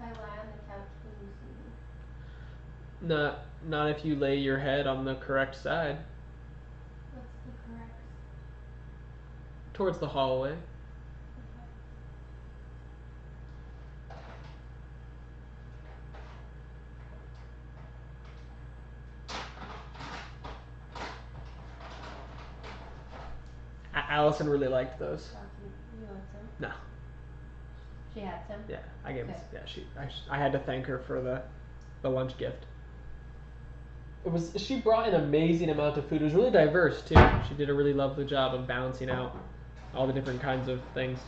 I lie on the couch, will you see me? Not if you lay your head on the correct side What's the correct? towards the hallway. Okay. Allison really liked those. You want some? No. She had some? Yeah, I gave. Okay. Yeah, I had to thank her for the lunch gift. She brought an amazing amount of food. It was really diverse too. She did a really lovely job of balancing out all the different kinds of things.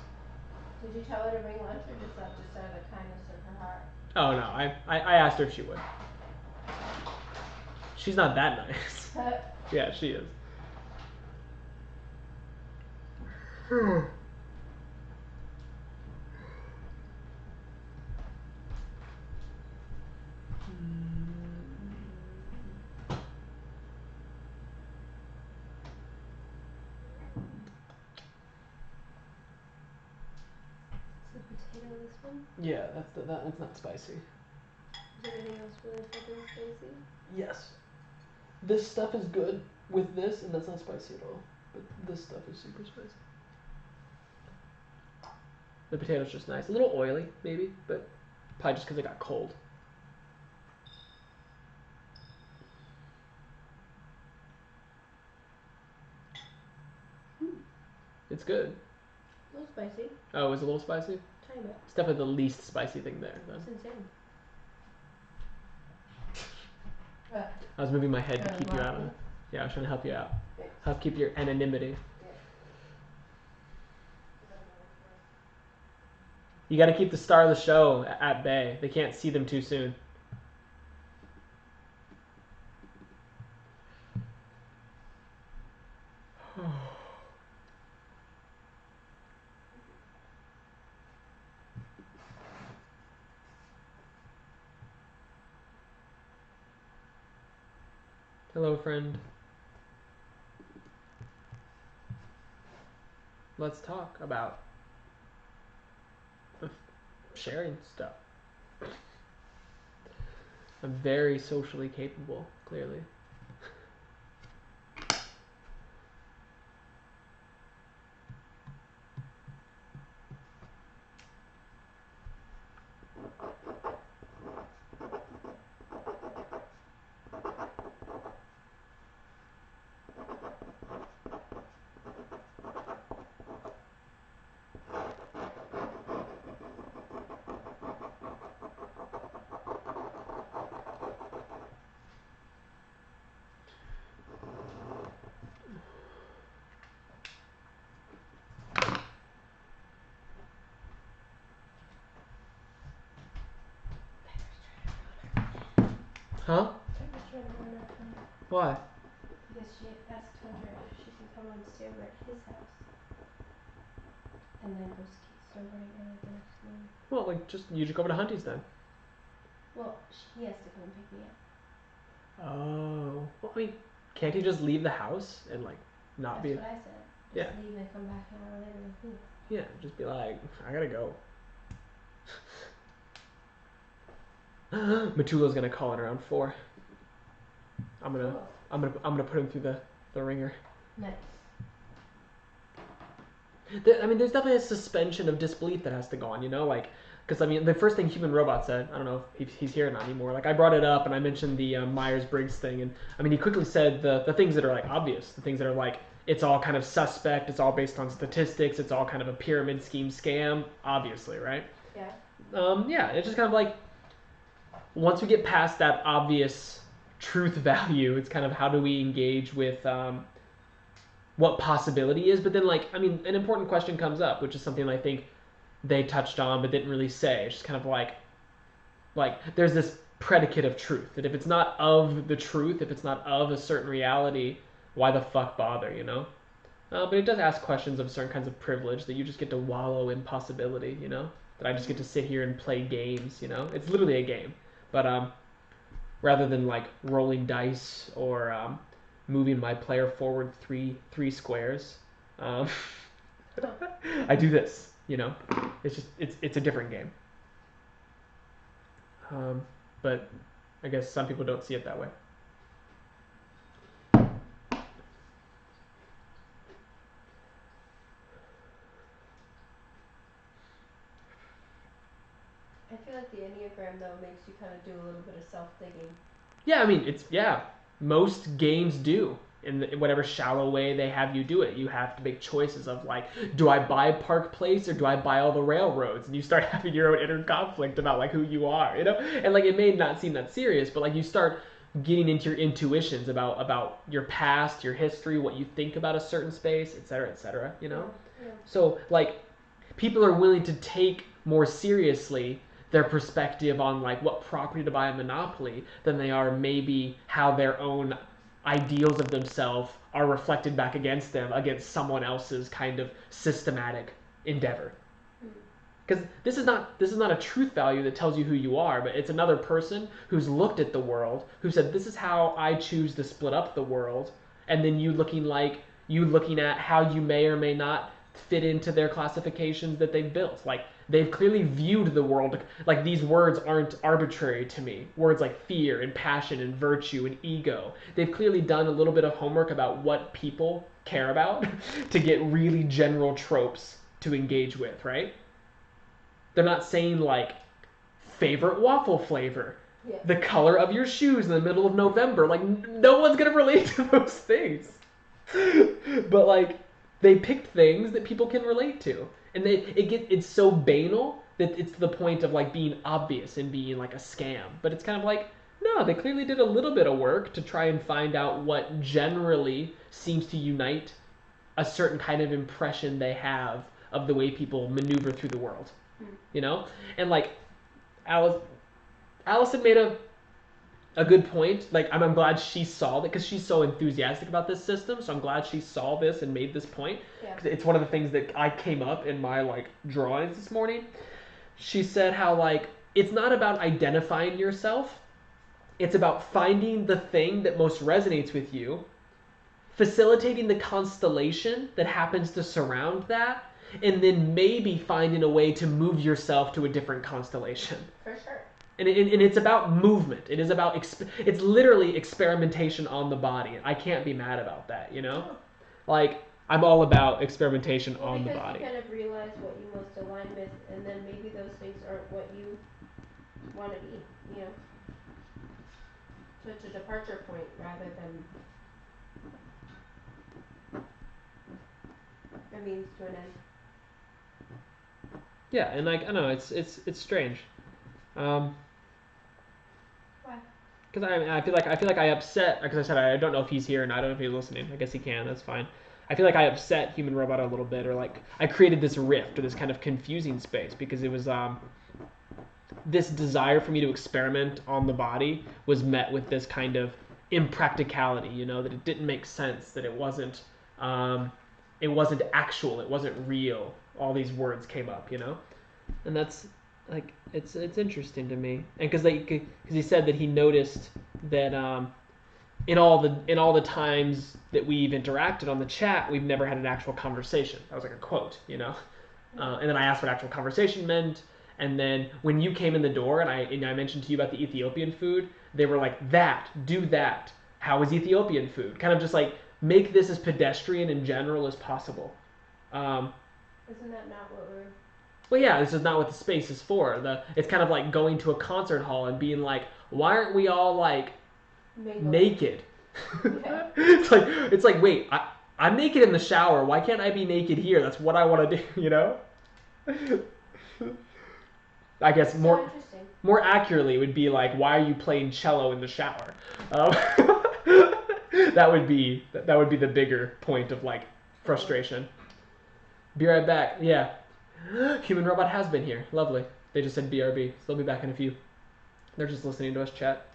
Did you tell her to bring lunch, or just that just out of the kindness of her heart? Oh no, I asked her if she would. She's not that nice. Yeah, she is. Is the potato this one? Yeah, that's not spicy. Is everything else really fucking spicy? Yes. This stuff is good with this, and that's not spicy at all. But this stuff is super spicy. The potato's just nice. A little oily, maybe, but probably just because it got cold. It's good. A little spicy. Oh, it was a little spicy? Tiny bit. It's definitely the least spicy thing there, though. It's insane. I was moving my head to keep you out of it. Yeah, I was trying to help you out. Help keep your anonymity. You gotta keep the star of the show at bay. They can't see them too soon. Hello, friend. Let's talk about sharing stuff. I'm very socially capable, clearly. Huh? Pepper's trying to ruin our time. Why? Because she asked Hunter if she can come and stay over at his house. And then go snowboarding early the next morning. Well, like, you just go over to Hunty's then. Well, he has to come and pick me up. Oh. Well, I mean, can't he just leave the house and, like, not That's be... what I said. Just Yeah. leave and come back an hour later with me. Yeah, just be like, I gotta go. Matula's gonna call it around 4. I'm gonna put him through the ringer. Nice. I mean, there's definitely a suspension of disbelief that has to go on, you know, like, because I mean, the first thing Human Robot said, I don't know if he's here or not anymore. Like, I brought it up and I mentioned the Myers-Briggs thing, and I mean, he quickly said the things that are like obvious, the things that are like, it's all kind of suspect, it's all based on statistics, it's all kind of a pyramid scheme scam, obviously, right? Yeah. Yeah, it's just kind of like, once we get past that obvious truth value, it's kind of how do we engage with what possibility is. But then, like, I mean, an important question comes up, which is something I think they touched on but didn't really say. It's just kind of like there's this predicate of truth, that if it's not of the truth, if it's not of a certain reality, why the fuck bother, you know? But it does ask questions of certain kinds of privilege, that you just get to wallow in possibility, you know? That I just get to sit here and play games, you know? It's literally a game. But rather than like rolling dice or moving my player forward three squares. I do this, you know. It's a different game. But I guess some people don't see it that way. I feel like the Enneagram though makes you kind of do a little bit of self-digging. Yeah, I mean, most games do. In whatever shallow way they have you do it, you have to make choices of like, do I buy Park Place or do I buy all the railroads? And you start having your own inner conflict about like who you are, you know. And like it may not seem that serious, but like you start getting into your intuitions about your past, your history, what you think about a certain space, etc., you know. Yeah. So like people are willing to take more seriously their perspective on like what property to buy in Monopoly than they are maybe how their own ideals of themselves are reflected back against them against someone else's kind of systematic endeavor. Because this is not a truth value that tells you who you are, but it's another person who's looked at the world, who said this is how I choose to split up the world, and then you looking at how you may or may not fit into their classifications that they've built. Like they've clearly viewed the world, like these words aren't arbitrary to me. Words like fear and passion and virtue and ego. They've clearly done a little bit of homework about what people care about to get really general tropes to engage with, right? They're not saying like favorite waffle flavor, Yeah. the color of your shoes in the middle of November. Like no one's gonna relate to those things. But like they picked things that people can relate to, and it's so banal that it's to the point of like being obvious and being like a scam. But it's kind of like, no, they clearly did a little bit of work to try and find out what generally seems to unite a certain kind of impression they have of the way people maneuver through the world, you know. And like Allison made a good point. Like I'm glad she saw that because she's so enthusiastic about this system. So I'm glad she saw this and made this point. Yeah. 'Cause it's one of the things that I came up in my like drawings this morning. She said how like it's not about identifying yourself. It's about finding the thing that most resonates with you, facilitating the constellation that happens to surround that, and then maybe finding a way to move yourself to a different constellation. For sure. And it's about movement. It is about it's literally experimentation on the body. I can't be mad about that, you know? Like I'm all about experimentation on the body. Because you kind of realize what you most align with, and then maybe those things aren't what you want to be, you know? So it's a departure point rather than a means to an end. Yeah, and like I don't know, it's strange. Why? Because I feel like I upset, because I said I don't know if he's here and I don't know if he's listening. I guess he can. That's fine. I feel like I upset Human Robot a little bit, or like I created this rift or this kind of confusing space because it was this desire for me to experiment on the body was met with this kind of impracticality. You know, that it didn't make sense, that it wasn't actual, it wasn't real. All these words came up, you know, and that's like it's interesting to me, and because he said that he noticed that in all the times that we've interacted on the chat, we've never had an actual conversation. That was like a quote, you know, and then I asked what actual conversation meant, and then when you came in the door and I mentioned to you about the Ethiopian food, they were like, do that. How is Ethiopian food? Kind of just like make this as pedestrian and general as possible. Isn't that not what we're... Well, yeah, this is not what the space is for. It's kind of like going to a concert hall and being like, why aren't we all like naked? Yeah. It's like wait, I'm naked in the shower. Why can't I be naked here? That's what I want to do, you know? I guess So more interesting. more accurately would be like, why are you playing cello in the shower? That would be the bigger point of like frustration. Be right back. Yeah. Human Robot has been here. Lovely. They just said BRB. So they'll be back in a few. They're just listening to us chat.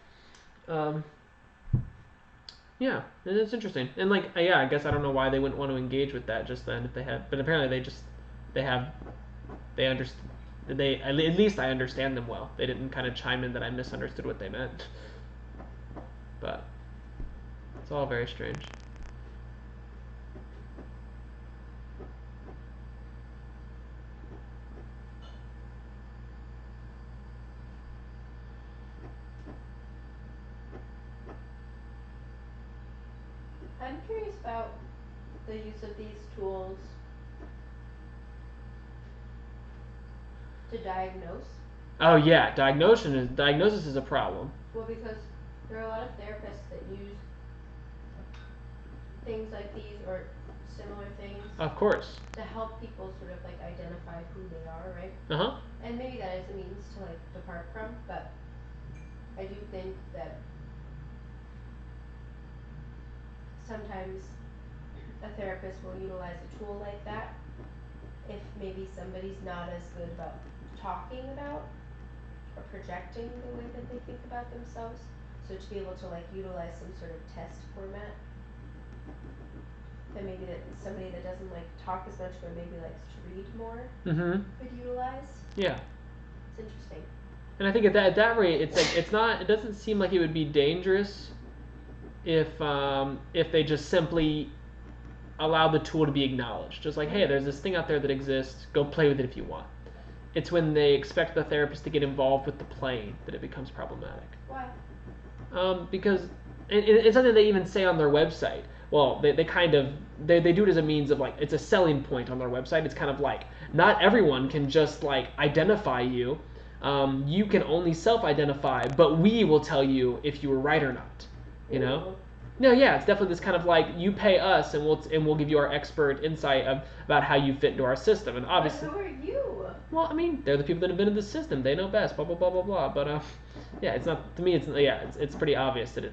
Yeah, and it's interesting. And like, yeah, I guess I don't know why they wouldn't want to engage with that just then if they had. But apparently they understand. At least I understand them well. They didn't kind of chime in that I misunderstood what they meant. But it's It's all very strange. I'm curious about the use of these tools to diagnose. Oh yeah, diagnosis is a problem. Well, because there are a lot of therapists that use things like these or similar things Of course. to help people sort of like identify who they are, right? Uh-huh. And maybe that is a means to like depart from, but I do think that sometimes a therapist will utilize a tool like that if maybe somebody's not as good about talking about or projecting the way that they think about themselves. So to be able to like utilize some sort of test format that maybe that somebody that doesn't like talk as much but maybe likes to read more Mm-hmm. could utilize. Yeah. It's interesting. And I think at that rate, it's like it doesn't seem like it would be dangerous if they just simply allow the tool to be acknowledged. Just like, hey, there's this thing out there that exists. Go play with it if you want. It's when they expect the therapist to get involved with the playing that it becomes problematic. Why? Because it's something they even say on their website. Well, they do it as a means of like, it's a selling point on their website. It's kind of like, not everyone can just like identify you. You can only self-identify, but we will tell you if you were right or not. You know? No, yeah, it's definitely this kind of like, you pay us and we'll give you our expert insight about how you fit into our system. And obviously, But who are you? well, I mean, they're the people that invented the system. They know best. Blah blah blah blah blah. But yeah, it's not, to me. It's pretty obvious that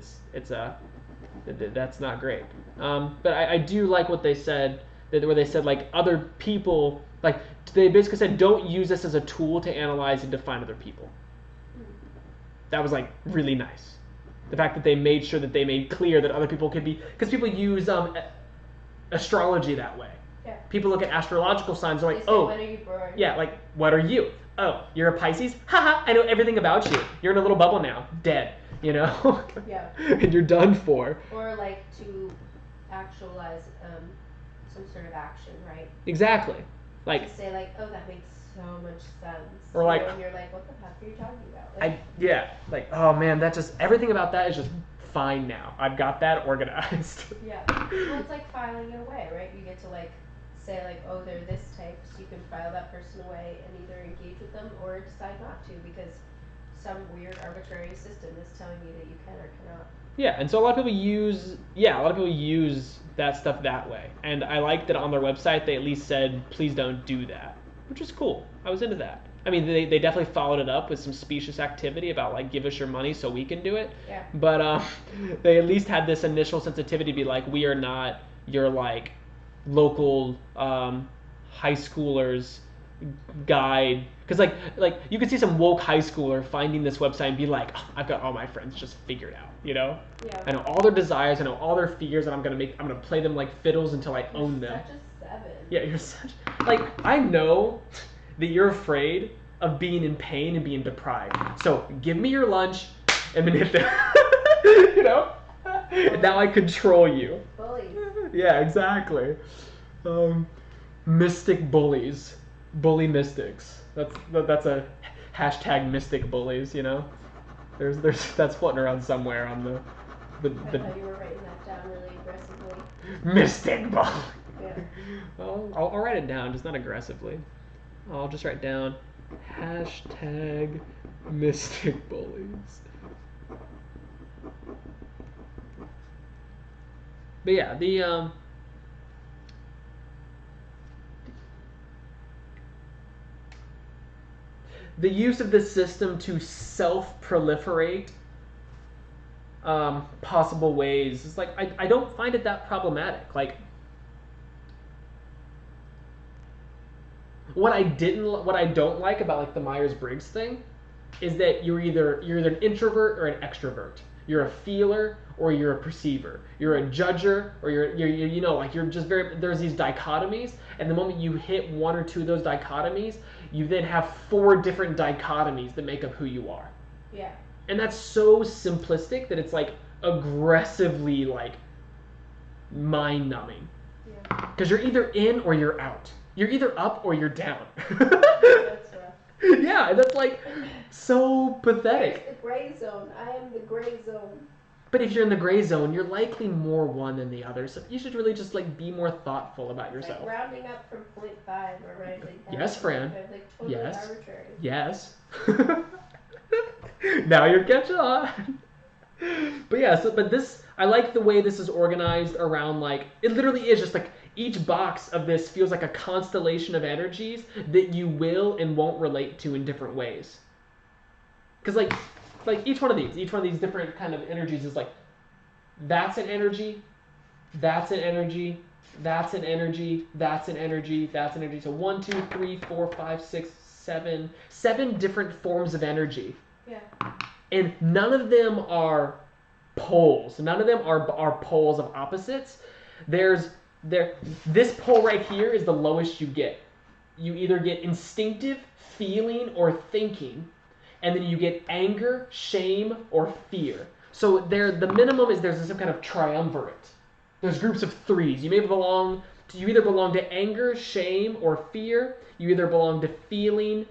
that's not great. But I do like what they said, where they said like other people, like they basically said, don't use this as a tool to analyze and define other people. That was like really nice. The fact that they made sure that they made clear that other people could be, because people use astrology that way. Yeah. People look at astrological signs and They like, say, oh, when are you born? yeah, like, what are you? Oh, you're a Pisces? Haha, I know everything about you. You're in a little bubble now, dead, you know? Yeah. And you're done for. Or like to actualize some sort of action, right? Exactly. Like, To say like, oh, that makes so much sense. Or like- and you're like, what the fuck are you talking about? Like, oh man, everything about that is just fine now. I've got that organized. yeah. Well, it's like filing it away, right? You get to like say like, oh, they're this type, so you can file that person away and either engage with them or decide not to because some weird arbitrary system is telling you that you can or cannot. Yeah, and so a lot of people use that stuff that way. And I like that on their website they at least said, please don't do that, which is cool. I was into that. I mean, they definitely followed it up with some specious activity about like, give us your money so we can do it. Yeah. But they at least had this initial sensitivity to be like, we are not your like local high schoolers guide, because like you could see some woke high schooler finding this website and be like, oh, I've got all my friends just figured out, you know? Yeah. I know all their desires, I know all their fears, and I'm gonna play them like fiddles until I own them. Such a 7. Yeah, you're such, like, I know that you're afraid of being in pain and being deprived. So give me your lunch and manipulate, you know? And now I control you. Bullies. Yeah, exactly. Mystic bullies. Bully mystics. That's a hashtag mystic bullies, you know? There's that's floating around somewhere on the I thought you were writing that down really aggressively. mystic bully. Yeah. Well, I'll write it down, just not aggressively. I'll just write down hashtag mystic bullies. But yeah, the use of this system to self-proliferate possible ways is like, I don't find it that problematic. Like, what I don't like about like the Myers-Briggs thing is that you're either an introvert or an extrovert. You're a feeler or you're a perceiver. You're a judger or you're you know, like, you're just there's these dichotomies, and the moment you hit one or two of those dichotomies, you then have 4 different dichotomies that make up who you are. Yeah. And that's so simplistic that it's like aggressively like mind-numbing. Yeah. Because you're either in or you're out. You're either up or you're down. That's rough. Yeah, that's like so There's pathetic. the gray zone. I am the gray zone. But if you're in the gray zone, you're likely more one than the other. So you should really just like be more thoughtful about It's yourself. like rounding up from 0.5 or rounding down. Yes, from Fran. 0.5, like totally Yes. arbitrary. Yes. Now you're catching on. But yeah, but this, I like the way this is organized around like, it literally is just like each box of this feels like a constellation of energies that you will and won't relate to in different ways. Because like each one of these different kind of energies is like, that's an energy, that's an energy, that's an energy, that's an energy, that's an energy. So 1, 2, 3, 4, 5, 6, 7, 7 different forms of energy. Yeah. And none of them are poles. None of them are poles of opposites. This pole right here is the lowest you get. You either get instinctive, feeling, or thinking, and then you get anger, shame, or fear. So the minimum is there's some kind of triumvirate. There's groups of 3s. You either belong to anger, shame, or fear. You either belong to feeling,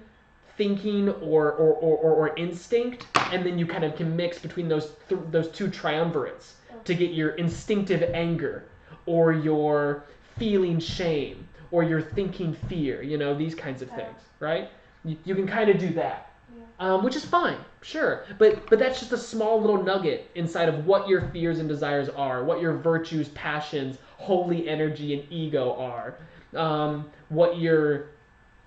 thinking, or instinct, and then you kind of can mix between those two triumvirates to get your instinctive anger, or your feeling shame, or your thinking fear. You know, these kinds of things, right? You can kind of do that, which is fine, sure. But that's just a small little nugget inside of what your fears and desires are, what your virtues, passions, holy energy, and ego are, what your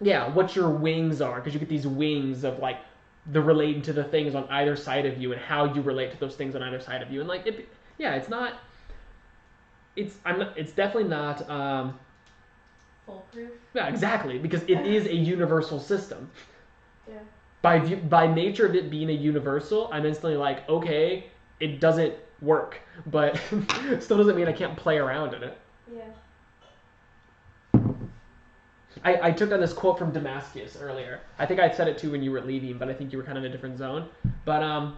wings are, because you get these wings of like the relating to the things on either side of you and how you relate to those things on either side of you. And like it's definitely not Foolproof. yeah, exactly, because it is a universal system. Yeah. By nature of it being a universal, I'm instantly like, okay, it doesn't work, but still doesn't mean I can't play around in it. Yeah. I took on this quote from Damascus earlier. I think I said it too when you were leaving, but I think you were kind of in a different zone. But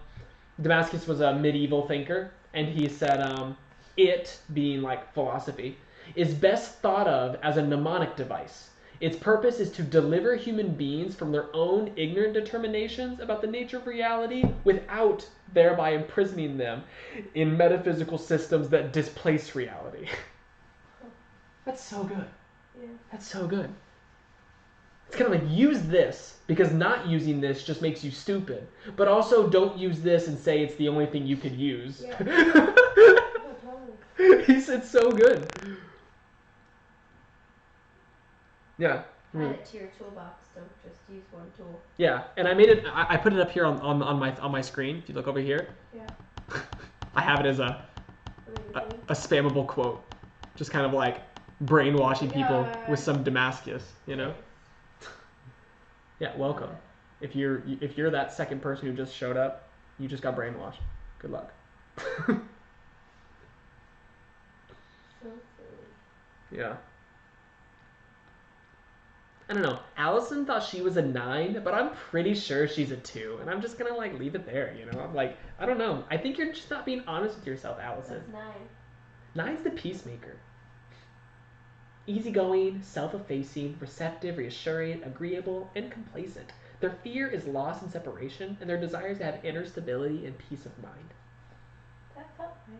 Damascus was a medieval thinker, and he said, it, being like philosophy, is best thought of as a mnemonic device. Its purpose is to deliver human beings from their own ignorant determinations about the nature of reality without thereby imprisoning them in metaphysical systems that displace reality. That's so good. Yeah. That's so good. It's kind of like, use this, because not using this just makes you stupid. But also don't use this and say it's the only thing you could use. Yeah. No, totally. He said so good. Yeah. Add it to your toolbox. Don't just use one tool. Yeah, and I made it. I put it up here on my screen. If you look over here, Yeah. I have it as a spammable quote, just kind of like brainwashing people with some Damascus, you know. Yeah, welcome. If you're that second person who just showed up, you just got brainwashed. Good luck. So silly. Yeah. I don't know. Allison thought she was a 9, but I'm pretty sure she's a 2, and I'm just gonna like leave it there, you know. I'm like, I don't know. I think you're just not being honest with yourself, Allison. That's 9. 9's the peacemaker. Easygoing, self-effacing, receptive, reassuring, agreeable, and complacent. Their fear is loss and separation, and their desires to have inner stability and peace of mind. That felt right.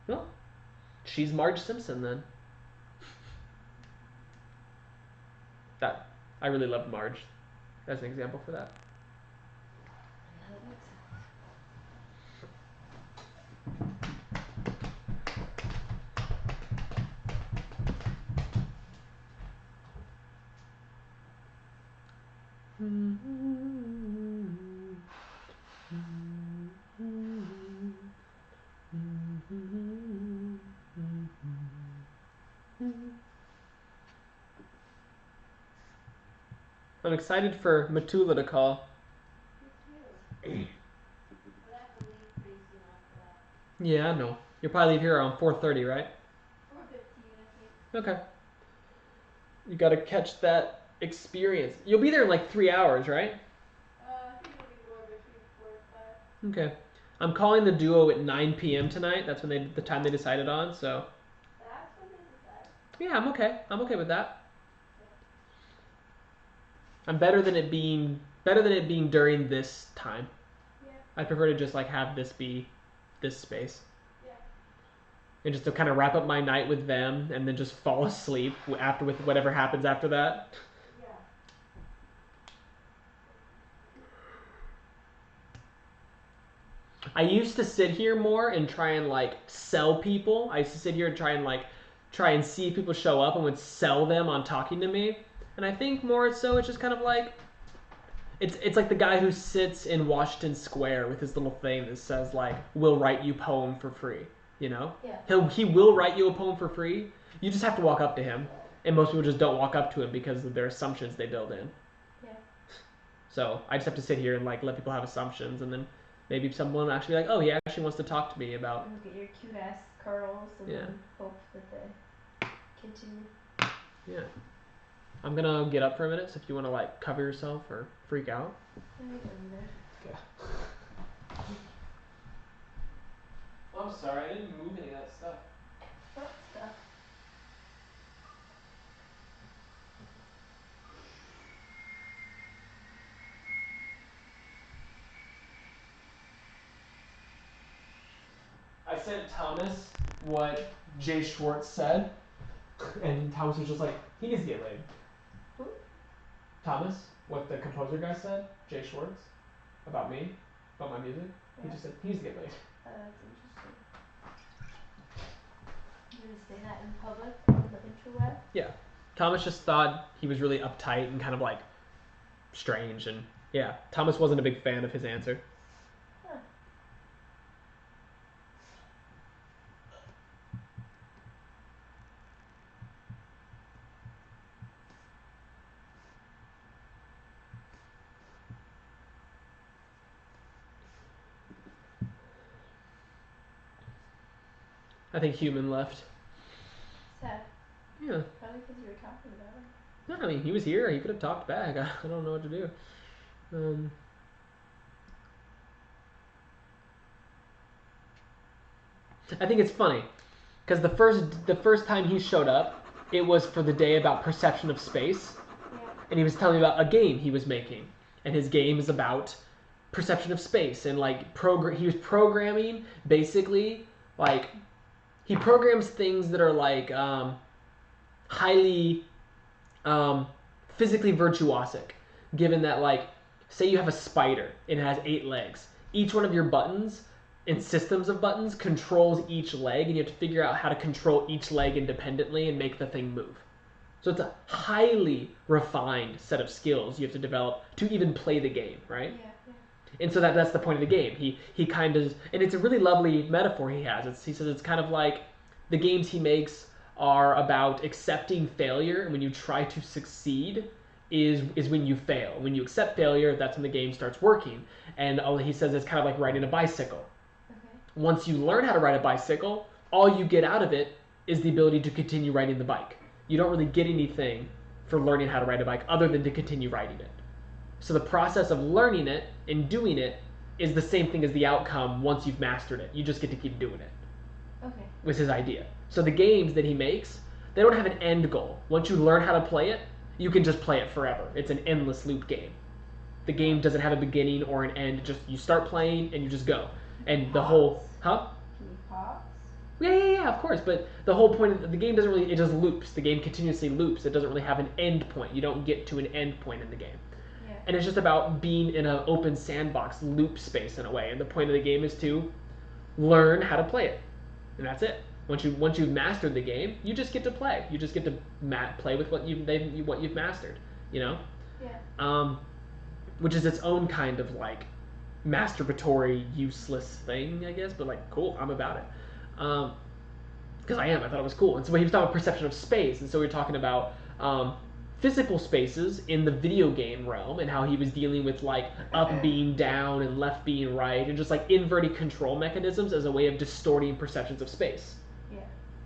Well, she's Marge Simpson then. That I really love Marge as an example for that. I'm excited for Matula to call. Yeah, I know. You'll probably leave here around 4:30, right? 4:15, I think. Okay. You gotta catch that experience. You'll be there in like 3 hours, right? I think it'll be more between 4 and 5. Okay. I'm calling the duo at 9 p.m. tonight. That's when the time they decided on. So Yeah, I'm okay. I'm okay with that. I'm better than it being during this time. Yeah. I prefer to just like have this be this space. Yeah. And just to kind of wrap up my night with them and then just fall asleep after with whatever happens after that. Yeah. I used to sit here more and try and like sell people. I used to sit here and try and see if people show up and would sell them on talking to me. And I think more so it's just kind of like it's like the guy who sits in Washington Square with his little thing that says like we'll write you poem for free, you know? Yeah. He will write you a poem for free. You just have to walk up to him. And most people just don't walk up to him because of their assumptions they build in. Yeah. So I just have to sit here and like let people have assumptions, and then maybe someone actually like, oh, he actually wants to talk to me about. And get your cute ass curls and Yeah. then hope that they continue. Yeah. I'm gonna get up for a minute, so if you want to like cover yourself or freak out. Yeah. Oh, I'm sorry, I didn't move any of that stuff. What stuff? I sent Thomas what Jay Schwartz said, and Thomas was just like, he needs to get laid. Who? Thomas, what the composer guy said, Jay Schwartz, about me, about my music. He Yeah. just said he needs to get laid. That's interesting. You gonna say that in public on the interweb? Yeah. Thomas just thought he was really uptight and kind of like strange, and yeah, Thomas wasn't a big fan of his answer. Huh. I think Human left. Sad. Yeah. Probably because you were talking about him. No, I mean, he was here. He could have talked back. I don't know what to do. I think it's funny because the first time he showed up, it was for the day about perception of space, Yeah. and he was telling me about a game he was making, and his game is about perception of space and like he was programming basically like he programs things that are like highly physically virtuosic, given that like say you have a spider and it has 8 legs, each one of your buttons and systems of buttons controls each leg, and you have to figure out how to control each leg independently and make the thing move. So it's a highly refined set of skills you have to develop to even play the game, right? Yeah. And so that's the point of the game. He kind of, and it's a really lovely metaphor he has. He says it's kind of like the games he makes are about accepting failure, and when you try to succeed is when you fail. When you accept failure, that's when the game starts working. And he says it's kind of like riding a bicycle. Okay. Once you learn how to ride a bicycle, all you get out of it is the ability to continue riding the bike. You don't really get anything for learning how to ride a bike other than to continue riding it. So the process of learning it and doing it is the same thing as the outcome once you've mastered it. You just get to keep doing it. Okay. Was his idea. So the games that he makes, they don't have an end goal. Once you learn how to play it, you can just play it forever. It's an endless loop game. The game doesn't have a beginning or an end. Just you start playing and you just go. And the whole, huh? Can you pause? Yeah, of course. But the whole point of the game doesn't really, it just loops. The game continuously loops. It doesn't really have an end point. You don't get to an end point in the game. Yeah. And it's just about being in an open sandbox loop space in a way. And the point of the game is to learn how to play it. And that's it. Once you've mastered the game, you just get to play. You just get to play with what you've mastered, you know? Yeah. Which is its own kind of like masturbatory, useless thing, I guess. But like, cool, I'm about it. Because I thought it was cool. And so he was talking about perception of space, and so we were talking about physical spaces in the video game realm and how he was dealing with like up being down and left being right, and just like inverting control mechanisms as a way of distorting perceptions of space. Yeah.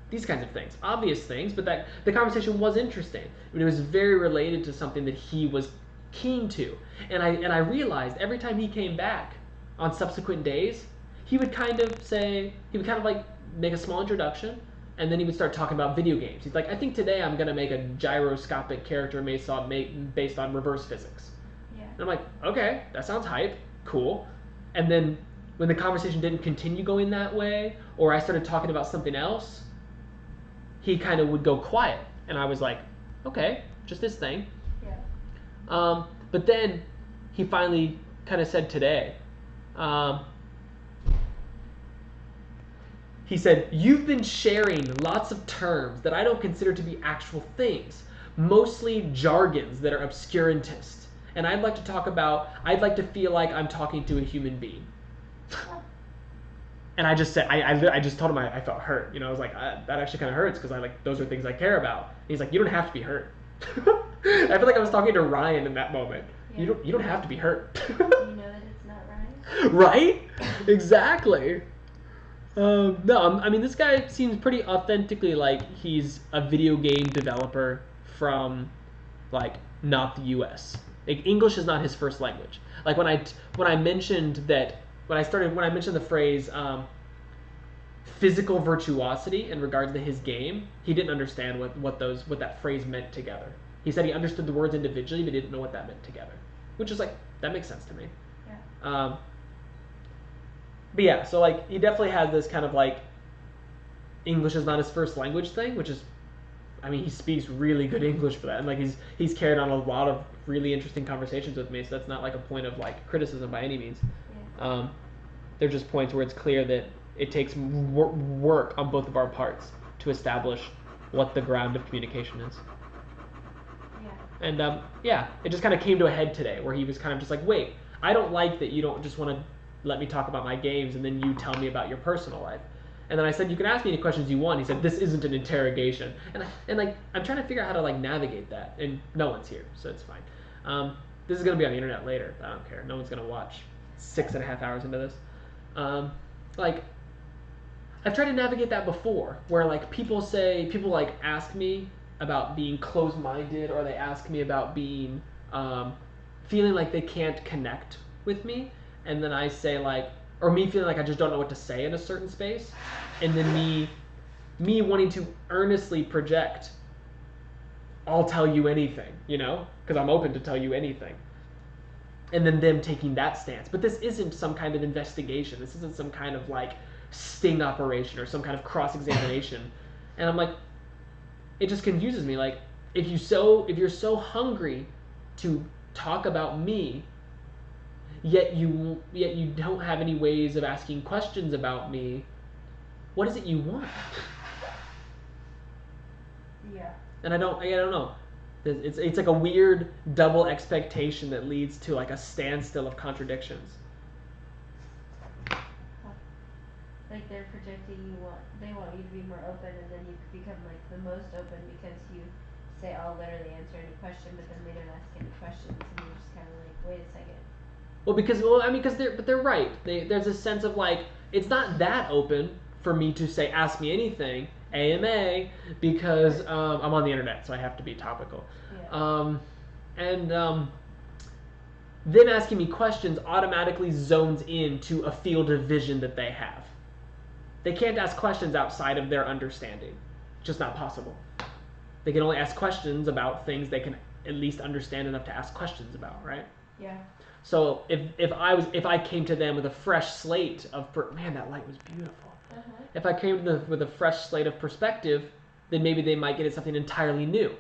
These kinds of things, obvious things, but that the conversation was interesting. I mean, it was very related to something that he was keen to, and I realized every time he came back on subsequent days, he would kind of like make a small introduction, And then he would start talking about video games. He's like, I think today I'm going to make a gyroscopic character based on reverse physics. Yeah. And I'm like, okay, that sounds hype. Cool. And then when the conversation didn't continue going that way, or I started talking about something else, he kind of would go quiet. And I was like, okay, just this thing. Yeah. But then he finally kind of said today, he said, you've been sharing lots of terms that I don't consider to be actual things, mostly jargons that are obscurantist. And I'd like to feel like I'm talking to a human being. And I just said, I just told him I felt hurt. You know, I was like, that actually kind of hurts because those are things I care about. And he's like, you don't have to be hurt. I feel like I was talking to Ryan in that moment. Yeah. You don't have to be hurt. You know that it's not Ryan? Right? Exactly. No, I mean, this guy seems pretty authentically like he's a video game developer from, like, not the U.S. Like, English is not his first language. Like, when I mentioned the phrase physical virtuosity in regards to his game, he didn't understand what that phrase meant together. He said he understood the words individually, but he didn't know what that meant together. Which is like, that makes sense to me. Yeah. But yeah, so like he definitely has this kind of like English is not his first language thing, which is, I mean, he speaks really good English for that, and like he's carried on a lot of really interesting conversations with me. So that's not like a point of like criticism by any means. Yeah. They're just points where it's clear that it takes work on both of our parts to establish what the ground of communication is. Yeah. And yeah, it just kind of came to a head today where he was kind of just like, wait, I don't like that you don't just want to let me talk about my games and then you tell me about your personal life. And then I said, you can ask me any questions you want. He said, this isn't an interrogation. And like, I'm trying to figure out how to like navigate that. And no one's here, so it's fine. This is going to be on the internet later. I don't care. No one's going to watch 6.5 hours into this. Like, I've tried to navigate that before, where like people like ask me about being closed-minded, or they ask me about being, feeling like they can't connect with me. And then I say like, or me feeling like I just don't know what to say in a certain space, and then me wanting to earnestly project, I'll tell you anything, you know, because I'm open to tell you anything. And then them taking that stance. But this isn't some kind of investigation. This isn't some kind of like sting operation or some kind of cross-examination. And I'm like, it just confuses me. Like, if you're so hungry to talk about me, yet you don't have any ways of asking questions about me, what is it you want? Yeah. And I don't know. It's like a weird double expectation that leads to like a standstill of contradictions. Like they're projecting they want you to be more open, and then you become like the most open because you say, I'll literally answer any question, but then they don't ask any questions, and you're just kind of like, wait a second. Well, they're right. There's a sense of like, it's not that open for me to say, ask me anything, AMA, because I'm on the internet, so I have to be topical. Yeah. Them asking me questions automatically zones into a field of vision that they have. They can't ask questions outside of their understanding. It's just not possible. They can only ask questions about things they can at least understand enough to ask questions about, right? Yeah. So if I came to them with a fresh slate of man, that light was beautiful. Uh-huh. If I came to them with a fresh slate of perspective, then maybe they might get at something entirely new.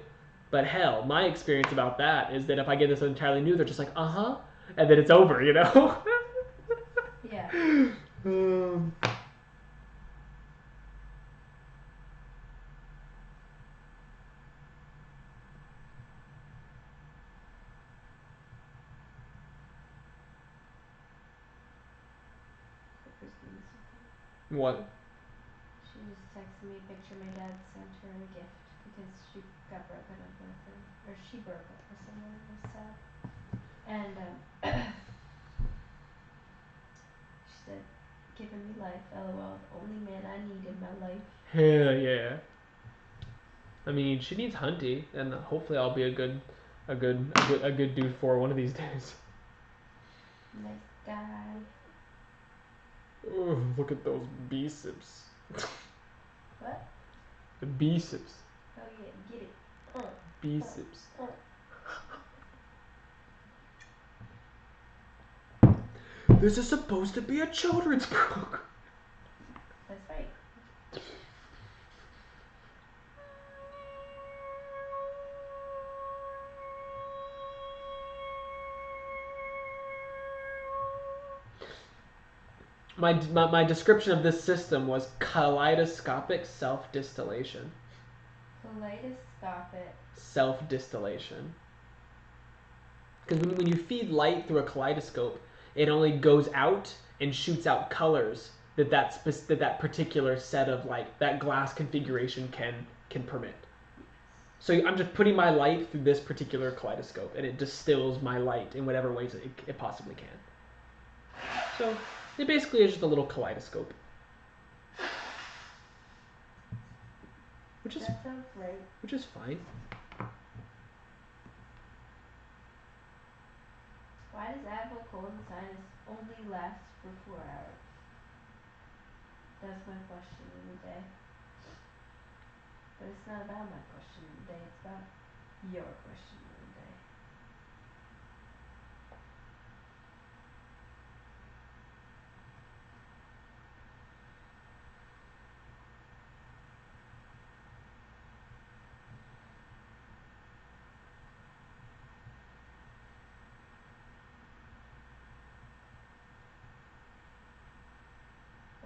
But hell, my experience about that is that if I get this entirely new, they're just like, uh-huh, and then it's over, you know? Yeah. What? She just texted me a picture my dad sent her a gift because she got broken up with her, or she broke up with someone. It was sad. And she said, "Giving me life, LOL. The only man I need in my life." Hell yeah. I mean, she needs Hunty, and hopefully I'll be a good dude for her one of these days. Nice guy. Oh, look at those biceps. What? The biceps. Oh yeah, get it. Biceps. This is supposed to be a children's book. That's right. My description of this system was kaleidoscopic self-distillation. Kaleidoscopic. Self-distillation. Because when you feed light through a kaleidoscope, it only goes out and shoots out colors that particular set of like that glass configuration can permit. So I'm just putting my light through this particular kaleidoscope, and it distills my light in whatever ways it possibly can. So it basically is just a little kaleidoscope. Which is That sounds right. fine. Why does Advil colon sinus only last for 4 hours? That's my question of the day. But it's not about my question of the day, it's about your question of the day.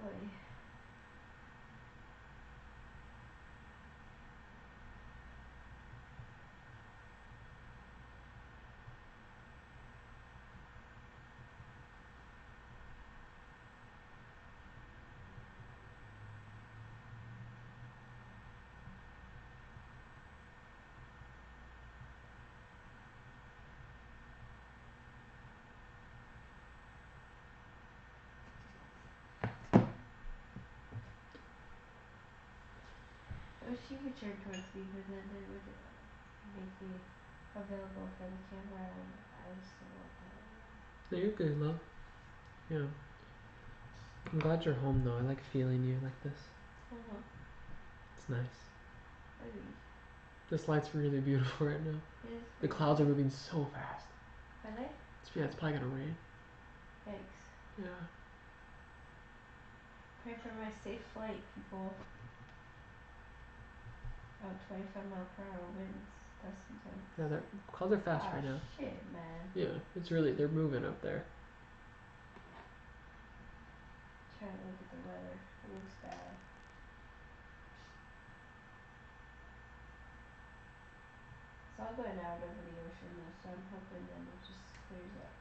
Oy. I wish you could turn towards me, but then it would make me available for the camera, and I just don't want that. No, you're good, love. Yeah. I'm glad you're home, though. I like feeling you like this. It's nice. Maybe. This light's really beautiful right now. It is The clouds are moving so fast. Are they? It's probably gonna rain. Thanks. Yeah. Pray for my safe flight, people. Oh, 25-mile-per-hour winds. That's intense. Yeah, clouds are fast right now. Shit, man. Yeah, they're moving up there. Trying to look at the weather. It looks bad. It's all going out over the ocean though, so I'm hoping that it just clears up.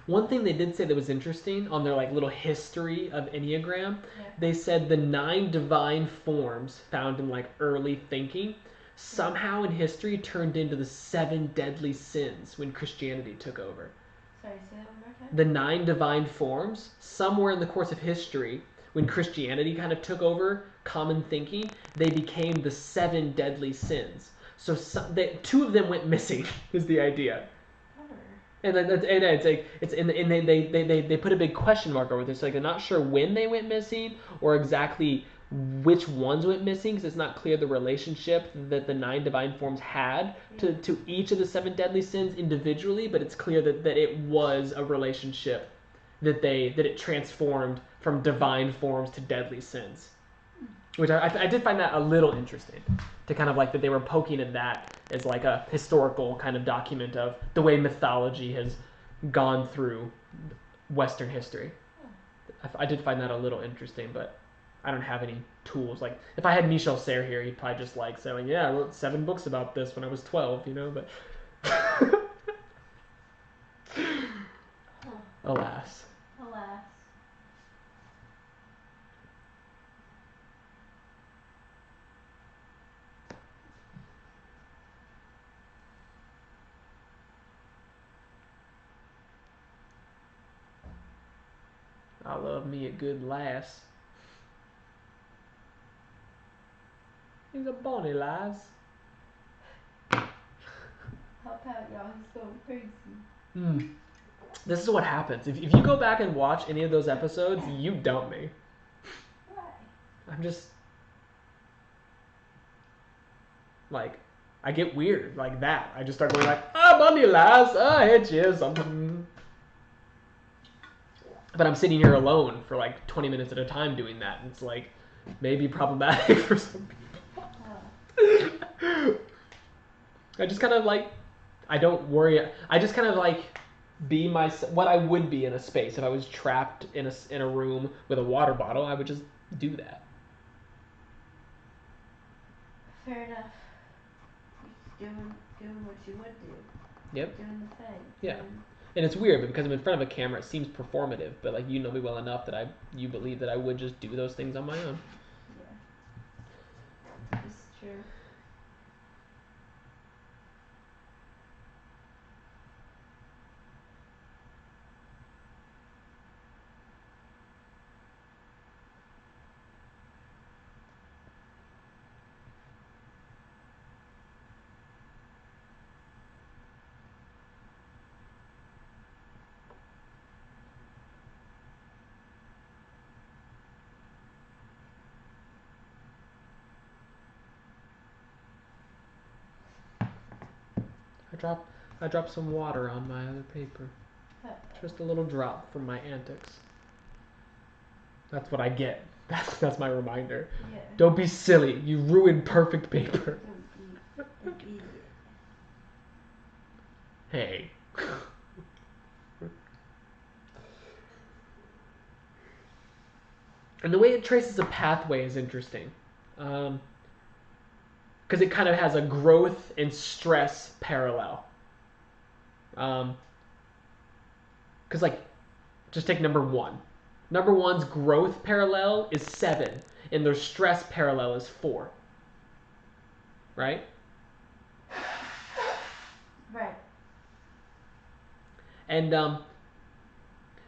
One thing they did say that was interesting on their like little history of Enneagram, they said the 9 divine forms found in like early thinking somehow in history turned into the 7 deadly sins when Christianity took over. Sorry, say that one more time? The 9 divine forms, somewhere in the course of history, when Christianity kind of took over common thinking, they became the 7 deadly sins. So 2 of them went missing, is the idea. And it's like they put a big question mark over this. Like they're not sure when they went missing or exactly which ones went missing, because it's not clear the relationship that the 9 divine forms had to each of the 7 deadly sins individually. But it's clear that it was a relationship that it transformed from divine forms to deadly sins. Which I did find that a little interesting, to kind of like that they were poking at that as like a historical kind of document of the way mythology has gone through Western history. I did find that a little interesting, but I don't have any tools. Like if I had Michel Serre here, he'd probably just like saying, "Yeah, I wrote 7 books about this when I was 12," you know. But alas. Alas. I love me a good lass. He's a bonny lass. Help out, y'all. He's going crazy. This is what happens. If you go back and watch any of those episodes, you dump me. Why? I'm just... Like, I get weird like that. I just start going like, money lass, hit you something. But I'm sitting here alone for like 20 minutes at a time doing that, and it's like maybe problematic for some people. I just kind of like, I don't worry. I just kind of like be what I would be in a space if I was trapped in a room with a water bottle. I would just do that. Fair enough. Doing what you would do. Yep. Doing the thing. Yeah. And it's weird, but because I'm in front of a camera, it seems performative. But like, you know me well enough that you believe that I would just do those things on my own. Yeah. It's true. I dropped some water on my other paper. Just a little drop from my antics. That's what I get. That's my reminder. Yeah. Don't be silly. You ruined perfect paper. Don't be an idiot. Hey. And the way it traces a pathway is interesting. Because it kind of has a growth and stress parallel. Because like, just take number 1. Number 1's growth parallel is 7, and their stress parallel is 4. Right? Right. And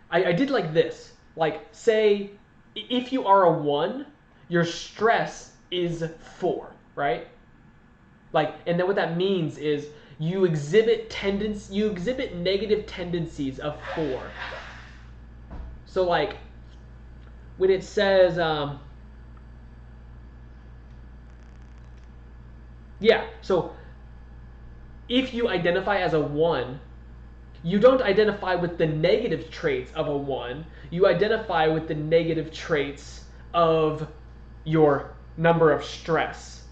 I did like this. Like, say, if you are a 1, your stress is 4, right? Like, and then what that means is you exhibit negative tendencies of 4. So like, when it says, so if you identify as a 1, you don't identify with the negative traits of a 1. You identify with the negative traits of your number of stress.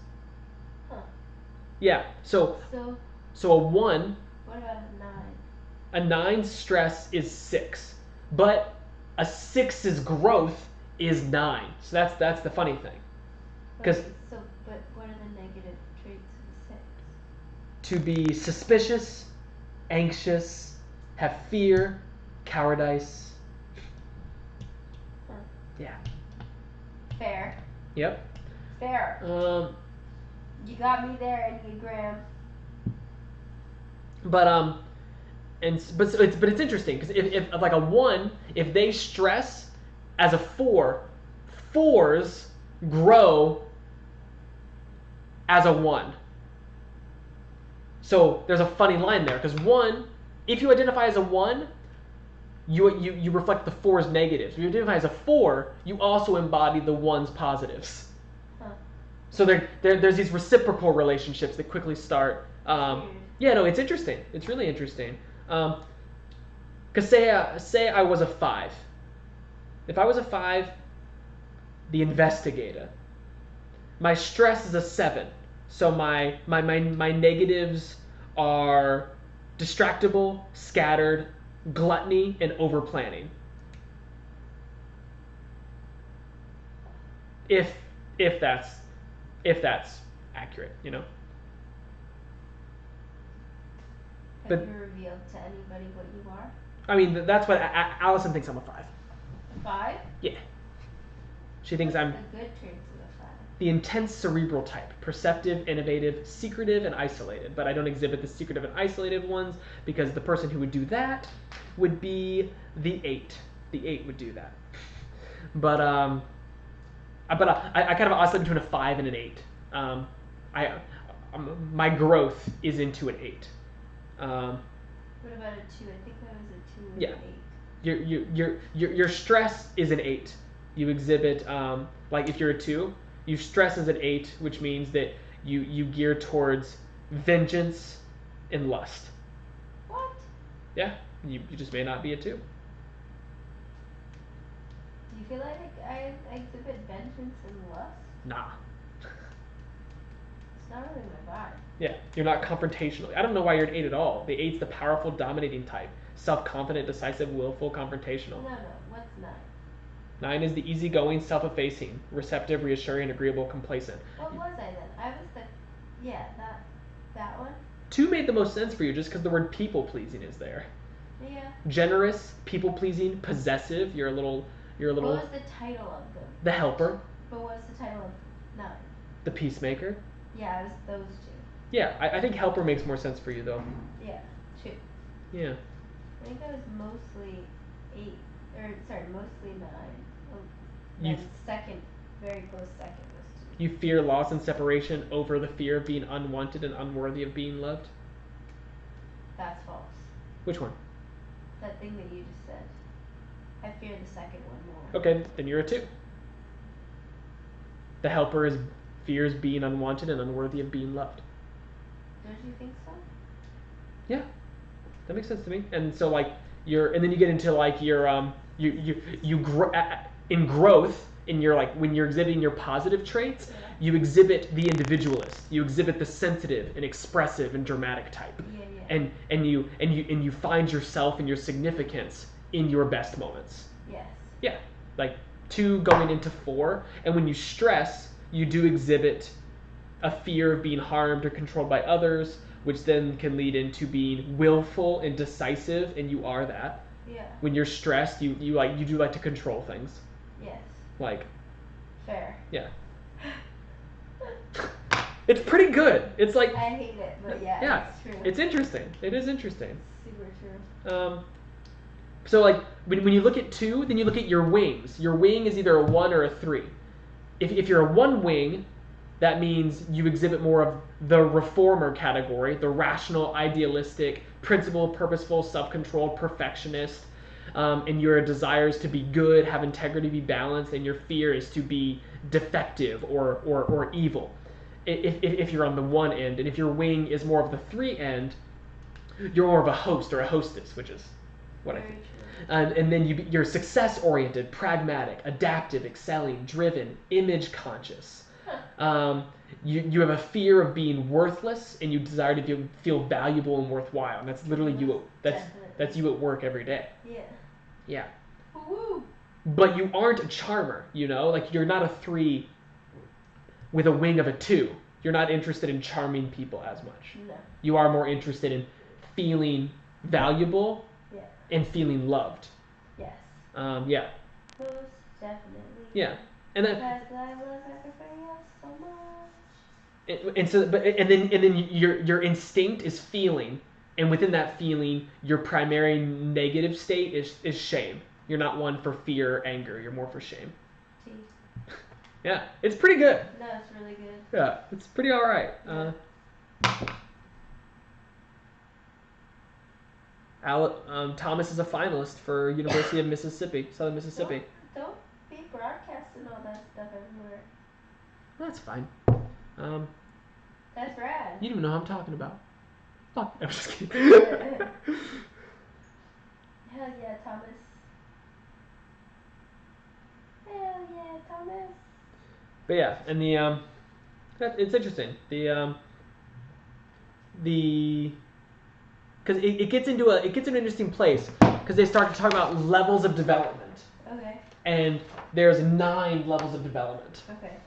Huh. Yeah, so a 1, What about a 9? a 9's stress is 6, but a 6's growth is 9. So that's the funny thing. But what are the negative traits of a 6? To be suspicious, anxious, have fear, cowardice. Huh. Yeah. Fair. Yep. Fair. You got me there, Enneagram. But it's interesting because if like a 1, if they stress as a 4, 4s grow as a 1. So there's a funny line there because 1, if you identify as a 1, you reflect the 4's negatives. If you identify as a 4, you also embody the 1's positives. Huh. So there's these reciprocal relationships that quickly start. Yeah, no, it's interesting. It's really interesting. Because say I was a 5. If I was a 5, the investigator, my stress is a 7. So my negatives are distractible, scattered, gluttony, and overplanning. If that's accurate, you know. Have you revealed to anybody what you are? I mean, that's what Allison thinks I'm a 5. A 5? Yeah. She thinks I'm the good traits of a 5. the intense cerebral type, perceptive, innovative, secretive, and isolated. But I don't exhibit the secretive and isolated ones because the person who would do that would be the 8. The 8 would do that. But I kind of oscillate between a 5 and an 8. My growth is into an 8. What about a 2? I think that was a 2 and Yeah. an 8. Your stress is an 8. You exhibit like if you're a 2, you stress as an 8, which means that you gear towards vengeance and lust. What? Yeah, you just may not be a 2. Do you feel like I exhibit vengeance and lust? Nah. It's not really my vibe. Yeah, you're not confrontational. I don't know why you're an 8 at all. The 8's the powerful, dominating type. Self-confident, decisive, willful, confrontational. No, what's 9? 9 is the easygoing, self-effacing, receptive, reassuring, agreeable, complacent. What was I then? I was that one? 2 made the most sense for you just because the word people-pleasing is there. Yeah. Generous, people-pleasing, possessive. You're a little. What was the title of them? The helper, But what's the title of 9? the peacemaker. Yeah, it was those 2. Yeah, I think helper makes more sense for you though. Yeah, 2. Yeah. I think I was mostly 8, mostly 9. You- Then second, very close second was 2. You fear loss and separation over the fear of being unwanted and unworthy of being loved. That's false. Which one? That thing that you just said. I fear the second one more. Okay, then you're a 2. The helper fears being unwanted and unworthy of being loved. Don't you think so? Yeah, that makes sense to me. And so like and then you get into like your you grow in growth in your like when you're exhibiting your positive traits, Yeah. you exhibit the individualist, you exhibit the sensitive and expressive and dramatic type, Yeah. and you find yourself and your significance in your best moments. Yes. Yeah, like 2 going into 4, and when you stress, you do exhibit a fear of being harmed or controlled by others, which then can lead into being willful and decisive, and you are that. Yeah. When you're stressed, you do like to control things. Yes. Like, Fair. yeah. It's pretty good. It's like, I hate it, but yeah, yeah, it's true. it's interesting. It is interesting. super true. So like when you look at 2, then you look at your wings. Your wing is either a 1 or a 3. If you're a 1 wing, that means you exhibit more of the reformer category, the rational, idealistic, principled, purposeful, self-controlled, perfectionist, and your desire is to be good, have integrity, be balanced, and your fear is to be defective or evil. If you're on the 1 end, and if your wing is more of the 3 end, you're more of a host or a hostess, which is what I Very think. true. And then you're success-oriented, pragmatic, adaptive, excelling, driven, image-conscious. You have a fear of being worthless, and you desire to feel valuable and worthwhile. And that's literally you. That's you at work every day. Yeah. Yeah. Woo. But you aren't a charmer, like you're not a 3 with a wing of a 2. You're not interested in charming people as much. No. You are more interested in feeling valuable Yeah. and feeling loved. Yes. Yeah. Most definitely. Yeah. And then Because I love everybody else so much. and then your instinct is feeling, and within that feeling, your primary negative state is shame. You're not one for fear or anger. You're more for shame. Tea. Yeah, it's pretty good. No, it's really good. Yeah, it's pretty all right. Thomas is a finalist for University of Mississippi, Southern Mississippi. Don't be broadcasting all that stuff everywhere. That's fine. That's rad. You don't even know who I'm talking about. Fuck. I'm just kidding. Hell yeah, Thomas. Hell yeah, Thomas. But yeah, and it's interesting. Because it gets into an interesting place because they start to talk about levels of development, Okay. and there's 9 levels of development. Okay.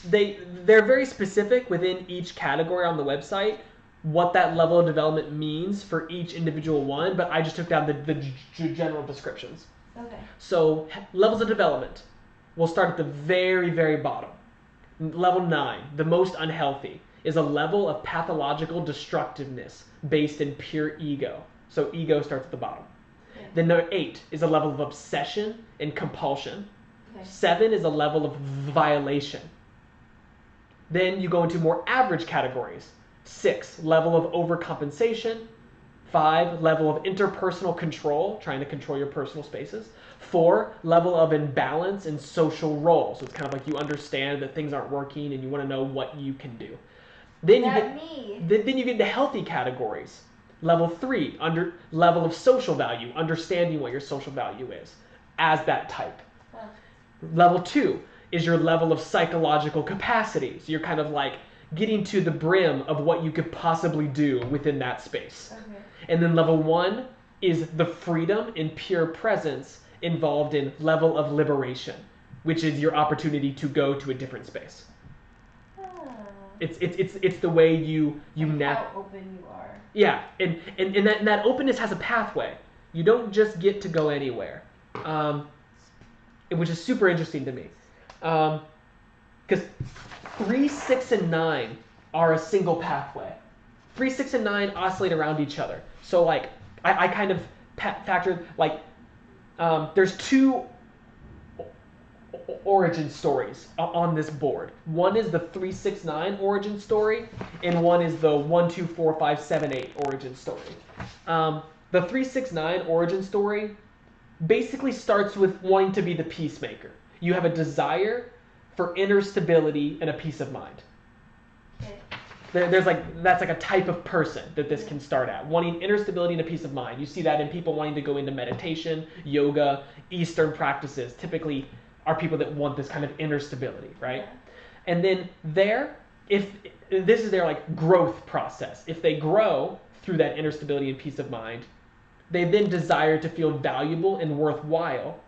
They're very specific within each category on the website what that level of development means for each individual one, but I just took down the general descriptions. Okay. So levels of development. We'll start at the very, very bottom. Level 9, the most unhealthy, is a level of pathological destructiveness based in pure ego. So ego starts at the bottom. Yeah. Then number 8 is a level of obsession and compulsion. Okay. 7 is a level of violation. Then you go into more average categories. 6, level of overcompensation. 5, level of interpersonal control, trying to control your personal spaces. 4, level of imbalance in social roles. So it's kind of like you understand that things aren't working and you want to know what you can do. Then you get into healthy categories. Level 3, level of social value, understanding what your social value is as that type. Huh. Level 2 is your level of psychological capacity. So you're kind of like getting to the brim of what you could possibly do within that space. Okay. And then level 1 is the freedom and pure presence involved in level of liberation, which is your opportunity to go to a different space. Ah. It's the way you How open you are. Yeah, and that openness has a pathway. You don't just get to go anywhere, which is super interesting to me. Because 3, 6, and 9 are a single pathway. 3, 6, and 9 oscillate around each other. So like I kind of factored like there's 2 origin stories on this board. One is the 3, 6, 9 origin story, and one is the 1, 2, 4, 5, 7, 8 origin story. The 3, 6, 9 origin story basically starts with wanting to be the peacemaker. You have a desire for inner stability and a peace of mind. Okay. That's like a type of person that this can start at, wanting inner stability and a peace of mind. You see that in people wanting to go into meditation, yoga, Eastern practices. Typically are people that want this kind of inner stability, right? Yeah. And then if this is their like growth process. If they grow through that inner stability and peace of mind, they then desire to feel valuable and worthwhile,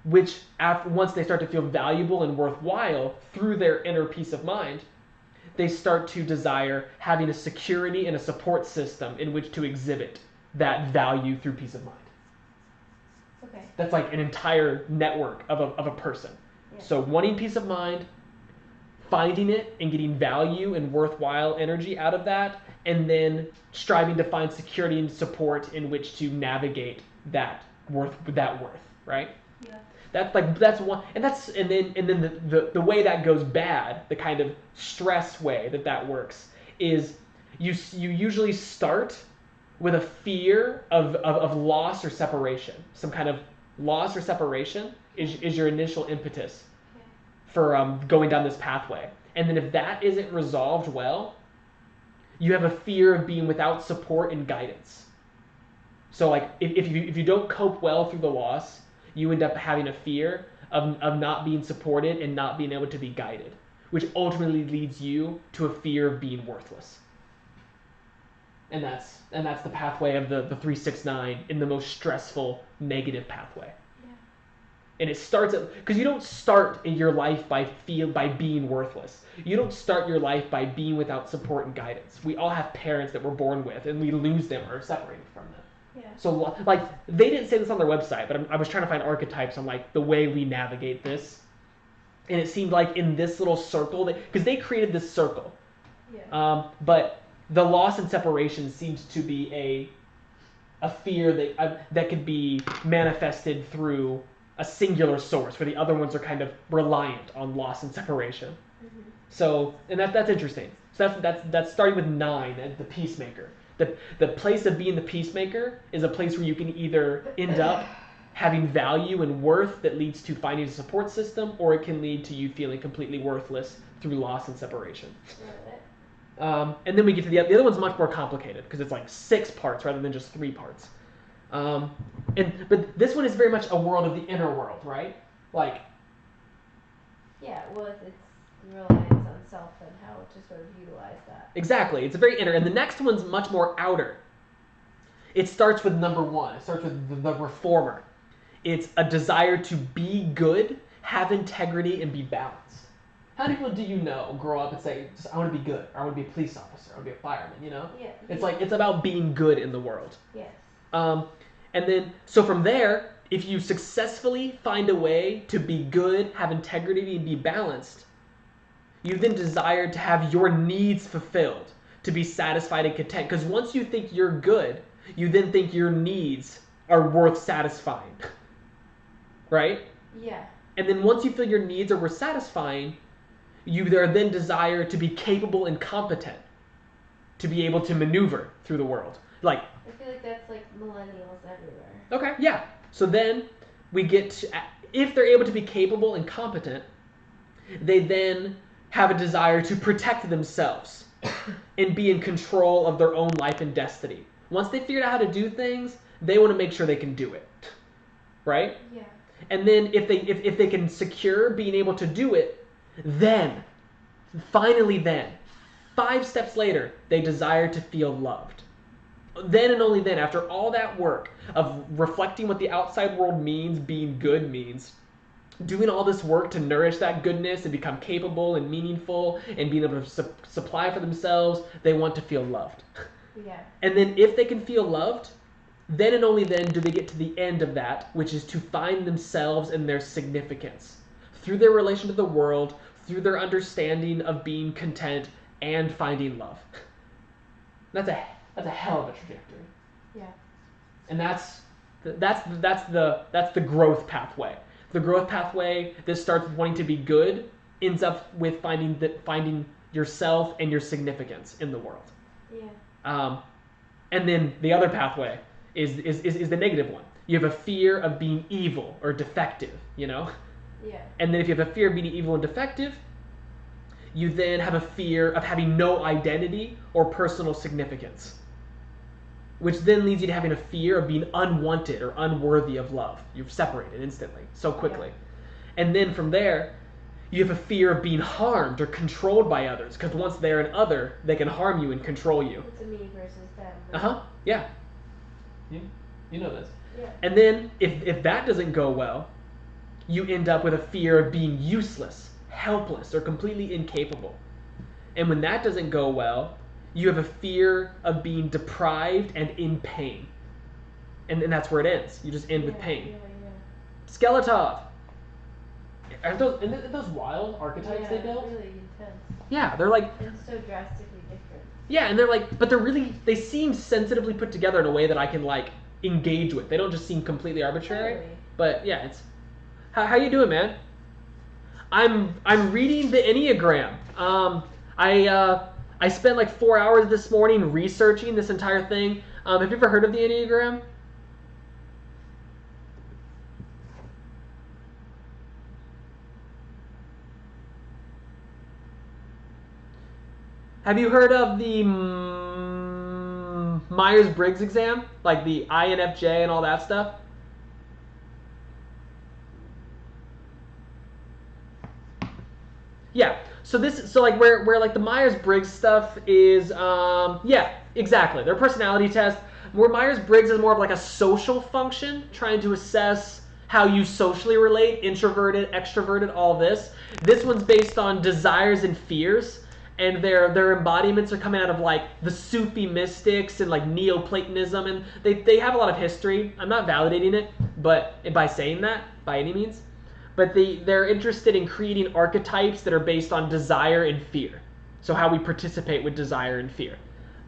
which once they start to feel valuable and worthwhile through their inner peace of mind, they start to desire having a security and a support system in which to exhibit that value through peace of mind. Okay. That's like an entire network of a person. Yeah. So wanting peace of mind, finding it and getting value and worthwhile energy out of that, and then striving to find security and support in which to navigate that worth, right? Yeah. That's one, and then the way that goes bad, the kind of stress way that works is you usually start with a fear of loss or separation. Some kind of loss or separation is your initial impetus for going down this pathway. And then if that isn't resolved well, you have a fear of being without support and guidance. So like if you don't cope well through the loss, you end up having a fear of not being supported and not being able to be guided, which ultimately leads you to a fear of being worthless. And that's the pathway of the 3, 6, 9 in the most stressful negative pathway. Yeah. And it starts because you don't start in your life by being worthless. You don't start your life by being without support and guidance. We all have parents that we're born with, and we lose them or are separated from them. Yeah. So like they didn't say this on their website, but I was trying to find archetypes on like the way we navigate this, and it seemed like in this little circle because they created this circle, Yeah. but the loss and separation seems to be a fear that could be manifested through a singular source, where the other ones are kind of reliant on loss and separation. Mm-hmm. So, and that's interesting. So that's starting with 9 as the peacemaker. The place of being the peacemaker is a place where you can either end up having value and worth that leads to finding a support system, or it can lead to you feeling completely worthless through loss and separation. And then we get to the other one's much more complicated because it's like 6 parts rather than just 3 parts. But this one is very much a world of the inner world, right? Like, Yeah, well, it's reliance on self and how to sort of utilize that. exactly, it's a very inner, and the next one's much more outer. It starts with number 1. It starts with the reformer. It's a desire to be good, have integrity, and be balanced. How many people do you know grow up and say, I want to be good, or I want to be a police officer, I want to be a fireman, you know? Yeah. It's like, it's about being good in the world. Yes. And then, so from there, if you successfully find a way to be good, have integrity, and be balanced, you then desire to have your needs fulfilled, to be satisfied and content. Because once you think you're good, you then think your needs are worth satisfying. Right? Yeah. And then once you feel your needs are worth satisfying, you then desire to be capable and competent, to be able to maneuver through the world. Like, I feel like that's like millennials everywhere. okay, yeah. So then we get to, if they're able to be capable and competent, they then have a desire to protect themselves and be in control of their own life and destiny. Once they figured out how to do things, they want to make sure they can do it, right? Yeah. And then if they can secure being able to do it, then, finally then, 5 steps later, they desire to feel loved. Then and only then, after all that work of reflecting what the outside world means, being good means, doing all this work to nourish that goodness and become capable and meaningful and being able to supply for themselves, they want to feel loved. Yeah. And then if they can feel loved, then and only then do they get to the end of that, which is to find themselves and their significance. Through their relation to the world, through their understanding of being content and finding love. That's a hell of a trajectory. Yeah. And that's the growth pathway. The growth pathway that starts with wanting to be good ends up with finding yourself and your significance in the world. Yeah. And then the other pathway is the negative one. You have a fear of being evil or defective, you know? Yeah. And then if you have a fear of being evil and defective, you then have a fear of having no identity or personal significance, which then leads you to having a fear of being unwanted or unworthy of love. You've separated instantly, so quickly. Yeah. And then from there, you have a fear of being harmed or controlled by others, because once they're an other, they can harm you and control you. It's a me versus them. Uh-huh, yeah. You know this. Yeah. And then, if that doesn't go well, you end up with a fear of being useless, helpless, or completely incapable. And when that doesn't go well, you have a fear of being deprived and in pain. And that's where it ends. You just end with pain. Yeah. Skeletov. Aren't those wild archetypes they built? Really intense. Yeah, they're like... And so drastically different. Yeah, and they're like... But they seem sensitively put together in a way that I can, like, engage with. They don't just seem completely arbitrary. Totally. But, yeah, it's... How you doing, man? I'm reading the Enneagram. I spent like 4 hours this morning researching this entire thing. Have you ever heard of the Enneagram? Have you heard of the Myers-Briggs exam? Like the INFJ and all that stuff? Yeah. So like where like the Myers-Briggs stuff is, yeah, exactly. Their personality test. Where Myers-Briggs is more of like a social function, trying to assess how you socially relate, introverted, extroverted, all this. This one's based on desires and fears, and their embodiments are coming out of like the Sufi mystics and like Neoplatonism, and they have a lot of history. I'm not validating it, but by saying that by any means. But they're interested in creating archetypes that are based on desire and fear. So how we participate with desire and fear.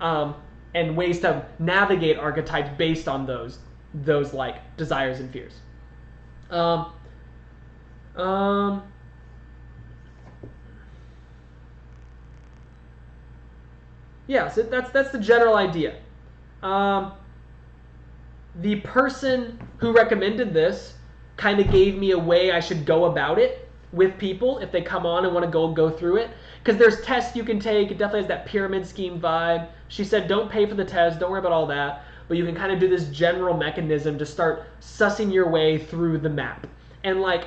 And ways to navigate archetypes based on those like desires and fears. Yeah, so that's the general idea. The person who recommended this kind of gave me a way I should go about it with people if they come on and want to go through it. Because there's tests you can take. It definitely has that pyramid scheme vibe. She said don't pay for the test, don't worry about all that. But you can kind of do this general mechanism to start sussing your way through the map. And like,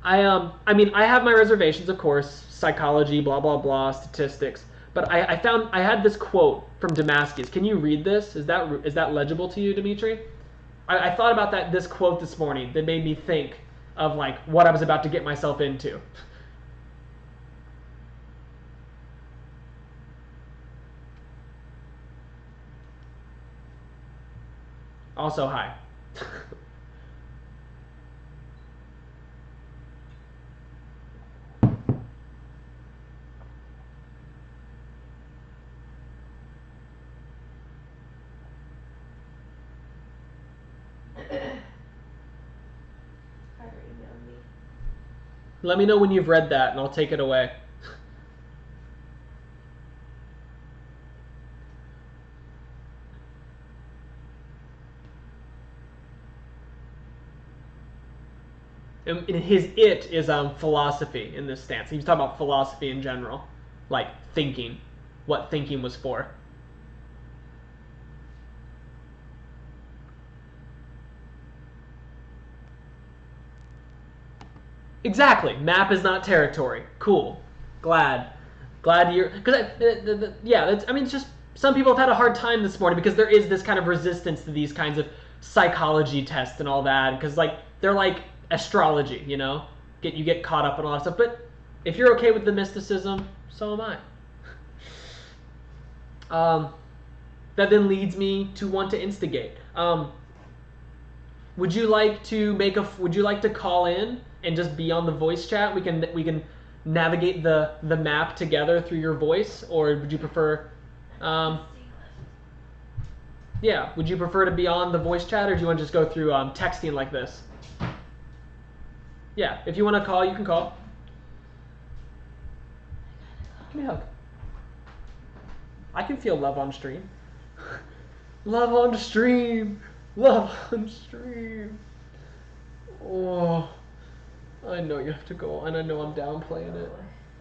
I mean, I have my reservations, of course, psychology, blah, blah, blah, statistics. But I had this quote from Damascus. Can you read this? Is that legible to you, Dimitri? I thought about this quote this morning that made me think of like what I was about to get myself into. Also, hi. Let me know when you've read that, and I'll take it away. And his it is philosophy in this stance. He was talking about philosophy in general, like thinking, what thinking was for. Exactly. Map is not territory. Cool. Glad you're because yeah. It's just some people have had a hard time this morning because there is this kind of resistance to these kinds of psychology tests and all that because like they're like astrology, you know. You get caught up in all that stuff. But if you're okay with the mysticism, so am I. That then leads me to want to instigate. Would you like to call in and just be on the voice chat? We can navigate the map together through your voice, or would you prefer? Yeah, would you prefer to be on the voice chat, or do you want to just go through texting like this? Yeah, if you want to call, you can call. Give me a hug. I can feel love on stream. Love on stream. Love on stream. Oh, I know you have to go, and I know I'm downplaying it.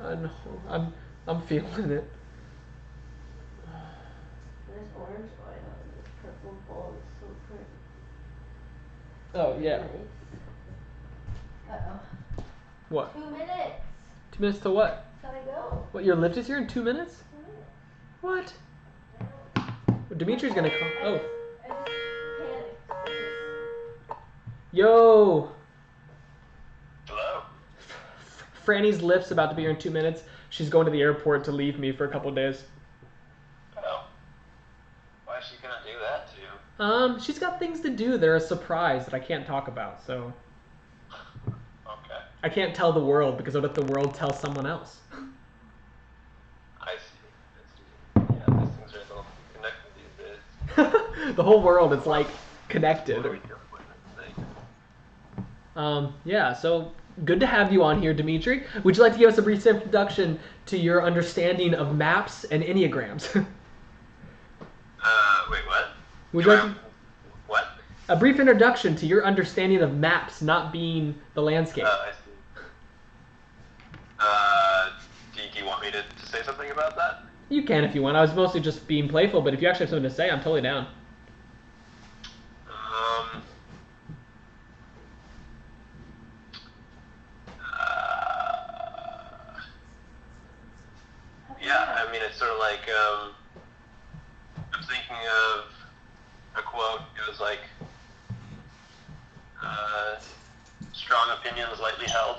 I know. I'm feeling it. There's orange oil in this purple bowl. It's so pretty. Oh yeah. Uh-oh. What? 2 minutes. 2 minutes to what? Gotta go. What? Your lift is here in 2 minutes? What? Dimitri's gonna call. Oh. I just panicked because Yo. Hello. Franny's lift's about to be here in 2 minutes. She's going to the airport to leave me for a couple of days. Oh. Why is she gonna do that to you? She's got things to do. They're a surprise that I can't talk about, so Okay. I can't tell the world because I'll let the world tell someone else. I see. Yeah, these things are a little connected these days. The whole world is like connected. What are we doing with this thing? Yeah, so good to have you on here, Dimitri. Would you like to give us a brief introduction to your understanding of maps and enneagrams? Wait, what? Would you like to, What? a brief introduction to your understanding of maps not being the landscape? I see. Do you want me to say something about that? You can if you want. I was mostly just being playful, but if you actually have something to say, I'm totally down. Yeah, I mean, it's sort of like, I'm thinking of a quote. It was like, strong opinions lightly held.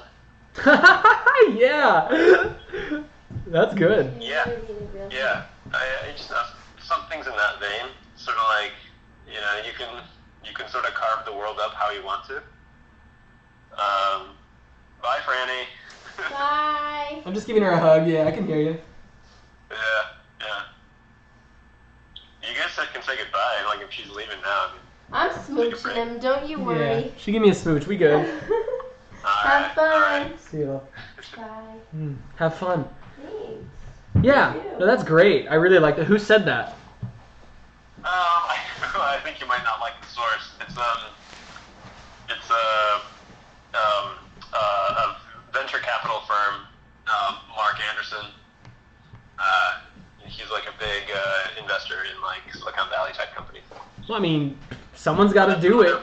Yeah, that's good. Yeah, yeah. I just some things in that vein. Sort of like, you know, you can sort of carve the world up how you want to. Bye, Franny. bye. I'm just giving her a hug. Yeah, I can hear you. Yeah. You guys can say goodbye. Like if she's leaving now. I'm smooching him. Don't you worry. Yeah, she gave me a smooch. We good. Have fun. See you. Bye. Have fun. Thanks. Yeah, You too. no, that's great. I really like that. Who said that? I think you might not like the source. It's a venture capital firm, Mark Anderson. He's like a big investor in like Silicon Valley type companies. Well, I mean, someone's got to do it.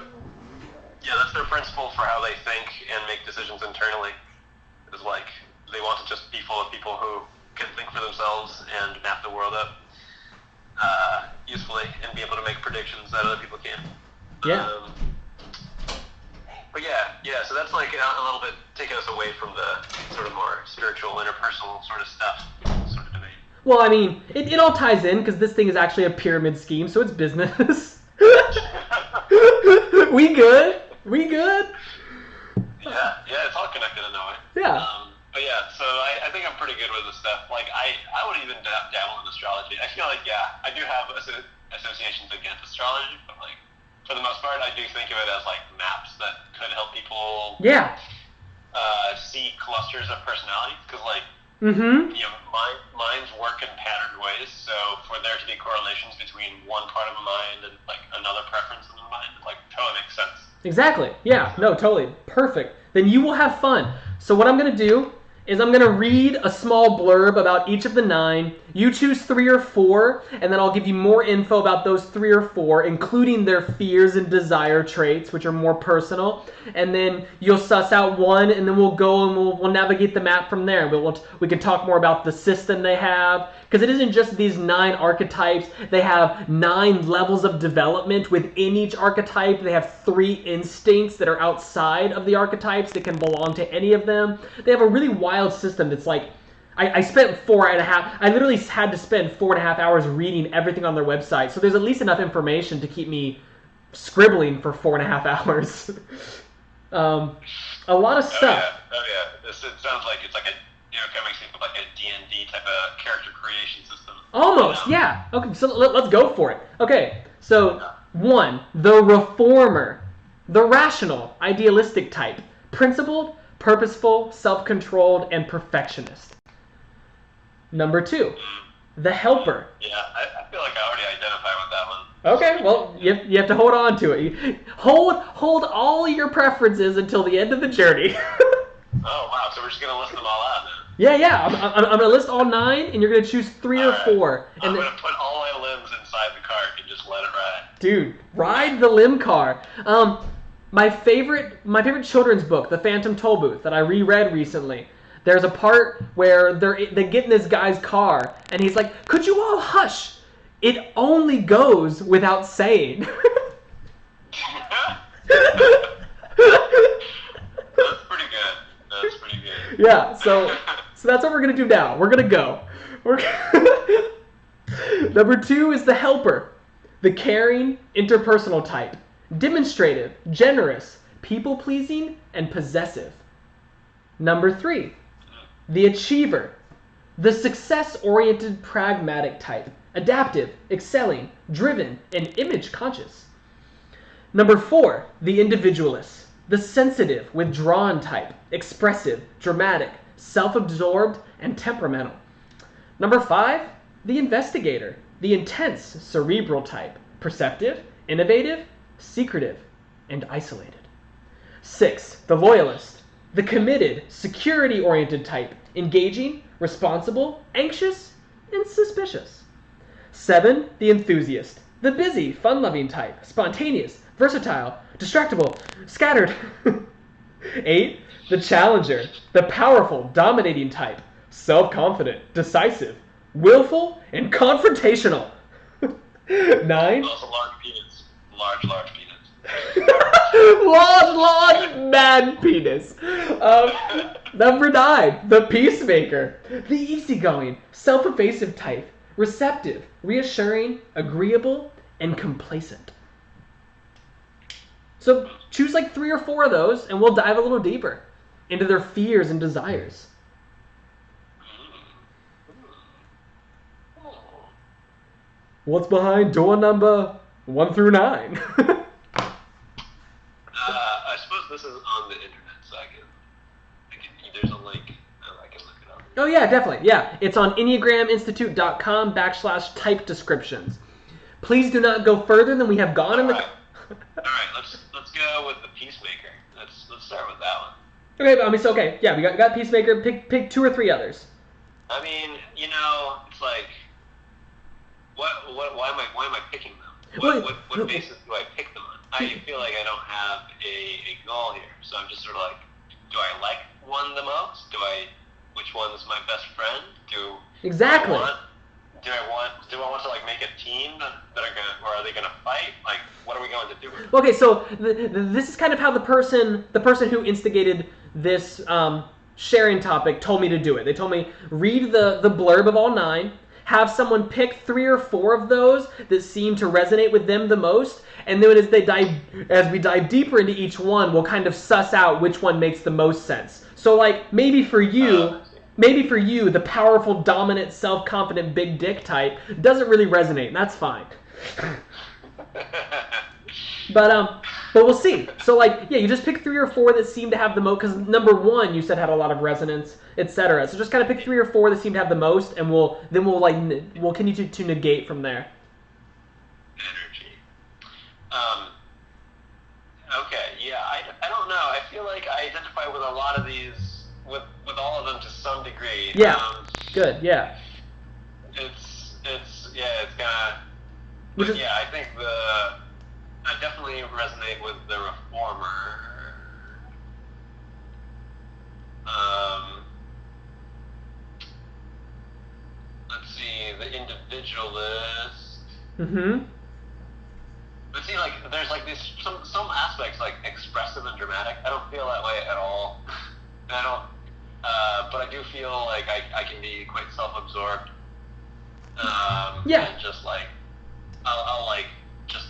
Yeah, that's their principle for how they think and make decisions internally. Is like they want to just be full of people who can think for themselves and map the world up usefully and be able to make predictions that other people can't. Yeah. But yeah. So that's like a little bit taking us away from the sort of more spiritual, interpersonal sort of stuff, sort of debate. Well, I mean, it all ties in because this thing is actually a pyramid scheme, so it's business. We good? Yeah, it's all connected in a way. Yeah. But yeah, so I think I'm pretty good with this stuff. Like, I would even dabble in astrology. I feel like, yeah, I do have associations against astrology, but like, for the most part, I do think of it as like maps that could help people Yeah. See clusters of personalities. Because like, Mm-hmm. you know, minds work in patterned ways, so for there to be correlations between one part of a mind and like another preference in the mind, like totally makes sense. Exactly. Yeah. No, totally. Perfect. then you will have fun. So what I'm going to do is I'm going to read a small blurb about each of the 9. You choose 3 or 4, and then I'll give you more info about those 3 or 4, including their fears and desire traits, which are more personal. And then you'll suss out one, and then we'll go and we'll navigate the map from there. We can talk more about the system they have, because it isn't just these 9 archetypes. They have 9 levels of development within each archetype. They have 3 instincts that are outside of the archetypes that can belong to any of them. They have a really wild system that's like, I spent 4.5, I literally had to spend 4.5 hours reading everything on their website. So there's at least enough information to keep me scribbling for 4.5 hours. A lot of stuff. Oh yeah. It sounds like it's like a, kind of makes me feel like a D&D type of character creation system. Almost, yeah. Okay, so let's go for it. Okay, so 1, the reformer, the rational, idealistic type, principled, purposeful, self-controlled, and perfectionist. Number 2, the helper. Yeah, I feel like I already identify with that one. Okay, well, you have to hold on to it. Hold all your preferences until the end of the journey. Oh, wow, so we're just going to list them all out then. Yeah, I'm going to list all 9, and you're going to choose 3 or 4. I'm going to put all my limbs inside the cart and just let it ride. Dude, ride the limb car. My favorite children's book, The Phantom Tollbooth, that I reread recently. There's a part where they get in this guy's car, and he's like, "Could you all hush? It only goes without saying." That's pretty good. That's pretty good. Yeah, so that's what we're gonna do now. We're gonna go. Number 2 is the helper, the caring, interpersonal type, demonstrative, generous, people-pleasing, and possessive. Number 3, the achiever, the success-oriented, pragmatic type, adaptive, excelling, driven, and image-conscious. Number 4, the individualist, the sensitive, withdrawn type, expressive, dramatic, self-absorbed, and temperamental. Number 5, the investigator, the intense, cerebral type, perceptive, innovative, secretive, and isolated. 6, the loyalist, the committed, security-oriented type, engaging, responsible, anxious, and suspicious. 7, the enthusiast, the busy, fun-loving type, spontaneous, versatile, distractible, scattered. 8, the challenger, the powerful, dominating type, self-confident, decisive, willful, and confrontational. 9. Also large penis. Large penis. large, mad penis. Number 9, the peacemaker, the easygoing, self-effacing type, receptive, reassuring, agreeable, and complacent. So choose like 3 or 4 of those, and we'll dive a little deeper into their fears and desires. What's behind door number 1 through 9? I suppose this is on the internet, so there's a link. I can look it up. Oh yeah, definitely. Yeah, it's on enneagraminstitute.com/type descriptions. Please do not go further than we have gone in the. All right, let's go with the peacemaker. Let's start with that one. Okay, yeah, we got peacemaker. Pick 2 or 3 others. I mean, it's like, why am I picking them? What basis do I pick them on? I feel like I don't have a goal here, so I'm just sort of like, do I like one the most? Which one is my best friend? Exactly. Do I want to like make a team or are they gonna fight? Like, what are we going to do? Okay, so this is kind of how the person who instigated this sharing topic told me to do it. They told me read the blurb of all 9, have someone pick 3 or 4 of those that seem to resonate with them the most, and then as we dive deeper into each one, we'll kind of suss out which one makes the most sense. So like maybe for you, the powerful, dominant, self-confident, big dick type doesn't really resonate, and that's fine. But we'll see. So like, yeah, you just pick 3 or 4 that seem to have the most, because number 1 you said had a lot of resonance, etc. So just kind of pick 3 or 4 that seem to have the most, and we'll continue to negate from there. Energy. Okay, yeah, I don't know. I feel like I identify identify with a lot of these, with all of them to some degree. Yeah. Good. Yeah. It's gonna. Which But is- yeah, I think I definitely resonate with the reformer. Let's see, the individualist. Mm-hmm. But see, like, there's like these some aspects like expressive and dramatic. I don't feel that way at all. And I don't. But I do feel like I can be quite self-absorbed. Yeah. And just like, I'll like just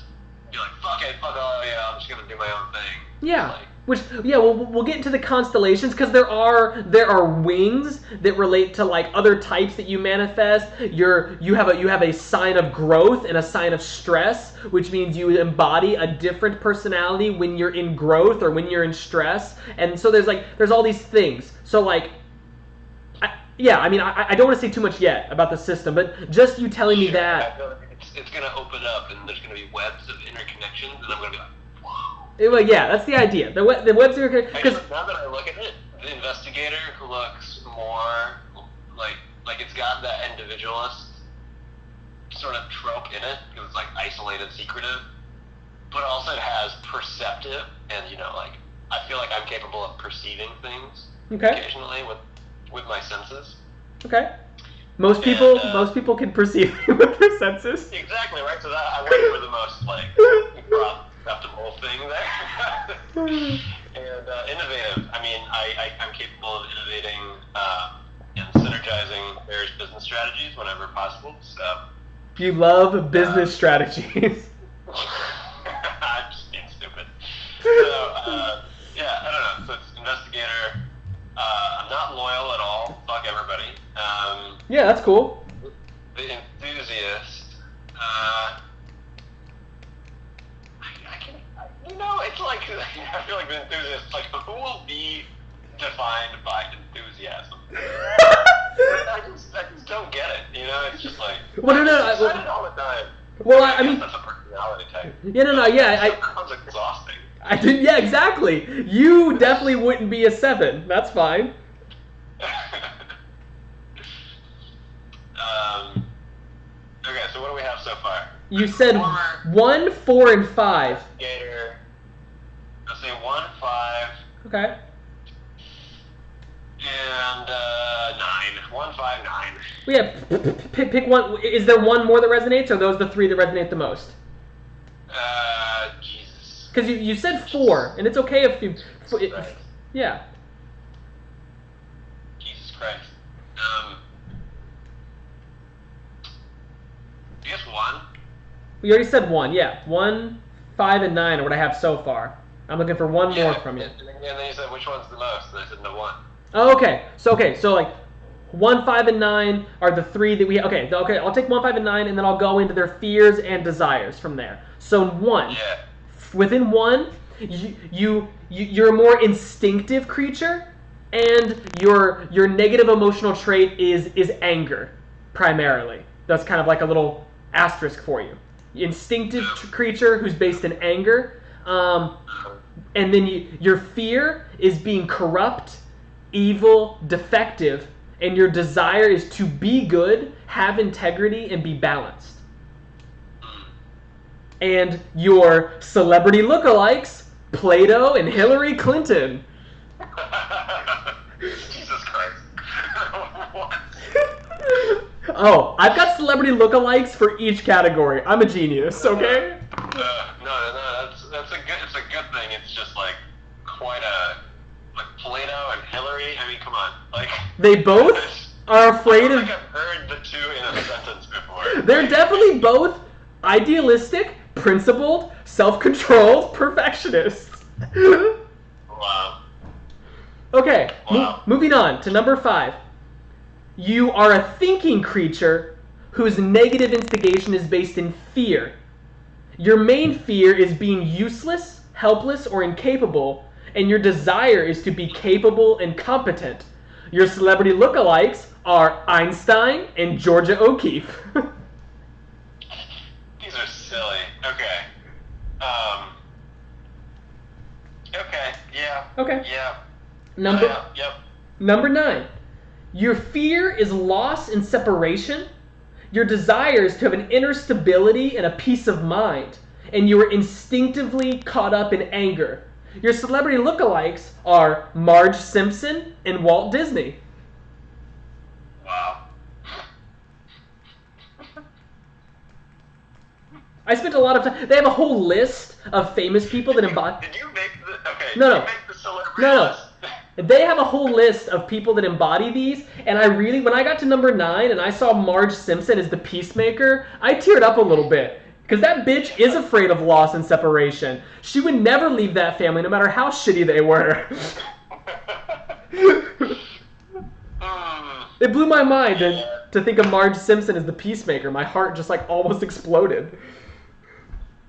be like, fuck it, fuck all, yeah, I'm just gonna do my own thing. Yeah. Like, We'll get into the constellations because there are wings that relate to like other types that you manifest. You have a sign of growth and a sign of stress, which means you embody a different personality when you're in growth or when you're in stress. And so there's all these things. So like, I don't want to say too much yet about the system, but just you telling me I that. feel like it's gonna open up and there's gonna be webs of interconnections, and I'm gonna be like, whoa. Well, yeah, that's the idea. The webs are because Actually, now that I look at it, the investigator looks more like it's got that individualist sort of trope in it, because it's like isolated, secretive, but also it has perceptive, and like I feel like I'm capable of perceiving things occasionally with my senses. Okay. Most people can perceive with their senses. Exactly right. So that I went for the most like acceptable thing there. And innovative. I mean, I'm capable of innovating and synergizing various business strategies whenever possible. So You love business strategies. I'm just being stupid. So yeah, I don't know. So it's investigator. I'm not loyal at all. Fuck everybody. Yeah, that's cool. The enthusiast. It's like I feel like the enthusiast. Like, who will be defined by enthusiasm? I just don't get it. It's just like Well, no, I'm excited all the time. Well, I I mean, guess that's a personality type. yeah. Sounds exhausting. I did. Yeah, exactly. You definitely wouldn't be a 7. That's fine. Okay, so what do we have so far? You said Former 1, 4, and 5. Gator. Let's say 1, 5, Okay. and 9. 1, 5, 9. Well, yeah. Pick one. Is there one more that resonates, or are those the 3 that resonate the most? Jesus. Because you said 4, and it's okay if you. Christ. Yeah. Jesus Christ. I guess 1. We already said 1. Yeah. 1, 5, and 9 are what I have so far. I'm looking for one more from you. And then you said which one's the most, and I said no 1. Oh, okay. So like 1, 5, and 9 are the 3 that we. Okay. I'll take 1, 5, and 9, and then I'll go into their fears and desires from there. So 1. Yeah. Within 1, you're a more instinctive creature, and your negative emotional trait is anger, primarily. That's kind of like a little asterisk for you. Instinctive creature who's based in anger, and then your fear is being corrupt, evil, defective, and your desire is to be good, have integrity, and be balanced. And your celebrity lookalikes, Plato and Hillary Clinton. Jesus Christ. What? Oh, I've got celebrity lookalikes for each category. I'm a genius, okay? No, it's a good thing. It's just like quite like Plato and Hillary. I mean, come on, like They both are I afraid don't of. think I've heard the two in a sentence before. They're definitely both idealistic, principled, self-controlled perfectionists. Wow. Okay, Wow. moving on to number 5. You are a thinking creature whose negative instigation is based in fear. Your main fear is being useless, helpless, or incapable, and your desire is to be capable and competent. Your celebrity lookalikes are Einstein and Georgia O'Keeffe. These are silly. Okay. Okay. Yeah. Okay. Yeah. Number 9. Your fear is loss and separation. Your desire is to have an inner stability and a peace of mind. And you are instinctively caught up in anger. Your celebrity lookalikes are Marge Simpson and Walt Disney. Wow. I spent a lot of time. They have a whole list of famous people that embody. Did you make the? Okay. No. Did you make the celebrity No. list? They have a whole list of people that embody these, and when I got to number 9 and I saw Marge Simpson as the peacemaker, I teared up a little bit. Because that bitch is afraid of loss and separation. She would never leave that family, no matter how shitty they were. It blew my mind to think of Marge Simpson as the peacemaker. My heart just like almost exploded.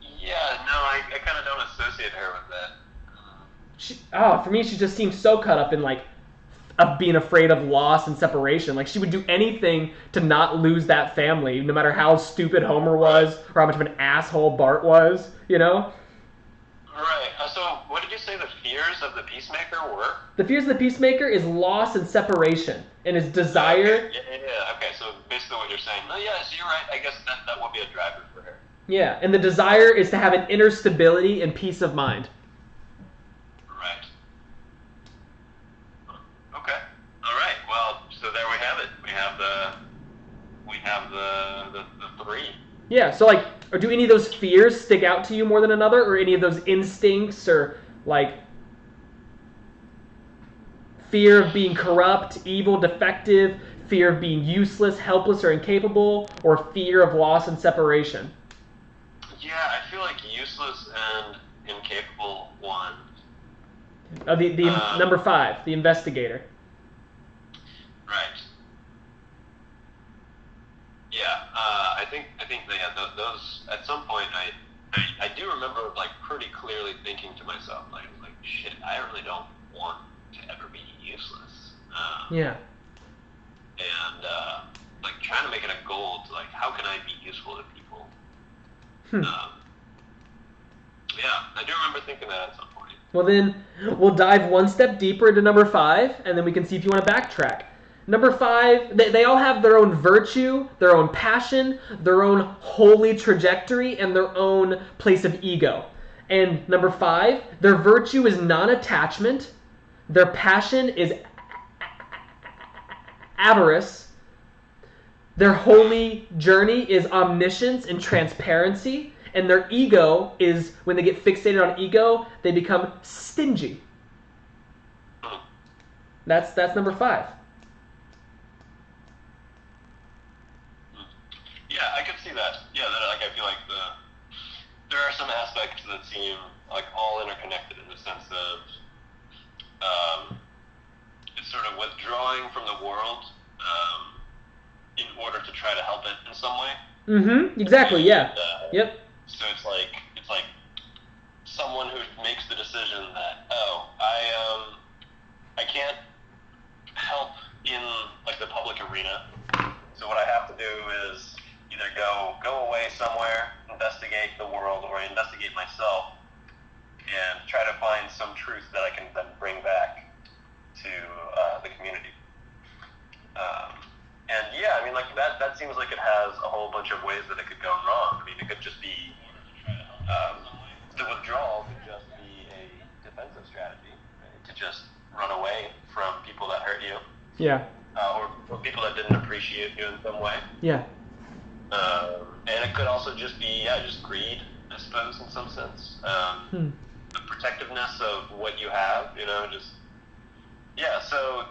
Yeah, no, I kind of don't associate her with that. For me, she just seemed so caught up in like being afraid of loss and separation. Like she would do anything to not lose that family, no matter how stupid Homer was or how much of an asshole Bart was. You know? Right. So, what did you say the fears of the peacemaker were? The fears of the peacemaker is loss and separation, and his desire. Yeah. Okay. So basically, what you're saying. No, yeah. So you're right. I guess that would be a driver for her. Yeah, and the desire is to have an inner stability and peace of mind. Right. Okay. All right. Well, so there we have it. We have the 3. Yeah. So like, or do any of those fears stick out to you more than another, or any of those instincts, or like fear of being corrupt, evil, defective, fear of being useless, helpless, or incapable, or fear of loss and separation? Yeah, I feel like useless and incapable one. The number 5, the investigator. Right. Yeah, I think those at some point I do remember like pretty clearly thinking to myself like shit, I really don't want to ever be useless. Yeah. And like trying to make it a goal to like how can I be useful to people. Yeah, I do remember thinking that at some point. Well then, we'll dive one step deeper into number 5, and then we can see if you want to backtrack. Number 5, they all have their own virtue, their own passion, their own holy trajectory, and their own place of ego. And number 5, their virtue is non-attachment, their passion is avarice, their holy journey is omniscience and transparency, and their ego is, when they get fixated on ego, they become stingy. That's number 5. Yeah, I could see that. Yeah, like I feel like there are some aspects that seem like all interconnected in the sense of it's sort of withdrawing from the world in order to try to help it in some way. Mm-hmm. Exactly. Yeah. Yep. So it's like someone who makes the decision that I can't help in like the public arena. So what I have to do is either go away somewhere, investigate the world, or investigate myself, and try to find some truth that I can then bring back to the community. And yeah, I mean, like that seems like it has a whole bunch of ways that it could go wrong. I mean, it could just be the withdrawal could just be a defensive strategy, right? To just run away from people that hurt you. Yeah. Or people that didn't appreciate you in some way. Yeah. And it could also just be, just greed, I suppose, in some sense. The protectiveness of what you have, so,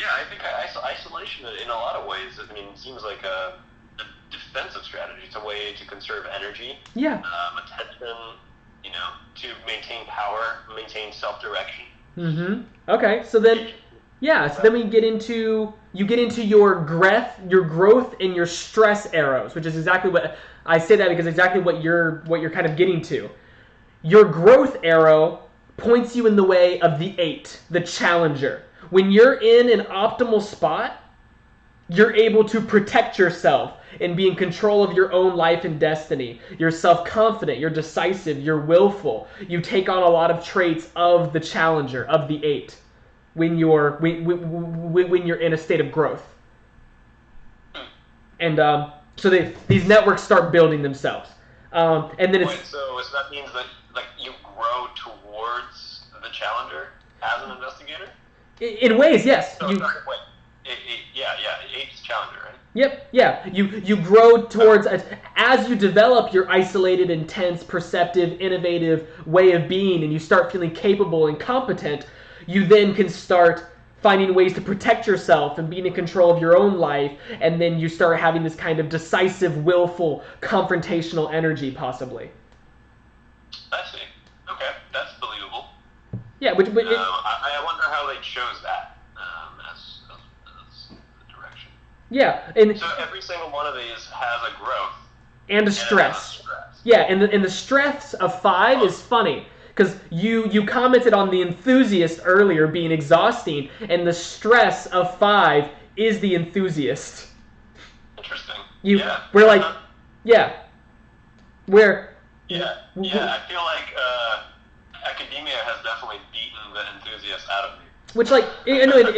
I think isolation in a lot of ways, I mean, seems like a defensive strategy. It's a way to conserve energy, attention, to maintain power, maintain self-direction. Mm-hmm. Okay, so then... Yeah, so then you get into your growth and your stress arrows, which is exactly what I say that because exactly what you're kind of getting to. Your growth arrow points you in the way of the 8, the challenger. When you're in an optimal spot, you're able to protect yourself and be in control of your own life and destiny. You're self-confident, you're decisive, you're willful. You take on a lot of traits of the challenger, of the 8, when you're in a state of growth. And so these networks start building themselves. And then so that means that like you grow towards the challenger as an investigator? In ways, yes. So eight's challenger, right? Yep, yeah. You grow towards, as you develop your isolated, intense, perceptive, innovative way of being, and you start feeling capable and competent, you then can start finding ways to protect yourself and being in control of your own life, and then you start having this kind of decisive, willful, confrontational energy, possibly. I see. Okay, that's believable. Yeah, I wonder how they chose that as the direction. Yeah, and so every single one of these has a growth and a stress. Yeah, and the stress of 5 is funny. Because you commented on the enthusiast earlier being exhausting, and the stress of 5 is the enthusiast. Interesting. We're like, yeah. Yeah, I feel like academia has definitely beaten the enthusiast out of me. Which, like,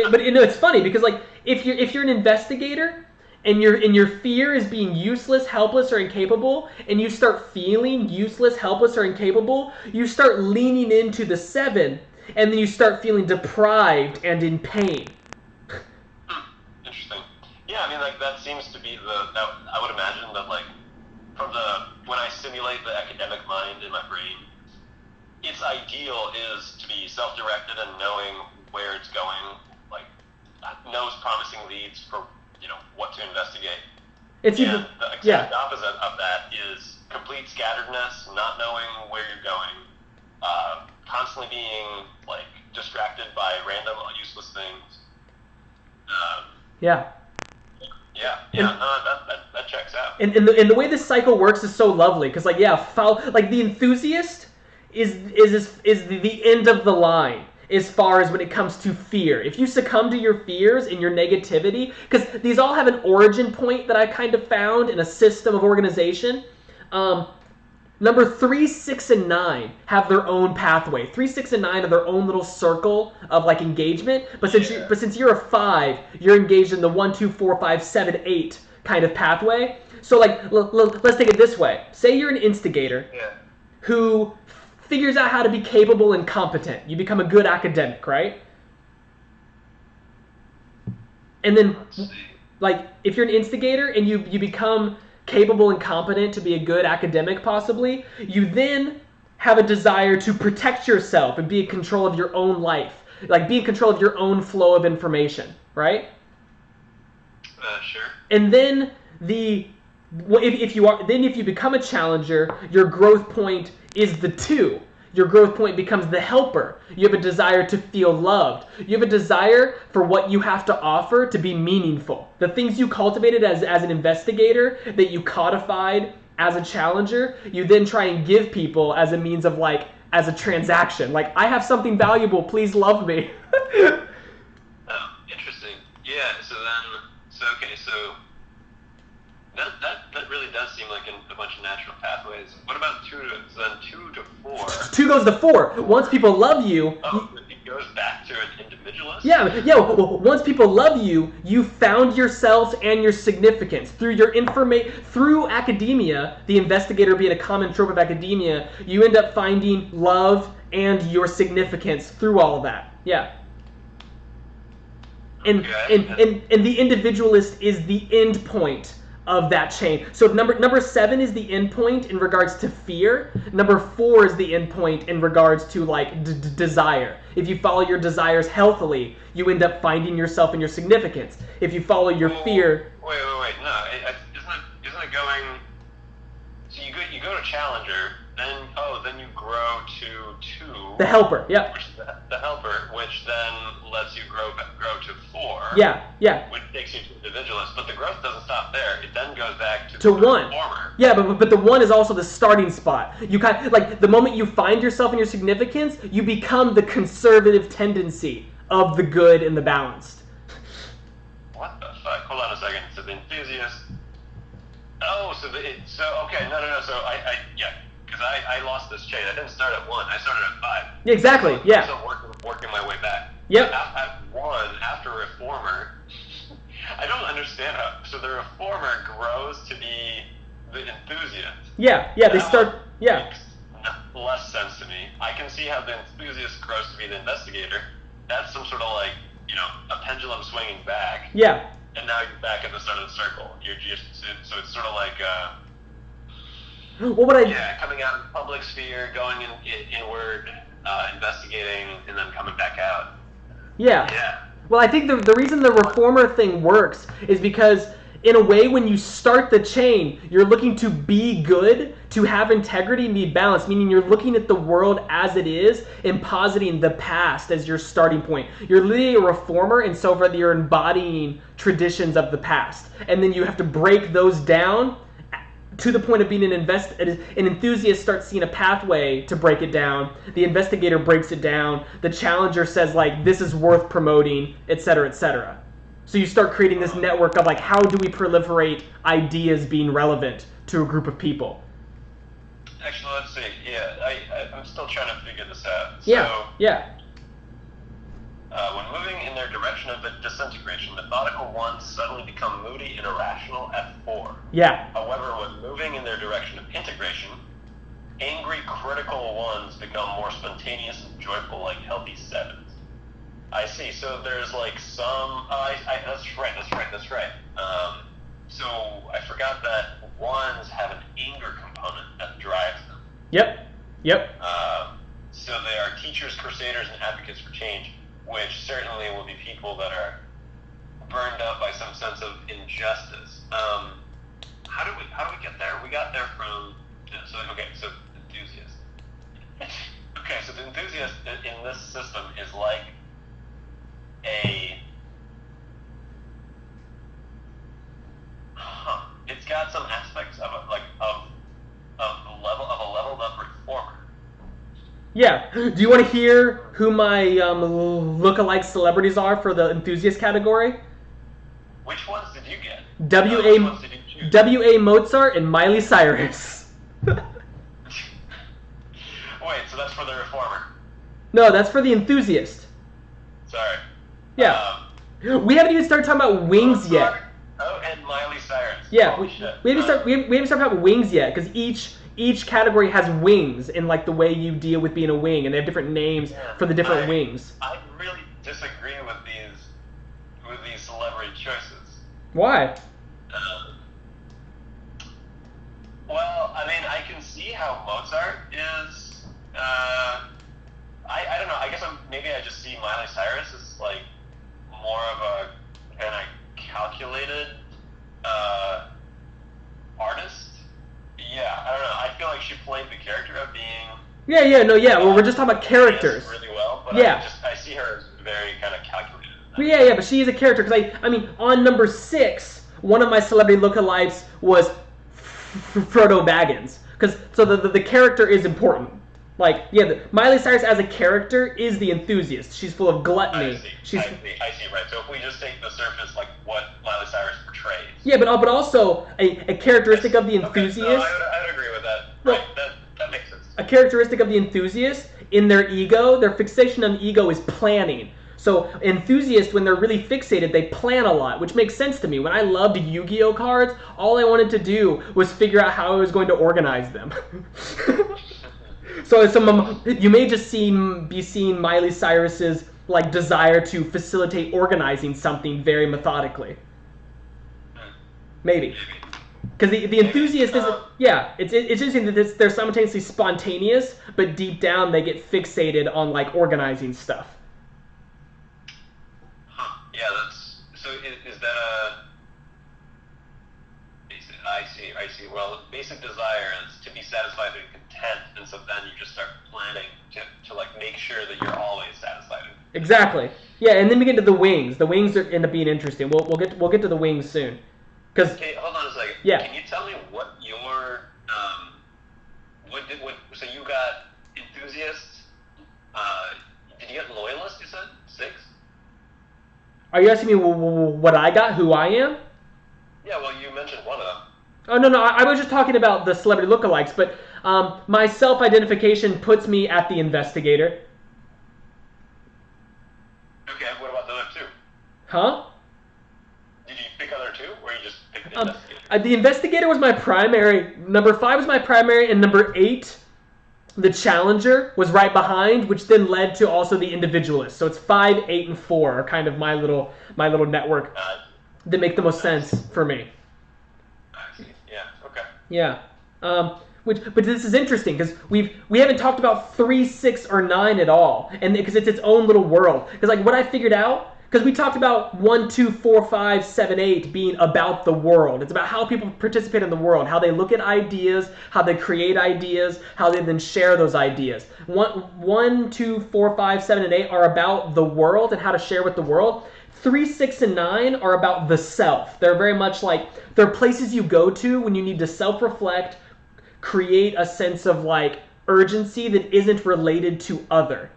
but it's funny because, like, if you're an investigator and your fear is being useless, helpless, or incapable, and you start feeling useless, helpless, or incapable, you start leaning into the 7, and then you start feeling deprived and in pain. Interesting. Yeah, I mean, like, that seems to be I would imagine that, like, when I simulate the academic mind in my brain, its ideal is to be self-directed and knowing where it's going, like, knows promising leads for what to investigate. It's the exact opposite of that is complete scatteredness, not knowing where you're going, constantly being like distracted by random, useless things. That checks out. And the way this cycle works is so lovely because, like, the enthusiast is the end of the line as far as when it comes to fear. If you succumb to your fears and your negativity, because these all have an origin point that I kind of found in a system of organization. Number 3, 6, and 9 have their own pathway. 3, 6, and 9 have their own little circle of like engagement. But since you're a 5, you're engaged in the 1, 2, 4, 5, 7, 8 kind of pathway. So like, let's take it this way. Say you're an instigator who figures out how to be capable and competent. You become a good academic, right? And then, like, if you're an instigator and you become capable and competent to be a good academic, possibly, you then have a desire to protect yourself and be in control of your own life. Like, be in control of your own flow of information, right? Sure. And then if you become a challenger, your growth point is the 2. Your growth point becomes the helper. You have a desire to feel loved. You have a desire for what you have to offer to be meaningful. The things you cultivated as an investigator, that you codified as a challenger, you then try and give people as a means of, like, as a transaction. Like, I have something valuable, please love me. Oh, interesting. Yeah, so that really does seem like a bunch of natural pathways. What about 2 to 4? 2 goes to 4. Once people love you... Oh, it goes back to an individualist? Yeah. Once people love you, you found yourselves and your significance. Through academia, the investigator being a common trope of academia, you end up finding love and your significance through all of that. Yeah. And the individualist is the end point of that chain. So number 7 is the end point in regards to fear. Number 4 is the end point in regards to, like, desire. If you follow your desires healthily, you end up finding yourself and your significance. If you follow your fear... Wait. No, isn't it going... So you go to challenger, then you grow to 2. The helper, yeah. The helper, which then lets you grow to 4. Yeah. Which takes you to individualist, but the growth doesn't stop there. It then goes back to 1. Reformer. Yeah, but the 1 is also the starting spot. You kind of, like, the moment you find yourself and your significance, you become the conservative tendency of the good and the balanced. What the fuck? hold on a second. So the enthusiast. Oh, okay, no. So because I lost this chain. I didn't start at 1. I started at 5. Yeah, exactly. Yeah. So working my way back. Yep. At 1, after Reformer, I don't understand how. So the Reformer grows to be the enthusiast. Yeah. They start. Yeah. Makes less sense to me. I can see how the enthusiast grows to be the investigator. That's some sort of like, a pendulum swinging back. Yeah. And now you're back at the start of the circle. So it's sort of like, coming out of the public sphere, going inward, investigating, and then coming back out. Yeah. Yeah. Well, I think the reason the Reformer thing works is because, in a way, when you start the chain, you're looking to be good, to have integrity and be balanced, meaning you're looking at the world as it is and positing the past as your starting point. You're literally a reformer, and so far you're embodying traditions of the past. And then you have to break those down to the point of being an enthusiast starts seeing a pathway to break it down. The investigator breaks it down. The challenger says, like, this is worth promoting, etc., etc. So you start creating this network of, like, how do we proliferate ideas being relevant to a group of people? Actually, let's see. Yeah, I'm still trying to figure this out. Yeah. When moving in their direction of the disintegration, methodical ones suddenly become moody and irrational at 4. Yeah. However, when moving in their direction of integration, angry, critical ones become more spontaneous and joyful, like healthy 7s. I see. So there's like some. That's right. So I forgot that 1s have an anger component that drives them. Yep. So they are teachers, crusaders, and advocates for change, which certainly will be people that are burned up by some sense of injustice. How do we get there? We got there from so enthusiast. Okay, so the enthusiast in this system is like it's got some aspects of it, like of a leveled up reformer. Yeah. Do you want to hear who my lookalike celebrities are for the enthusiast category? Which ones did you get? W.A. Which ones did you choose? W.A. Mozart and Miley Cyrus. Wait, so that's for the reformer. No, that's for the enthusiast. Sorry. Yeah. We haven't even started talking about wings yet. Oh, and Miley Cyrus. Yeah, Holy shit. we haven't started talking about wings yet, because each category has wings in, like, the way you deal with being a wing, and they have different names for the different wings. I really disagree with these celebrity choices. Why? Well, I mean, I can see how Mozart is. I don't know. I guess maybe I just see Miley Cyrus as like more of a kind of calculated artist. Yeah, I don't know. I feel like she played the character of being. Well, we're just talking about characters. Really well, but Yeah. I see her as very kind of calculated. But she is a character, because I mean, on number 6, one of my celebrity lookalikes was Frodo Baggins, so the character is important. Like, Miley Cyrus as a character is the enthusiast. She's full of gluttony. I see, right. So if we just take the surface, like what Miley Cyrus portrays. Yeah, but also a characteristic of the enthusiast. Okay, no, I would agree with that. Well, right, that makes sense. A characteristic of the enthusiast, in their ego, their fixation on ego is planning. So enthusiasts, when they're really fixated, they plan a lot, which makes sense to me. When I loved Yu-Gi-Oh cards, all I wanted to do was figure out how I was going to organize them. So you may just be seeing Miley Cyrus's, like, desire to facilitate organizing something very methodically. Maybe. Because the enthusiast isn't. It's interesting that they're simultaneously spontaneous, but deep down they get fixated on, like, organizing stuff. Yeah, so is that a basic? I see. Well, basic desire is to be satisfied and content, and so then you just start planning to like make sure that you're always satisfied. Exactly. Yeah, and then we get to the wings. The wings end up being interesting. We'll get to the wings soon. Okay, hold on a second. Yeah. Can you tell me what your so you got enthusiast? Did you get loyalist? You said 6. Are you asking me what I got, who I am? Yeah, well, you mentioned one of them. Oh, no, I was just talking about the celebrity lookalikes, but my self-identification puts me at the investigator. Okay, what about the other two? Huh? Did you pick other two, or you just picked the investigator? The investigator was my primary. Number 5 was my primary, and number 8, the challenger, was right behind, which then led to also the individualist. So it's 5, 8, and 4 are kind of my little network that make the most sense for me. I see. Yeah. Okay. Yeah. But this is interesting because we haven't talked about 3, 6, or 9 at all, and because it's its own little world. Because like what I figured out, because we talked about 1, 2, 4, 5, 7, 8 being about the world. It's about how people participate in the world, how they look at ideas, how they create ideas, how they then share those ideas. 1, 2, 4, 5, 7, and 8 are about the world and how to share with the world. 3, 6, and 9 are about the self. They're very much like, they're places you go to when you need to self-reflect, create a sense of like urgency that isn't related to other.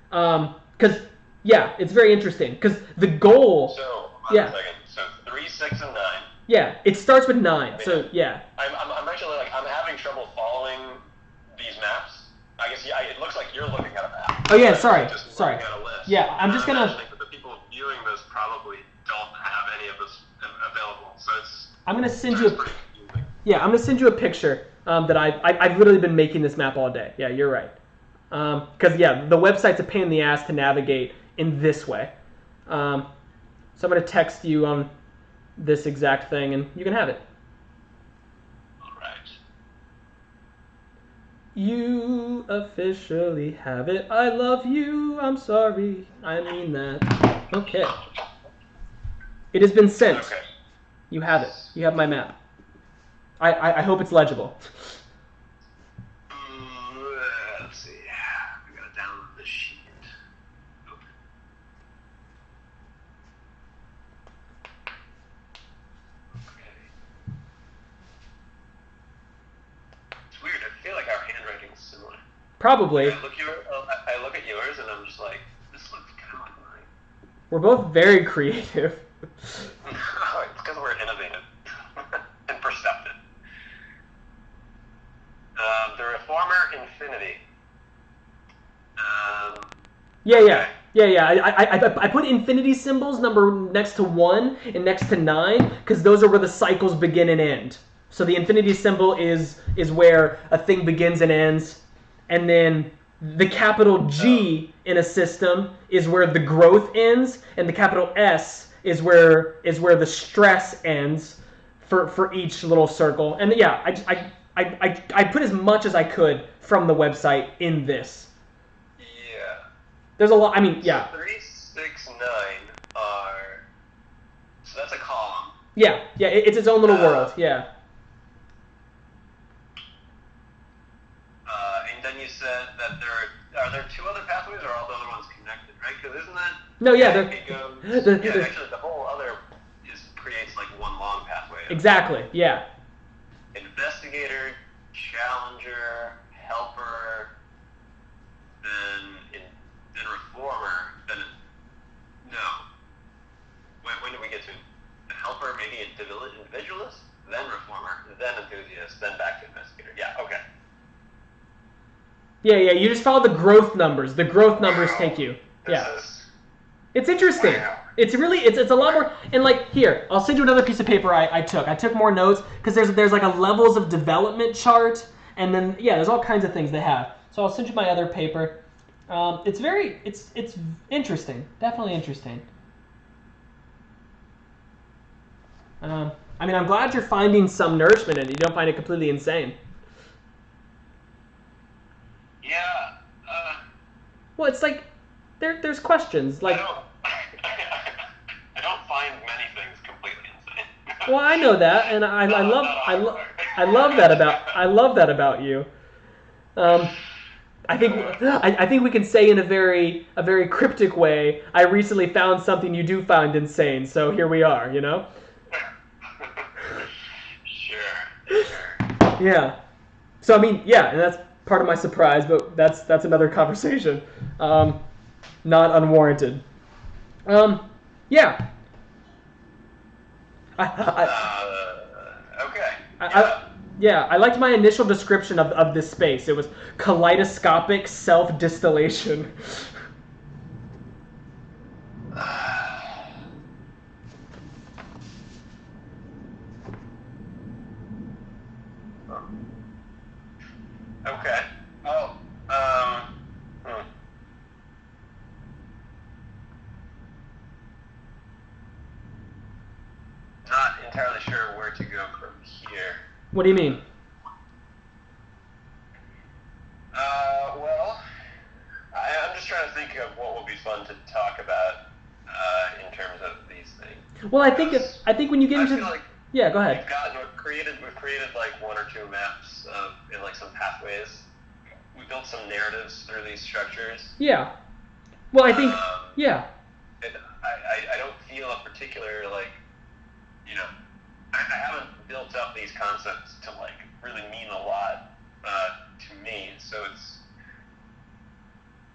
Because, yeah, it's very interesting. Because the goal... So, hold on a second. So 3, 6, and 9. Yeah, it starts with 9. So, yeah. I'm actually like, I'm having trouble following these maps. I guess, yeah, it looks like you're looking at a map. Oh, yeah, sorry. Just Sorry. looking at a list. Yeah, I'm just gonna... imagining that the people viewing this probably don't have any of this available. So it's... I'm gonna send you a... pretty confusing. Yeah, I'm gonna send you a picture that I've literally been making this map all day. Yeah, you're right. Because yeah, the website's a pain in the ass to navigate in this way. So I'm gonna text you on this exact thing, and you can have it. All right. You officially have it. I love you. I'm sorry. I mean that. Okay. It has been sent. Okay. You have it. You have my map. I hope it's legible. Let's see. I gotta download the sheet. Open. Okay. It's weird. I feel like our handwriting's similar. Probably. I look at yours and I'm just like, this looks kind of like mine. We're both very creative. It's because we're innovative and perceptive. The Reformer Infinity. Yeah. I put infinity symbols next to 1 and next to 9 because those are where the cycles begin and end. So the infinity symbol is where a thing begins and ends, and then the capital G in a system is where the growth ends, and the capital S is where the stress ends for each little circle. And yeah, I put as much as I could from the website in this. Yeah. There's a lot. I mean, yeah. So 3, 6, 9 are. So that's a column. Yeah. It's its own little world. Yeah. And then you said that are there 2 other pathways, or are all the other ones connected, right? Because isn't that? No, yeah. Actually, the whole other creates like one long pathway. Exactly. Yeah. Investigator, challenger, helper, then reformer, then no. When do we get to the helper? Maybe individualist, then reformer, then enthusiast, then back to investigator. Yeah. Okay. Yeah. You just follow the growth numbers. The growth numbers take you. It's interesting. Wow. It's really it's a lot more. And like here, I'll send you another piece of paper I took. I took more notes because there's like a levels of development chart, and then yeah, there's all kinds of things they have. So I'll send you my other paper. It's interesting. Definitely interesting. I mean, I'm glad you're finding some nourishment in it. You don't find it completely insane. Yeah. Well, it's like there's questions like. I don't find many things completely insane. Well, I know that, and I love that about you. I think we can say in a very cryptic way, I recently found something you do find insane, so here we are, you know? Sure. Yeah. So I mean, yeah, and that's part of my surprise, but that's another conversation. Not unwarranted. Yeah. Okay. I liked my initial description of this space. It was kaleidoscopic self-distillation. Okay. Well, not entirely sure where to go from here. What do you mean? Well, I'm just trying to think of what will be fun to talk about in terms of these things. Well, I think when you get I into feel like yeah, go ahead. we've created like one or two maps in like some pathways. We built some narratives through these structures. Yeah. Well, I think yeah. And I don't feel a particular I haven't built up these concepts to like really mean a lot to me. So it's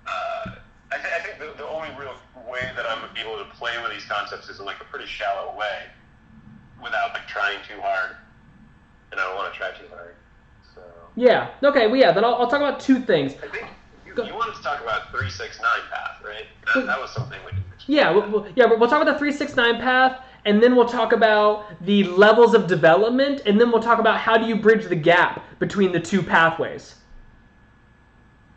I think the only real way that I'm able to play with these concepts is in like a pretty shallow way, without like trying too hard, and I don't want to try too hard. So Yeah. Okay. Well, yeah. Then I'll talk about two things. I think you wanted to talk about 369 path, right? That was something we. Yeah. We'll talk about the 369 path, and then we'll talk about the levels of development, and then we'll talk about how do you bridge the gap between the two pathways.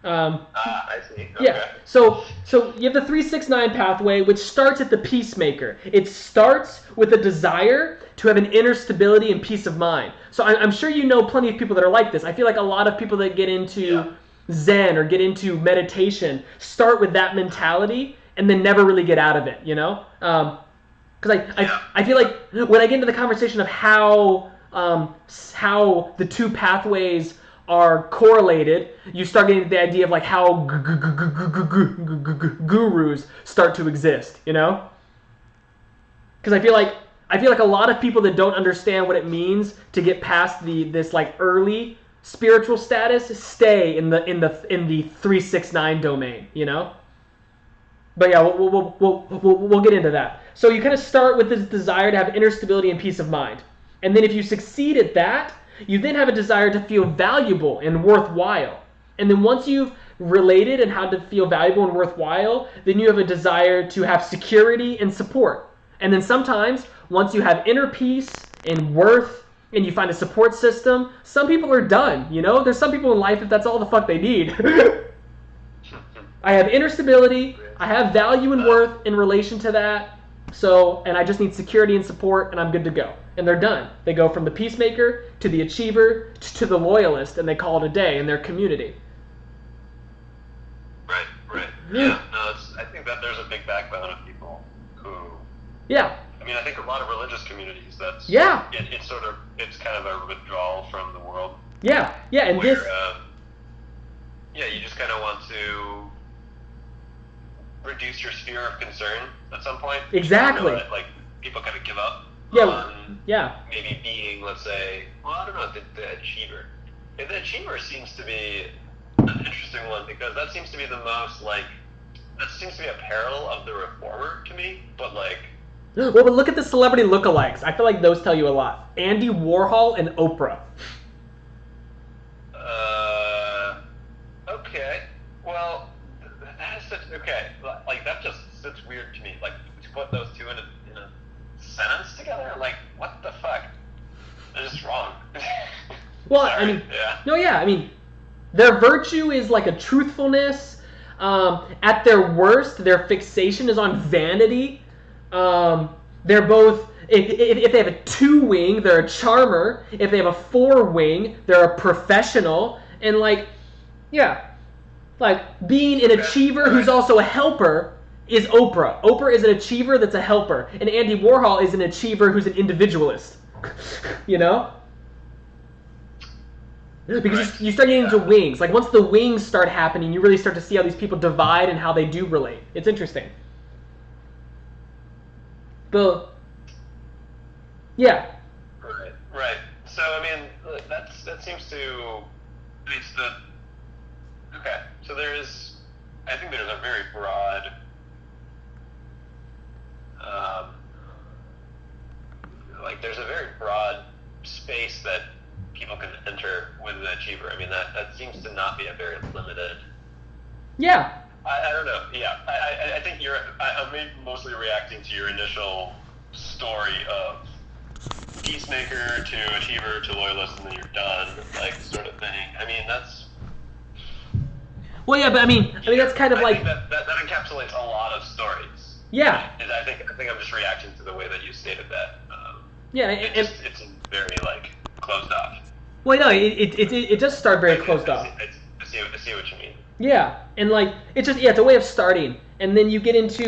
I see. Okay. Yeah. So you have the 369 pathway, which starts at the peacemaker. It starts with a desire to have an inner stability and peace of mind. So I'm sure you know plenty of people that are like this. I feel like a lot of people that get into Zen or get into meditation start with that mentality and then never really get out of it, you know? Because I feel like when I get into the conversation of how the two pathways are correlated, you start getting to the idea of like how gurus start to exist, you know? Because I feel like a lot of people that don't understand what it means to get past this like early spiritual status stay in the 369 domain, you know? But yeah, we'll get into that. So you kind of start with this desire to have inner stability and peace of mind. And then if you succeed at that, you then have a desire to feel valuable and worthwhile. And then once you've related and how to feel valuable and worthwhile, then you have a desire to have security and support. And then sometimes, once you have inner peace and worth and you find a support system, some people are done, you know? There's some people in life if that's all the fuck they need. I have inner stability, I have value and worth in relation to that, and I just need security and support, and I'm good to go. And they're done. They go from the peacemaker to the achiever to the loyalist, and they call it a day in their community. Right. Yeah, no, I think that there's a big backbone of people who... Yeah. I mean, I think a lot of religious communities, that's... Yeah. It's kind of a withdrawal from the world. Yeah, and where, this... you just kind of want to reduce your sphere of concern at some point. Exactly. Like, people kind of give up on maybe being, let's say, well, I don't know, the achiever. The achiever seems to be an interesting one because that seems to be the most, like, that seems to be a parallel of the reformer to me, but, like... Well, but look at the celebrity lookalikes. I feel like those tell you a lot. Andy Warhol and Oprah. Okay. Well, that is such... Okay, like, that just sits weird to me. Like, to put those two in a sentence together? Like, what the fuck? They're just wrong. Well, Sorry. I mean... Yeah. No, yeah, I mean... Their virtue is like a truthfulness. At their worst, their fixation is on vanity. They're both... If they have a 2-wing, they're a charmer. If they have a 4-wing, they're a professional. And like... Yeah. Like, being an achiever who's also a helper is Oprah. Oprah is an achiever that's a helper. And Andy Warhol is an achiever who's an individualist. You know? Because you start getting into wings. Like, once the wings start happening, you really start to see how these people divide and how they do relate. It's interesting. But... Yeah. Right. So, I mean, that seems to... It's the... Okay, so I think there's a very broad like there's a very broad space that people can enter with an achiever. I mean, that seems to not be a very limited. Yeah. I don't know. Yeah, I think I'm mostly reacting to your initial story of peacemaker to achiever to loyalist, and then you're done, like sort of thing. I mean, that's. Well, yeah, but I mean that's kind of I like. think that encapsulates a lot of stories. Yeah. And I think I'm just reacting to the way that you stated that. Yeah, it's very like closed off. Well, no, it does start very closed off. I see what you mean. Yeah, and like it's a way of starting, and then you get into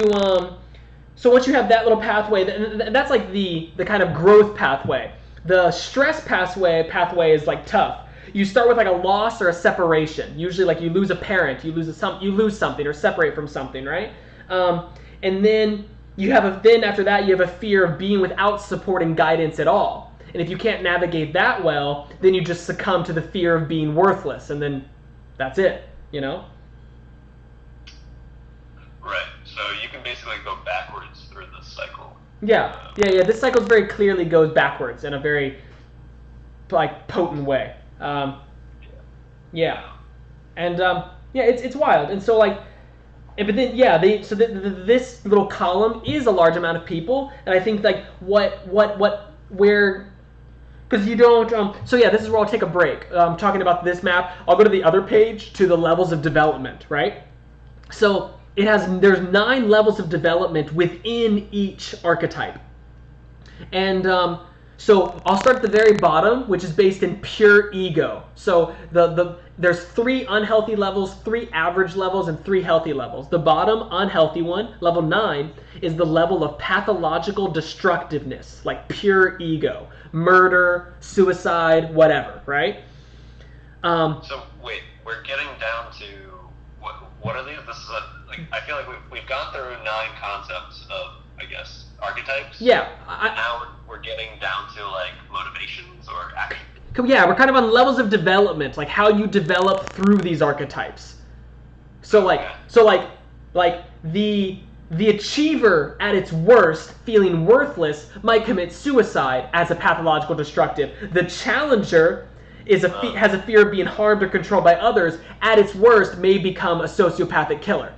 so once you have that little pathway, that's like the kind of growth pathway. The stress pathway is like tough. You start with like a loss or a separation. Usually, like you lose a parent, you lose something, or separate from something, right? And then then after that you have a fear of being without support and guidance at all. And if you can't navigate that well, then you just succumb to the fear of being worthless, and then that's it, you know? Right. So you can basically go backwards through this cycle. Yeah. This cycle very clearly goes backwards in a very like potent way. Yeah. And it's wild. And so like, but then this little column is a large amount of people, and I think like where. Because you don't, so yeah, this is where I'll take a break. Talking about this map, I'll go to the other page to the levels of development, right? So there's 9 levels of development within each archetype. And so I'll start at the very bottom, which is based in pure ego. So there's 3 unhealthy levels, 3 average levels, and 3 healthy levels. The bottom unhealthy one, level 9, is the level of pathological destructiveness, like pure ego. Murder, suicide, whatever, right? So wait, we're getting down to what are these? This is I feel like we've gone through 9 concepts of, I guess, archetypes. Yeah. Now we're getting down to like motivations or action. Yeah, we're kind of on levels of development, like how you develop through these archetypes. So the achiever at its worst, feeling worthless, might commit suicide as a pathological destructive. The challenger has a fear of being harmed or controlled by others. At its worst, may become a sociopathic killer.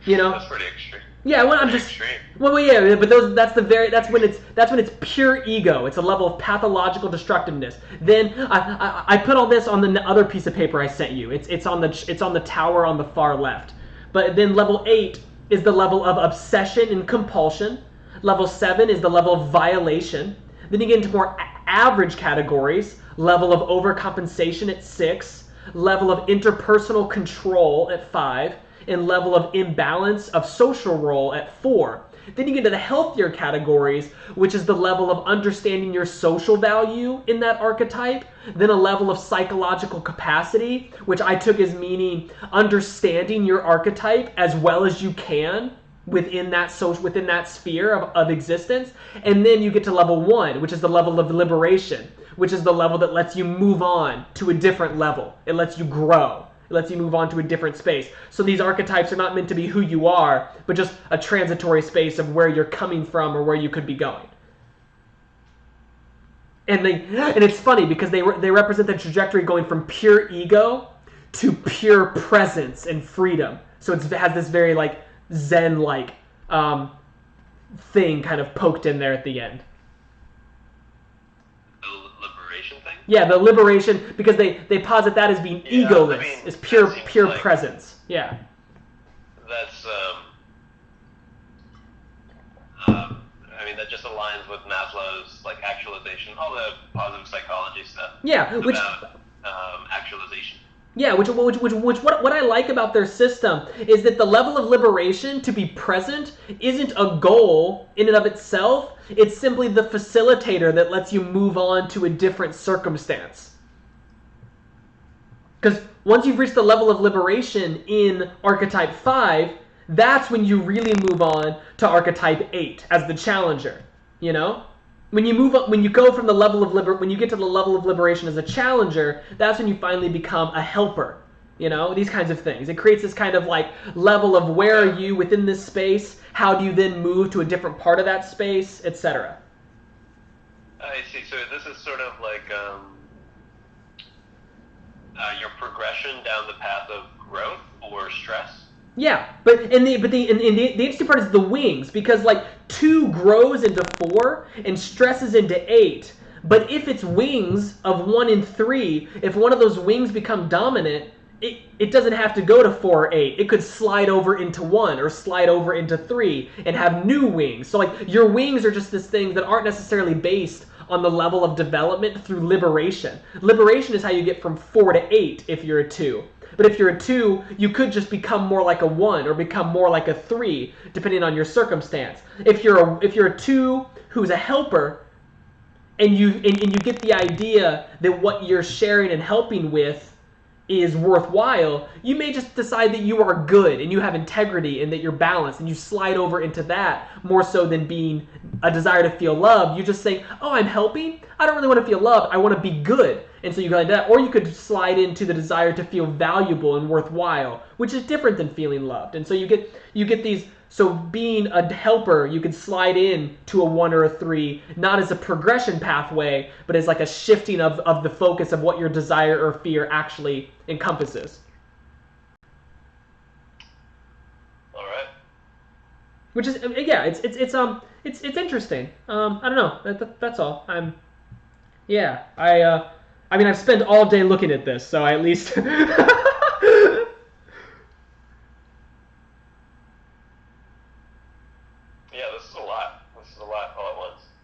You know? That's pretty extreme. Yeah, well, I'm just. Extreme. Well, yeah, but that's when it's pure ego. It's a level of pathological destructiveness. Then I put all this on the other piece of paper I sent you. It's on the tower on the far left. But then level 8 is the level of obsession and compulsion. Level 7 is the level of violation. Then you get into more average categories. Level of overcompensation at 6. Level of interpersonal control at 5. And level of imbalance of social role at 4. Then you get into the healthier categories, which is the level of understanding your social value in that archetype. Then a level of psychological capacity, which I took as meaning understanding your archetype as well as you can within that sphere of existence. And then you get to level 1, which is the level of liberation, which is the level that lets you move on to a different level. It lets you grow. It lets you move on to a different space. So these archetypes are not meant to be who you are, but just a transitory space of where you're coming from or where you could be going. And it's funny because they represent the trajectory going from pure ego to pure presence and freedom. So it has this very like Zen-like thing kind of poked in there at the end. Yeah, the liberation, because they posit that as being egoless, as pure like, presence. Yeah. That's that just aligns with Maslow's like actualization, all the positive psychology stuff. Yeah, about actualization. Yeah, which what I like about their system is that the level of liberation to be present isn't a goal in and of itself. It's simply the facilitator that lets you move on to a different circumstance. Because once you've reached the level of liberation in Archetype 5, that's when you really move on to Archetype 8 as the challenger, you know? When you go from the level of when you get to the level of liberation as a challenger, that's when you finally become a helper. You know, these kinds of things. It creates this kind of like level of where are you within this space? How do you then move to a different part of that space, etc.? I see. So this is sort of like your progression down the path of growth or stress. Yeah, but the interesting part is the wings, because like 2 grows into 4 and stresses into 8. But if it's wings of 1 and 3, if one of those wings become dominant, it doesn't have to go to 4 or 8. It could slide over into 1 or slide over into 3 and have new wings. So like your wings are just these things that aren't necessarily based on the level of development through liberation. Liberation is how you get from 4 to 8 if you're a 2. But if you're a 2, you could just become more like a 1 or become more like a 3, depending on your circumstance. If you're a 2 who's a helper, and you get the idea that what you're sharing and helping with is worthwhile, you may just decide that you are good and you have integrity and that you're balanced, and you slide over into that more so than being a desire to feel loved. You just say, oh, I'm helping? I don't really want to feel loved. I want to be good. And so you go like that. Or you could slide into the desire to feel valuable and worthwhile, which is different than feeling loved. And so you get these. So being a helper, you could slide in to a 1 or a 3, not as a progression pathway, but as like a shifting of the focus of what your desire or fear actually encompasses. All right. Which is, yeah, it's interesting. I don't know. That's all. I mean, I've spent all day looking at this, so I at least.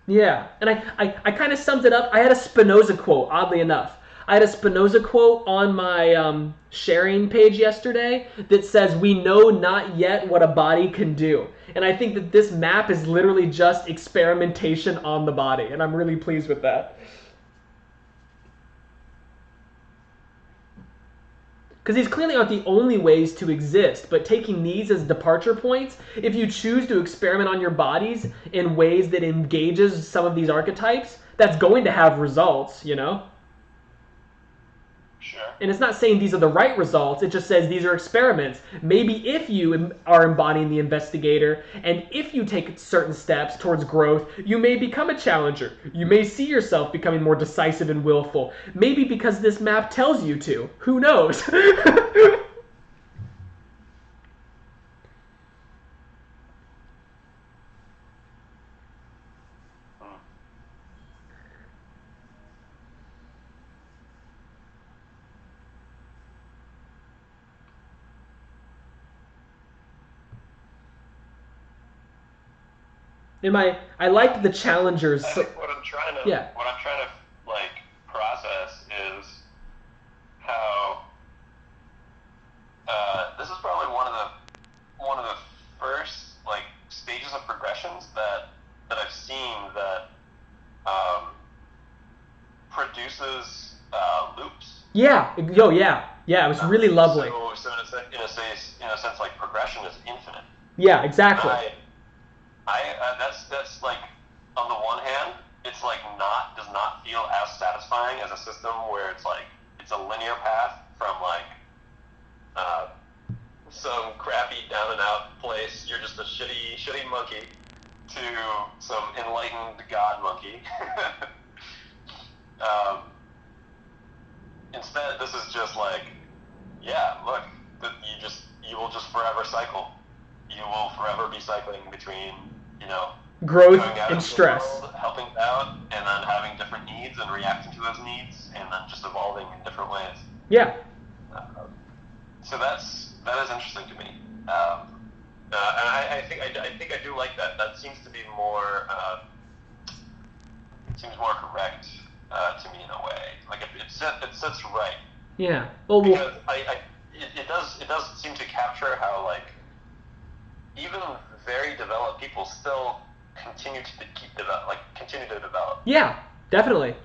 Yeah, and I kind of summed it up. I had a Spinoza quote, oddly enough. I had a Spinoza quote on my sharing page yesterday that says, we know not yet what a body can do. And I think that this map is literally just experimentation on the body, and I'm really pleased with that. Because these clearly aren't the only ways to exist, but taking these as departure points, if you choose to experiment on your bodies in ways that engages some of these archetypes, that's going to have results, you know? Sure. And it's not saying these are the right results, it just says these are experiments. Maybe if you are embodying the investigator, and if you take certain steps towards growth, you may become a challenger. You may see yourself becoming more decisive and willful. Maybe because this map tells you to. Who knows? I liked the challengers. I think what I'm trying to like process is how this is probably one of the first like stages of progressions that I've seen that produces loops. Yeah. Yeah. It was really lovely. So in a sense, like progression is infinite. Yeah. Exactly. That's like, on the one hand, it's like does not feel as satisfying as a system where it's like it's a linear path from like some crappy down and out place. You're just a shitty monkey to some enlightened god monkey. Instead, this is just like, yeah, look, you will just forever cycle. You will forever be cycling between, growth going out and into stress. The world, helping out, and then having different needs and reacting to those needs, and then just evolving in different ways. Yeah. So that is interesting to me, and I think I do like that. That seems to be more correct to me in a way. Like it sits right. Yeah. Because it does seem to capture how like even very developed people still continue to develop. Yeah, definitely.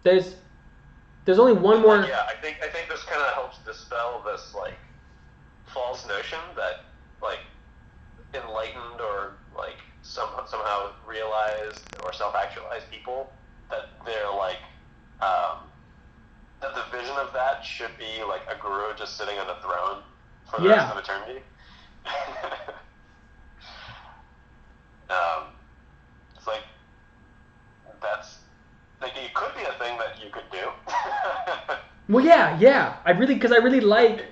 There's only one more. Yeah, I think this kind of helps dispel this like false notion that like enlightened or like somehow realized or self-actualized people that they're like that the vision of that should be like a guru just sitting on a throne for the Yeah. rest of eternity. It's like that's like it could be a thing that you could do. Well, yeah. I really like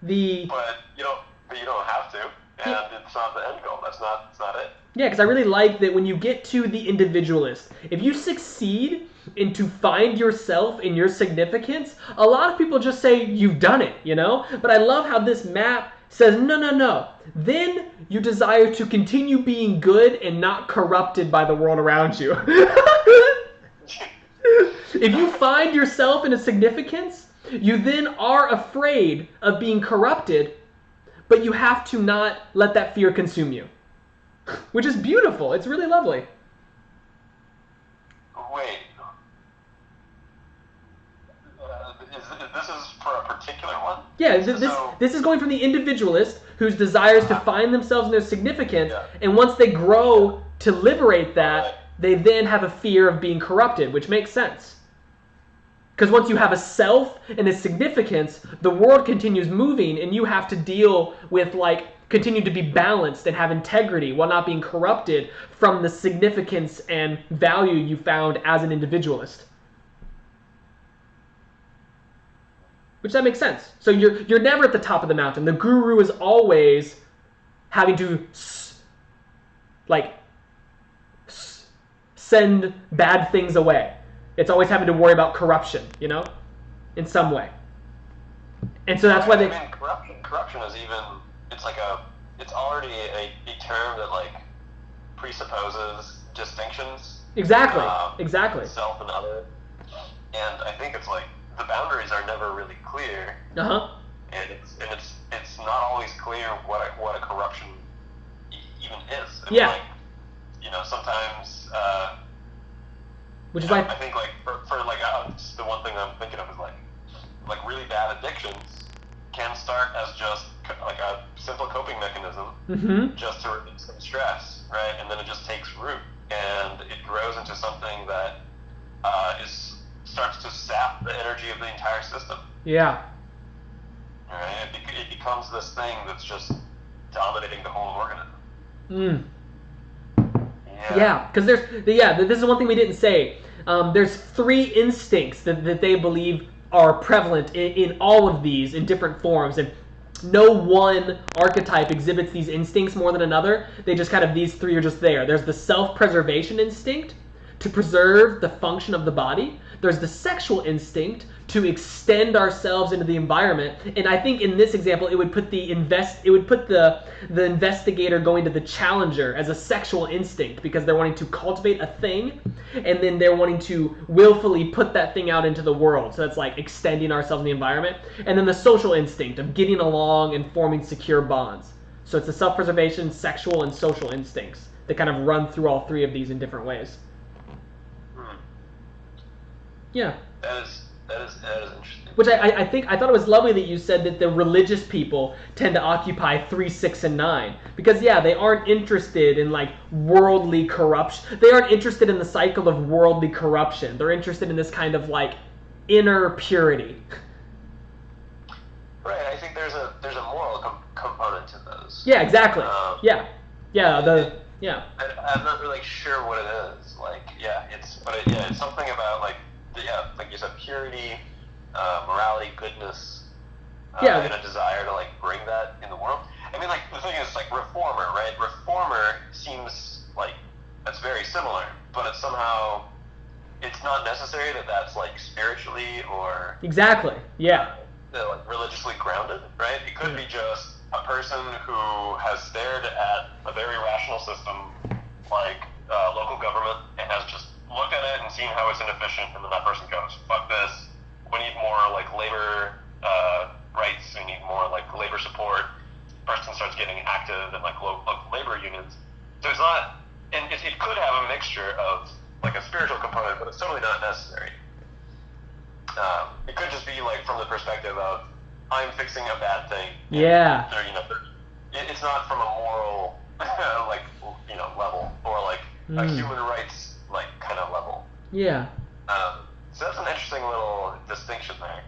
the. But you don't have to, and it's not the end goal. That's not it. Yeah, because I really like that when you get to the individualist, if you succeed in to find yourself in your significance, a lot of people just say you've done it, you know? But I love how this map says, no. Then you desire to continue being good and not corrupted by the world around you. If you find yourself in a significance, you then are afraid of being corrupted, but you have to not let that fear consume you. Which is beautiful. It's really lovely. Wait. This is for a particular one? Yeah, So- this is going from the individualist whose desires to find themselves in their significance, Yeah. and once they grow to liberate that, Right. they then have a fear of being corrupted, which makes sense. Because once you have a self and a significance, the world continues moving, and you have to deal with, like, continue to be balanced and have integrity while not being corrupted from the significance and value you found as an individualist. Which that makes sense. So you're never at the top of the mountain. The guru is always having to send bad things away. It's always having to worry about corruption, you know, in some way. And so that's why they. I mean, corruption is even. It's already a term that like presupposes distinctions. Exactly. Exactly. Self and other, and I think it's like the boundaries are never really clear, Uh-huh. and it's not always clear what a corruption even is. I mean, Yeah. like, you know, sometimes. Which is why. I think like for like the one thing I'm thinking of is like really bad addictions can start as just like a simple coping mechanism Mm-hmm. just to relieve some stress, right? And then it just takes root and it grows into something that starts to sap the energy of the entire system. Yeah. Right? It becomes this thing that's just dominating the whole organism. Mm. Yeah, because this is one thing we didn't say. There's 3 instincts that they believe are prevalent in all of these in different forms, and no one archetype exhibits these instincts more than another. They just kind of, these 3 are just there. There's the self-preservation instinct to preserve the function of the body. There's the sexual instinct to extend ourselves into the environment, and I think in this example it would put the investigator going to the challenger as a sexual instinct, because they're wanting to cultivate a thing and then they're wanting to willfully put that thing out into the world. So that's like extending ourselves in the environment. And then the social instinct of getting along and forming secure bonds. So it's the self-preservation, sexual, and social instincts that kind of run through all 3 of these in different ways. Yeah. That is interesting. Which I thought it was lovely that you said that the religious people tend to occupy 3, 6, and 9. Because yeah, they aren't interested in like worldly corruption. They aren't interested in the cycle of worldly corruption. They're interested in this kind of like inner purity. Right. I think there's a moral component to those. Yeah, exactly. Yeah. I'm not really sure what it is. Like, it's something about like you said, purity, morality, goodness, and a desire to like bring that in the world. I mean, like the thing is, like reformer, right? Reformer seems like that's very similar, but it's somehow it's not necessary that that's like spiritually or Exactly. Yeah. like religiously grounded, right? It could be just a person who has stared at a very rational system like local government and has just looked at it and seen how it's inefficient, and then that person goes, fuck this, we need more like labor rights, we need more like labor support. Person starts getting active in like local labor unions. So it's not, and it could have a mixture of like a spiritual component, but it's totally not necessary. It could just be like from the perspective of I'm fixing a bad thing. Yeah. It's not from a moral like level or like a human rights like kind of level. Yeah. So that's an interesting little distinction there.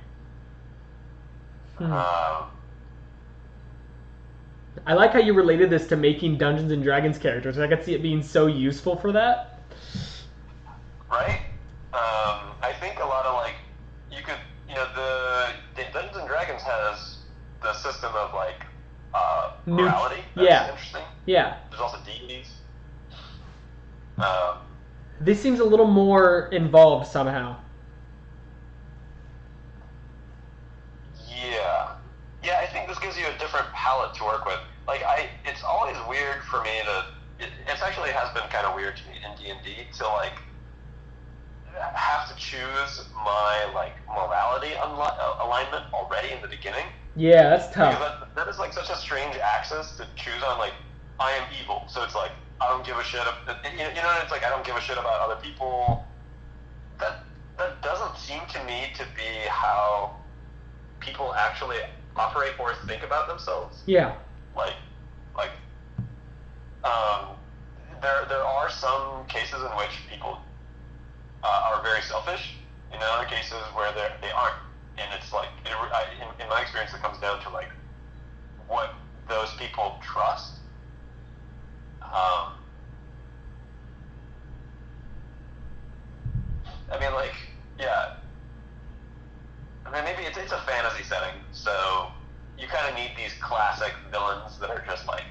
Hmm. I like how you related this to making Dungeons and Dragons characters. I could see it being so useful for that. Right? I think a lot of like you could, the Dungeons and Dragons has the system of like morality. That's yeah. interesting. Yeah. There's also deities. This seems a little more involved somehow. Yeah, I think this gives you a different palette to work with. Like, it's always weird for me to. It actually has been kind of weird to me in D&D to like have to choose my like morality alignment already in the beginning. Yeah, that's tough. Because that is like such a strange axis to choose on. Like, I am evil, so it's like I don't give a shit. It's like I don't give a shit about other people. That doesn't seem to me to be how people actually operate or think about themselves. Yeah. There are some cases in which people are very selfish. In other cases where they aren't, and it's like in my experience, it comes down to like what those people trust. Maybe it's a fantasy setting, so you kind of need these classic villains that are just like,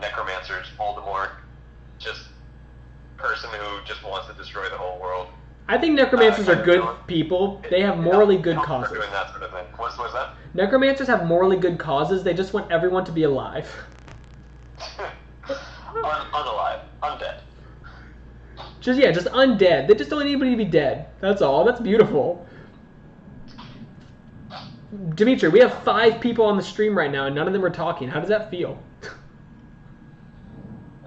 necromancers, Voldemort, just person who just wants to destroy the whole world. I think necromancers are good people. They have morally good causes. Doing that sort of thing. What's that? Necromancers have morally good causes. They just want everyone to be alive. Unalive. Undead. Just undead. They just don't want anybody to be dead. That's all. That's beautiful. Dimitri, we have 5 people on the stream right now, and none of them are talking. How does that feel?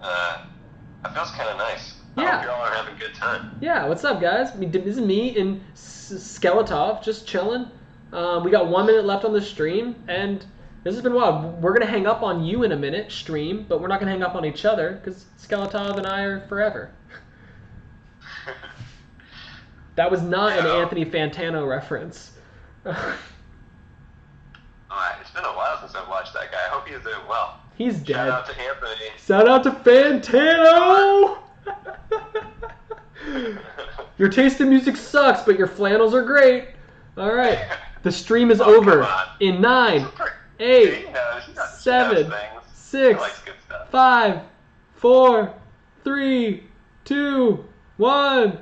That feels kind of nice. Yeah. I hope you all are having a good time. Yeah, what's up, guys? This is me and Skeletov, just chilling. We got 1 minute left on the stream, and this has been wild. We're going to hang up on you in a minute, stream, but we're not going to hang up on each other, because Skeletov and I are forever. That was not an Anthony Fantano reference. It's been a while since I've watched that guy. I hope he's doing well. He's dead. Shout out to Anthony. Shout out to Fantano! Your taste in music sucks, but your flannels are great. All right. The stream is over in 9, 8, 7, 6, 5, 4, 3, 2, 1.